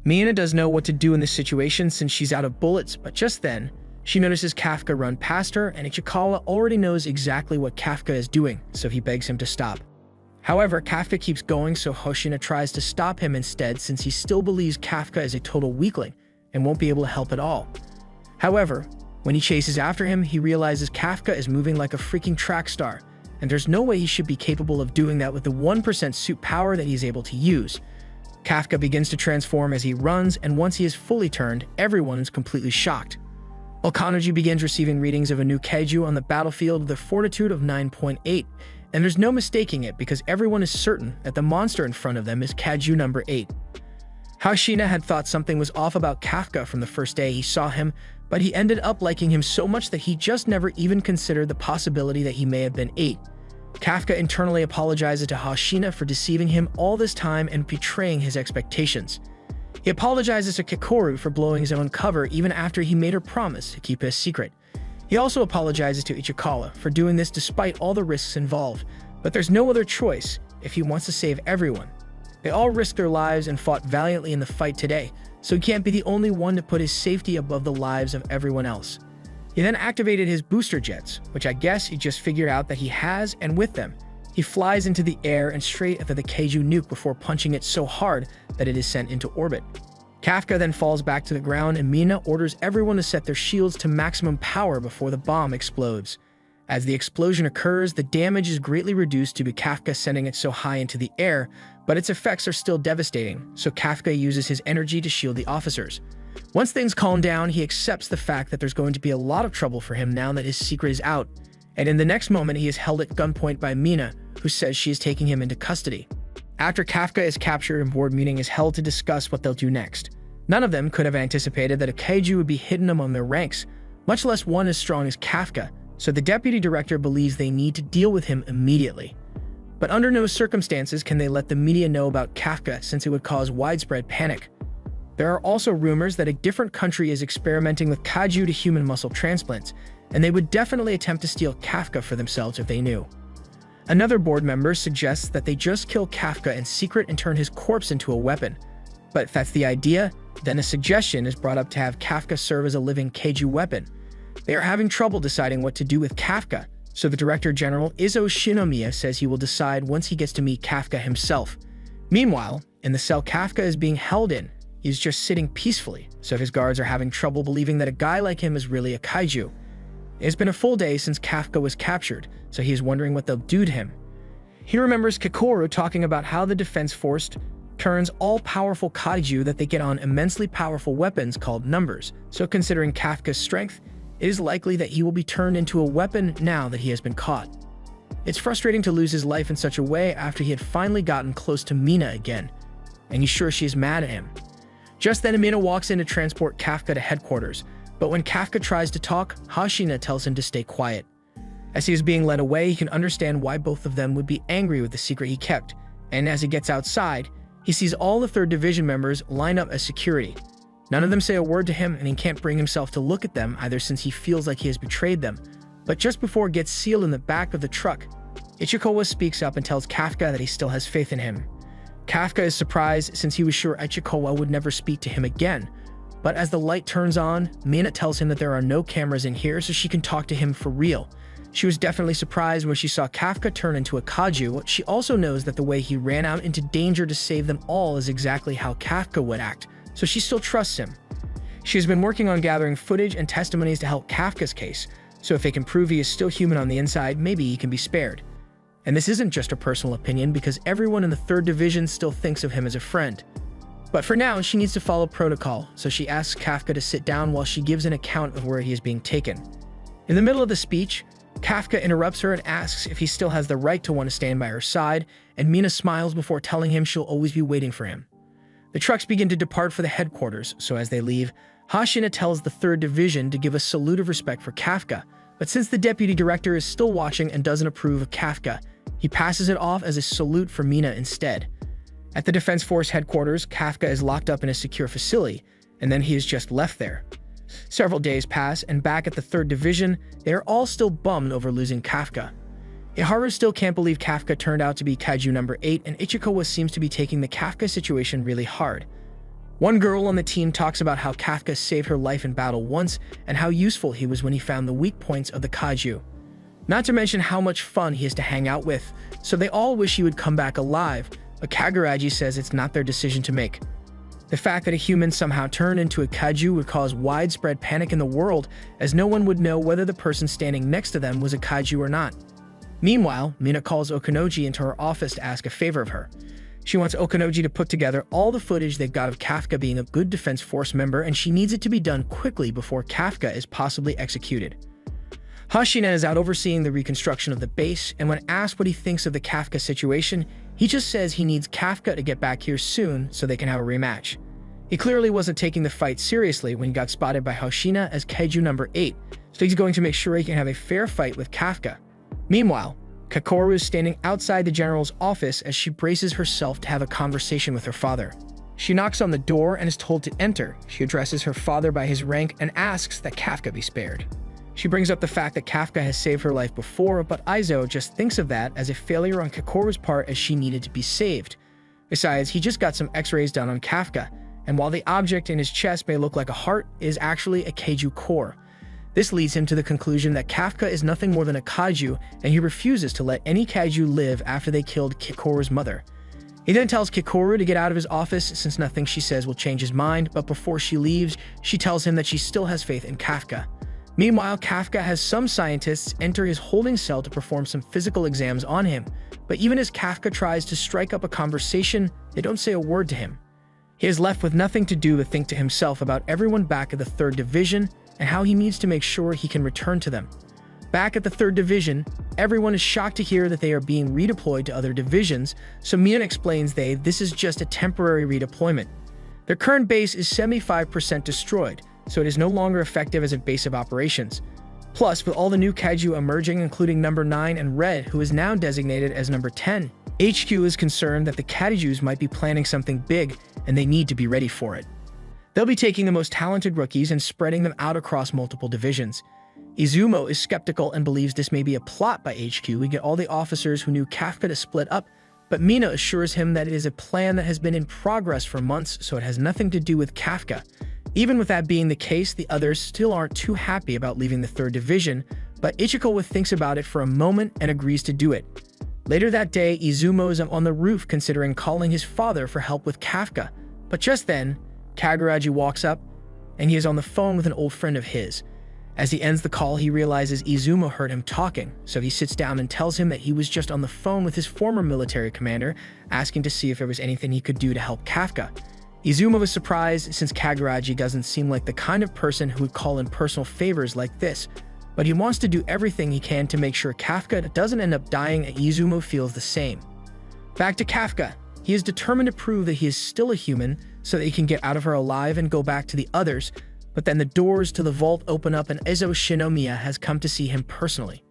Mina doesn't know what to do in this situation since she's out of bullets, but just then, she notices Kafka run past her, and Ichikawa already knows exactly what Kafka is doing, so he begs him to stop. However, Kafka keeps going, so Hoshina tries to stop him instead since he still believes Kafka is a total weakling and won't be able to help at all. However, when he chases after him, he realizes Kafka is moving like a freaking track star, and there's no way he should be capable of doing that with the 1% suit power that he's able to use. Kafka begins to transform as he runs, and once he is fully turned, everyone is completely shocked. Okanuji begins receiving readings of a new Kaiju on the battlefield with a fortitude of 9.8, and there's no mistaking it because everyone is certain that the monster in front of them is Kaiju number 8. Hoshina had thought something was off about Kafka from the first day he saw him, but he ended up liking him so much that he just never even considered the possibility that he may have been 8. Kafka internally apologizes to Hoshina for deceiving him all this time and betraying his expectations. He apologizes to Kikoru for blowing his own cover even after he made her promise to keep it a secret. He also apologizes to Ichikawa for doing this despite all the risks involved, but there's no other choice if he wants to save everyone. They all risked their lives and fought valiantly in the fight today, so he can't be the only one to put his safety above the lives of everyone else. He then activated his booster jets, which I guess he just figured out that he has, and with them, he flies into the air and straight at the Kaiju nuke before punching it so hard that it is sent into orbit. Kafka then falls back to the ground, and Mina orders everyone to set their shields to maximum power before the bomb explodes. As the explosion occurs, the damage is greatly reduced due to Kafka sending it so high into the air, but its effects are still devastating, so Kafka uses his energy to shield the officers. Once things calm down, he accepts the fact that there's going to be a lot of trouble for him now that his secret is out, and in the next moment he is held at gunpoint by Mina, who says she is taking him into custody. After Kafka is captured, a board meeting is held to discuss what they'll do next. None of them could have anticipated that a Kaiju would be hidden among their ranks, much less one as strong as Kafka, so the deputy director believes they need to deal with him immediately. But under no circumstances can they let the media know about Kafka since it would cause widespread panic. There are also rumors that a different country is experimenting with Kaiju to human muscle transplants, and they would definitely attempt to steal Kafka for themselves if they knew. Another board member suggests that they just kill Kafka in secret and turn his corpse into a weapon. But if that's the idea, then a suggestion is brought up to have Kafka serve as a living Kaiju weapon. They are having trouble deciding what to do with Kafka, so the Director General Izo Shinomiya says he will decide once he gets to meet Kafka himself. Meanwhile, in the cell Kafka is being held in, He's just sitting peacefully, so his guards are having trouble believing that a guy like him is really a kaiju. It's been a full day since Kafka was captured, so he is wondering what they'll do to him. He remembers Kikoru talking about how the Defense Force turns all-powerful kaiju that they get on immensely powerful weapons called numbers, so considering Kafka's strength, it is likely that he will be turned into a weapon now that he has been caught. It's frustrating to lose his life in such a way after he had finally gotten close to Mina again, and he's sure she is mad at him. Just then, Mina walks in to transport Kafka to headquarters, but when Kafka tries to talk, Hashina tells him to stay quiet. As he is being led away, he can understand why both of them would be angry with the secret he kept, and as he gets outside, he sees all the 3rd Division members line up as security. None of them say a word to him, and he can't bring himself to look at them either since he feels like he has betrayed them. But just before it gets sealed in the back of the truck, Ichikawa speaks up and tells Kafka that he still has faith in him. Kafka is surprised since he was sure Ichikawa would never speak to him again. But as the light turns on, Mina tells him that there are no cameras in here so she can talk to him for real. She was definitely surprised when she saw Kafka turn into a kaiju. She also knows that the way he ran out into danger to save them all is exactly how Kafka would act, so she still trusts him. She has been working on gathering footage and testimonies to help Kafka's case, so if they can prove he is still human on the inside, maybe he can be spared. And this isn't just a personal opinion because everyone in the 3rd Division still thinks of him as a friend. But for now, she needs to follow protocol, so she asks Kafka to sit down while she gives an account of where he is being taken. In the middle of the speech, Kafka interrupts her and asks if he still has the right to want to stand by her side, and Mina smiles before telling him she'll always be waiting for him. The trucks begin to depart for the headquarters, so as they leave, Hashina tells the 3rd Division to give a salute of respect for Kafka, but since the deputy director is still watching and doesn't approve of Kafka, he passes it off as a salute for Mina instead. At the Defense Force headquarters, Kafka is locked up in a secure facility, and then he is just left there. Several days pass, and back at the 3rd Division, they are all still bummed over losing Kafka. Iharu still can't believe Kafka turned out to be Kaiju No.Eight, and Ichikawa seems to be taking the Kafka situation really hard. One girl on the team talks about how Kafka saved her life in battle once, and how useful he was when he found the weak points of the Kaiju. Not to mention how much fun he is to hang out with, so they all wish he would come back alive, but Kaguraji says it's not their decision to make. The fact that a human somehow turned into a kaiju would cause widespread panic in the world, as no one would know whether the person standing next to them was a kaiju or not. Meanwhile, Mina calls Okanoji into her office to ask a favor of her. She wants Okanoji to put together all the footage they've got of Kafka being a good Defense Force member, and she needs it to be done quickly before Kafka is possibly executed. Hashina is out overseeing the reconstruction of the base, and when asked what he thinks of the Kafka situation, he just says he needs Kafka to get back here soon so they can have a rematch. He clearly wasn't taking the fight seriously when he got spotted by Hashina as Kaiju No.Eight, so he's going to make sure he can have a fair fight with Kafka. Meanwhile, Kakoru is standing outside the general's office as she braces herself to have a conversation with her father. She knocks on the door and is told to enter. She addresses her father by his rank and asks that Kafka be spared. She brings up the fact that Kafka has saved her life before, but Aizo just thinks of that as a failure on Kakoru's part as she needed to be saved. Besides, he just got some x-rays done on Kafka, and while the object in his chest may look like a heart, it is actually a Kaiju core. This leads him to the conclusion that Kafka is nothing more than a Kaiju, and he refuses to let any Kaiju live after they killed Kikoru's mother. He then tells Kikoru to get out of his office since nothing she says will change his mind, but before she leaves, she tells him that she still has faith in Kafka. Meanwhile, Kafka has some scientists enter his holding cell to perform some physical exams on him, but even as Kafka tries to strike up a conversation, they don't say a word to him. He is left with nothing to do but think to himself about everyone back at the 3rd Division and how he needs to make sure he can return to them. Back at the 3rd Division, everyone is shocked to hear that they are being redeployed to other divisions, so Mian explains this is just a temporary redeployment. Their current base is 75% destroyed, so it is no longer effective as a base of operations. Plus, with all the new Kaiju emerging, including No. 9 and Red, who is now designated as No. 10, HQ is concerned that the Kaijus might be planning something big, and they need to be ready for it. They'll be taking the most talented rookies and spreading them out across multiple divisions. Izumo is skeptical and believes this may be a plot by HQ to get all the officers who knew Kafka to split up, but Mina assures him that it is a plan that has been in progress for months, so it has nothing to do with Kafka. Even with that being the case, the others still aren't too happy about leaving the 3rd Division, but Ichikawa thinks about it for a moment and agrees to do it. Later that day, Izumo is on the roof considering calling his father for help with Kafka, but just then, Kaguraji walks up, and he is on the phone with an old friend of his. As he ends the call, he realizes Izumo heard him talking, so he sits down and tells him that he was just on the phone with his former military commander, asking to see if there was anything he could do to help Kafka. Izumo was surprised since Kaguraji doesn't seem like the kind of person who would call in personal favors like this, but he wants to do everything he can to make sure Kafka doesn't end up dying, and Izumo feels the same. Back to Kafka. He is determined to prove that he is still a human so that he can get out of her alive and go back to the others, but then the doors to the vault open up and Ezo Shinomiya has come to see him personally.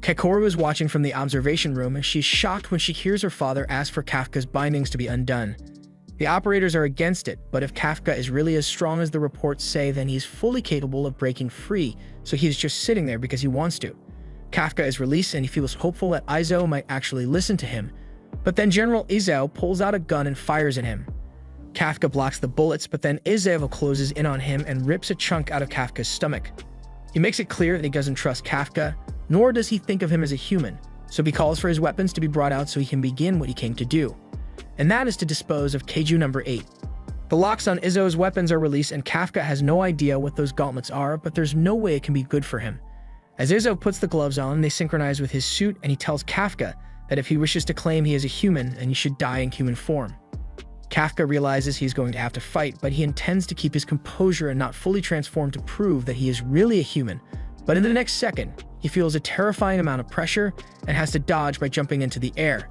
Kakoru is watching from the observation room and she's shocked when she hears her father ask for Kafka's bindings to be undone. The operators are against it, but if Kafka is really as strong as the reports say, then he's fully capable of breaking free, so he's just sitting there because he wants to. Kafka is released and he feels hopeful that Izo might actually listen to him, but then General Izo pulls out a gun and fires at him. Kafka blocks the bullets, but then Izo closes in on him and rips a chunk out of Kafka's stomach. He makes it clear that he doesn't trust Kafka, nor does he think of him as a human, so he calls for his weapons to be brought out so he can begin what he came to do. And that is to dispose of Kaiju No.Eight. The locks on Izo's weapons are released and Kafka has no idea what those gauntlets are, but there's no way it can be good for him. As Izo puts the gloves on, they synchronize with his suit and he tells Kafka that if he wishes to claim he is a human, then he should die in human form. Kafka realizes he's going to have to fight, but he intends to keep his composure and not fully transform to prove that he is really a human. But in the next second, he feels a terrifying amount of pressure and has to dodge by jumping into the air.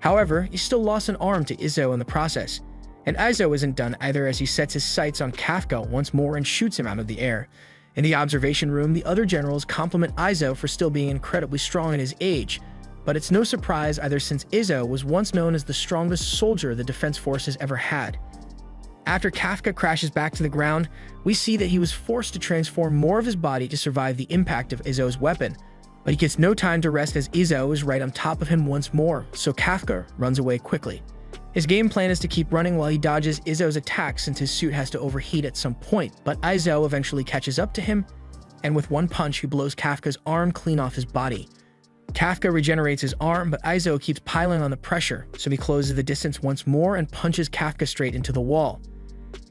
However, he still lost an arm to Izo in the process. And Izo isn't done either as he sets his sights on Kafka once more and shoots him out of the air. In the observation room, the other generals compliment Izo for still being incredibly strong at his age, but it's no surprise either since Izo was once known as the strongest soldier the Defense Force has ever had. After Kafka crashes back to the ground, we see that he was forced to transform more of his body to survive the impact of Izo's weapon, but he gets no time to rest as Izo is right on top of him once more, so Kafka runs away quickly. His game plan is to keep running while he dodges Izo's attack since his suit has to overheat at some point, but Izo eventually catches up to him, and with one punch he blows Kafka's arm clean off his body. Kafka regenerates his arm, but Izo keeps piling on the pressure, so he closes the distance once more and punches Kafka straight into the wall.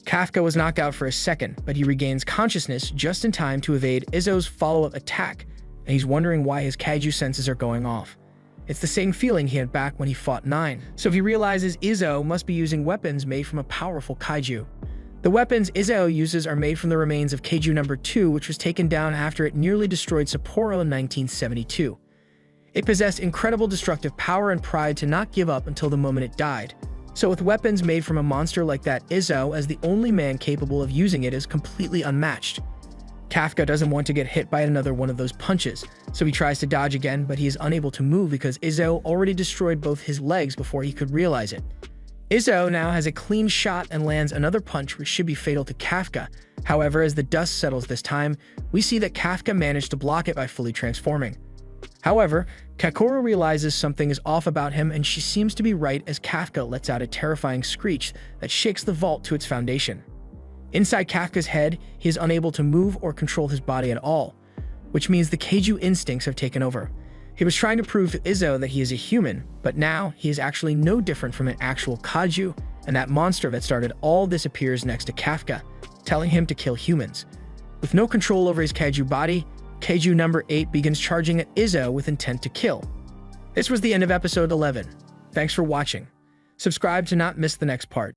Kafka was knocked out for a second, but he regains consciousness just in time to evade Izo's follow-up attack, and he's wondering why his Kaiju senses are going off. It's the same feeling he had back when he fought 9, so he realizes Izo must be using weapons made from a powerful Kaiju. The weapons Izo uses are made from the remains of Kaiju No.2, which was taken down after it nearly destroyed Sapporo in 1972. It possessed incredible destructive power and pride to not give up until the moment it died. So with weapons made from a monster like that, Izo, as the only man capable of using it, is completely unmatched. Kafka doesn't want to get hit by another one of those punches, so he tries to dodge again, but he is unable to move because Izo already destroyed both his legs before he could realize it. Izo now has a clean shot and lands another punch which should be fatal to Kafka. However, as the dust settles this time, we see that Kafka managed to block it by fully transforming. However, Kakoru realizes something is off about him and she seems to be right as Kafka lets out a terrifying screech that shakes the vault to its foundation. Inside Kafka's head, he is unable to move or control his body at all, which means the Kaiju instincts have taken over. He was trying to prove to Izo that he is a human, but now he is actually no different from an actual Kaiju, and that monster that started all this appears next to Kafka, telling him to kill humans. With no control over his Kaiju body, Kaiju No.8 begins charging at Izo with intent to kill. This was the end of episode 11. Thanks for watching. Subscribe to not miss the next part.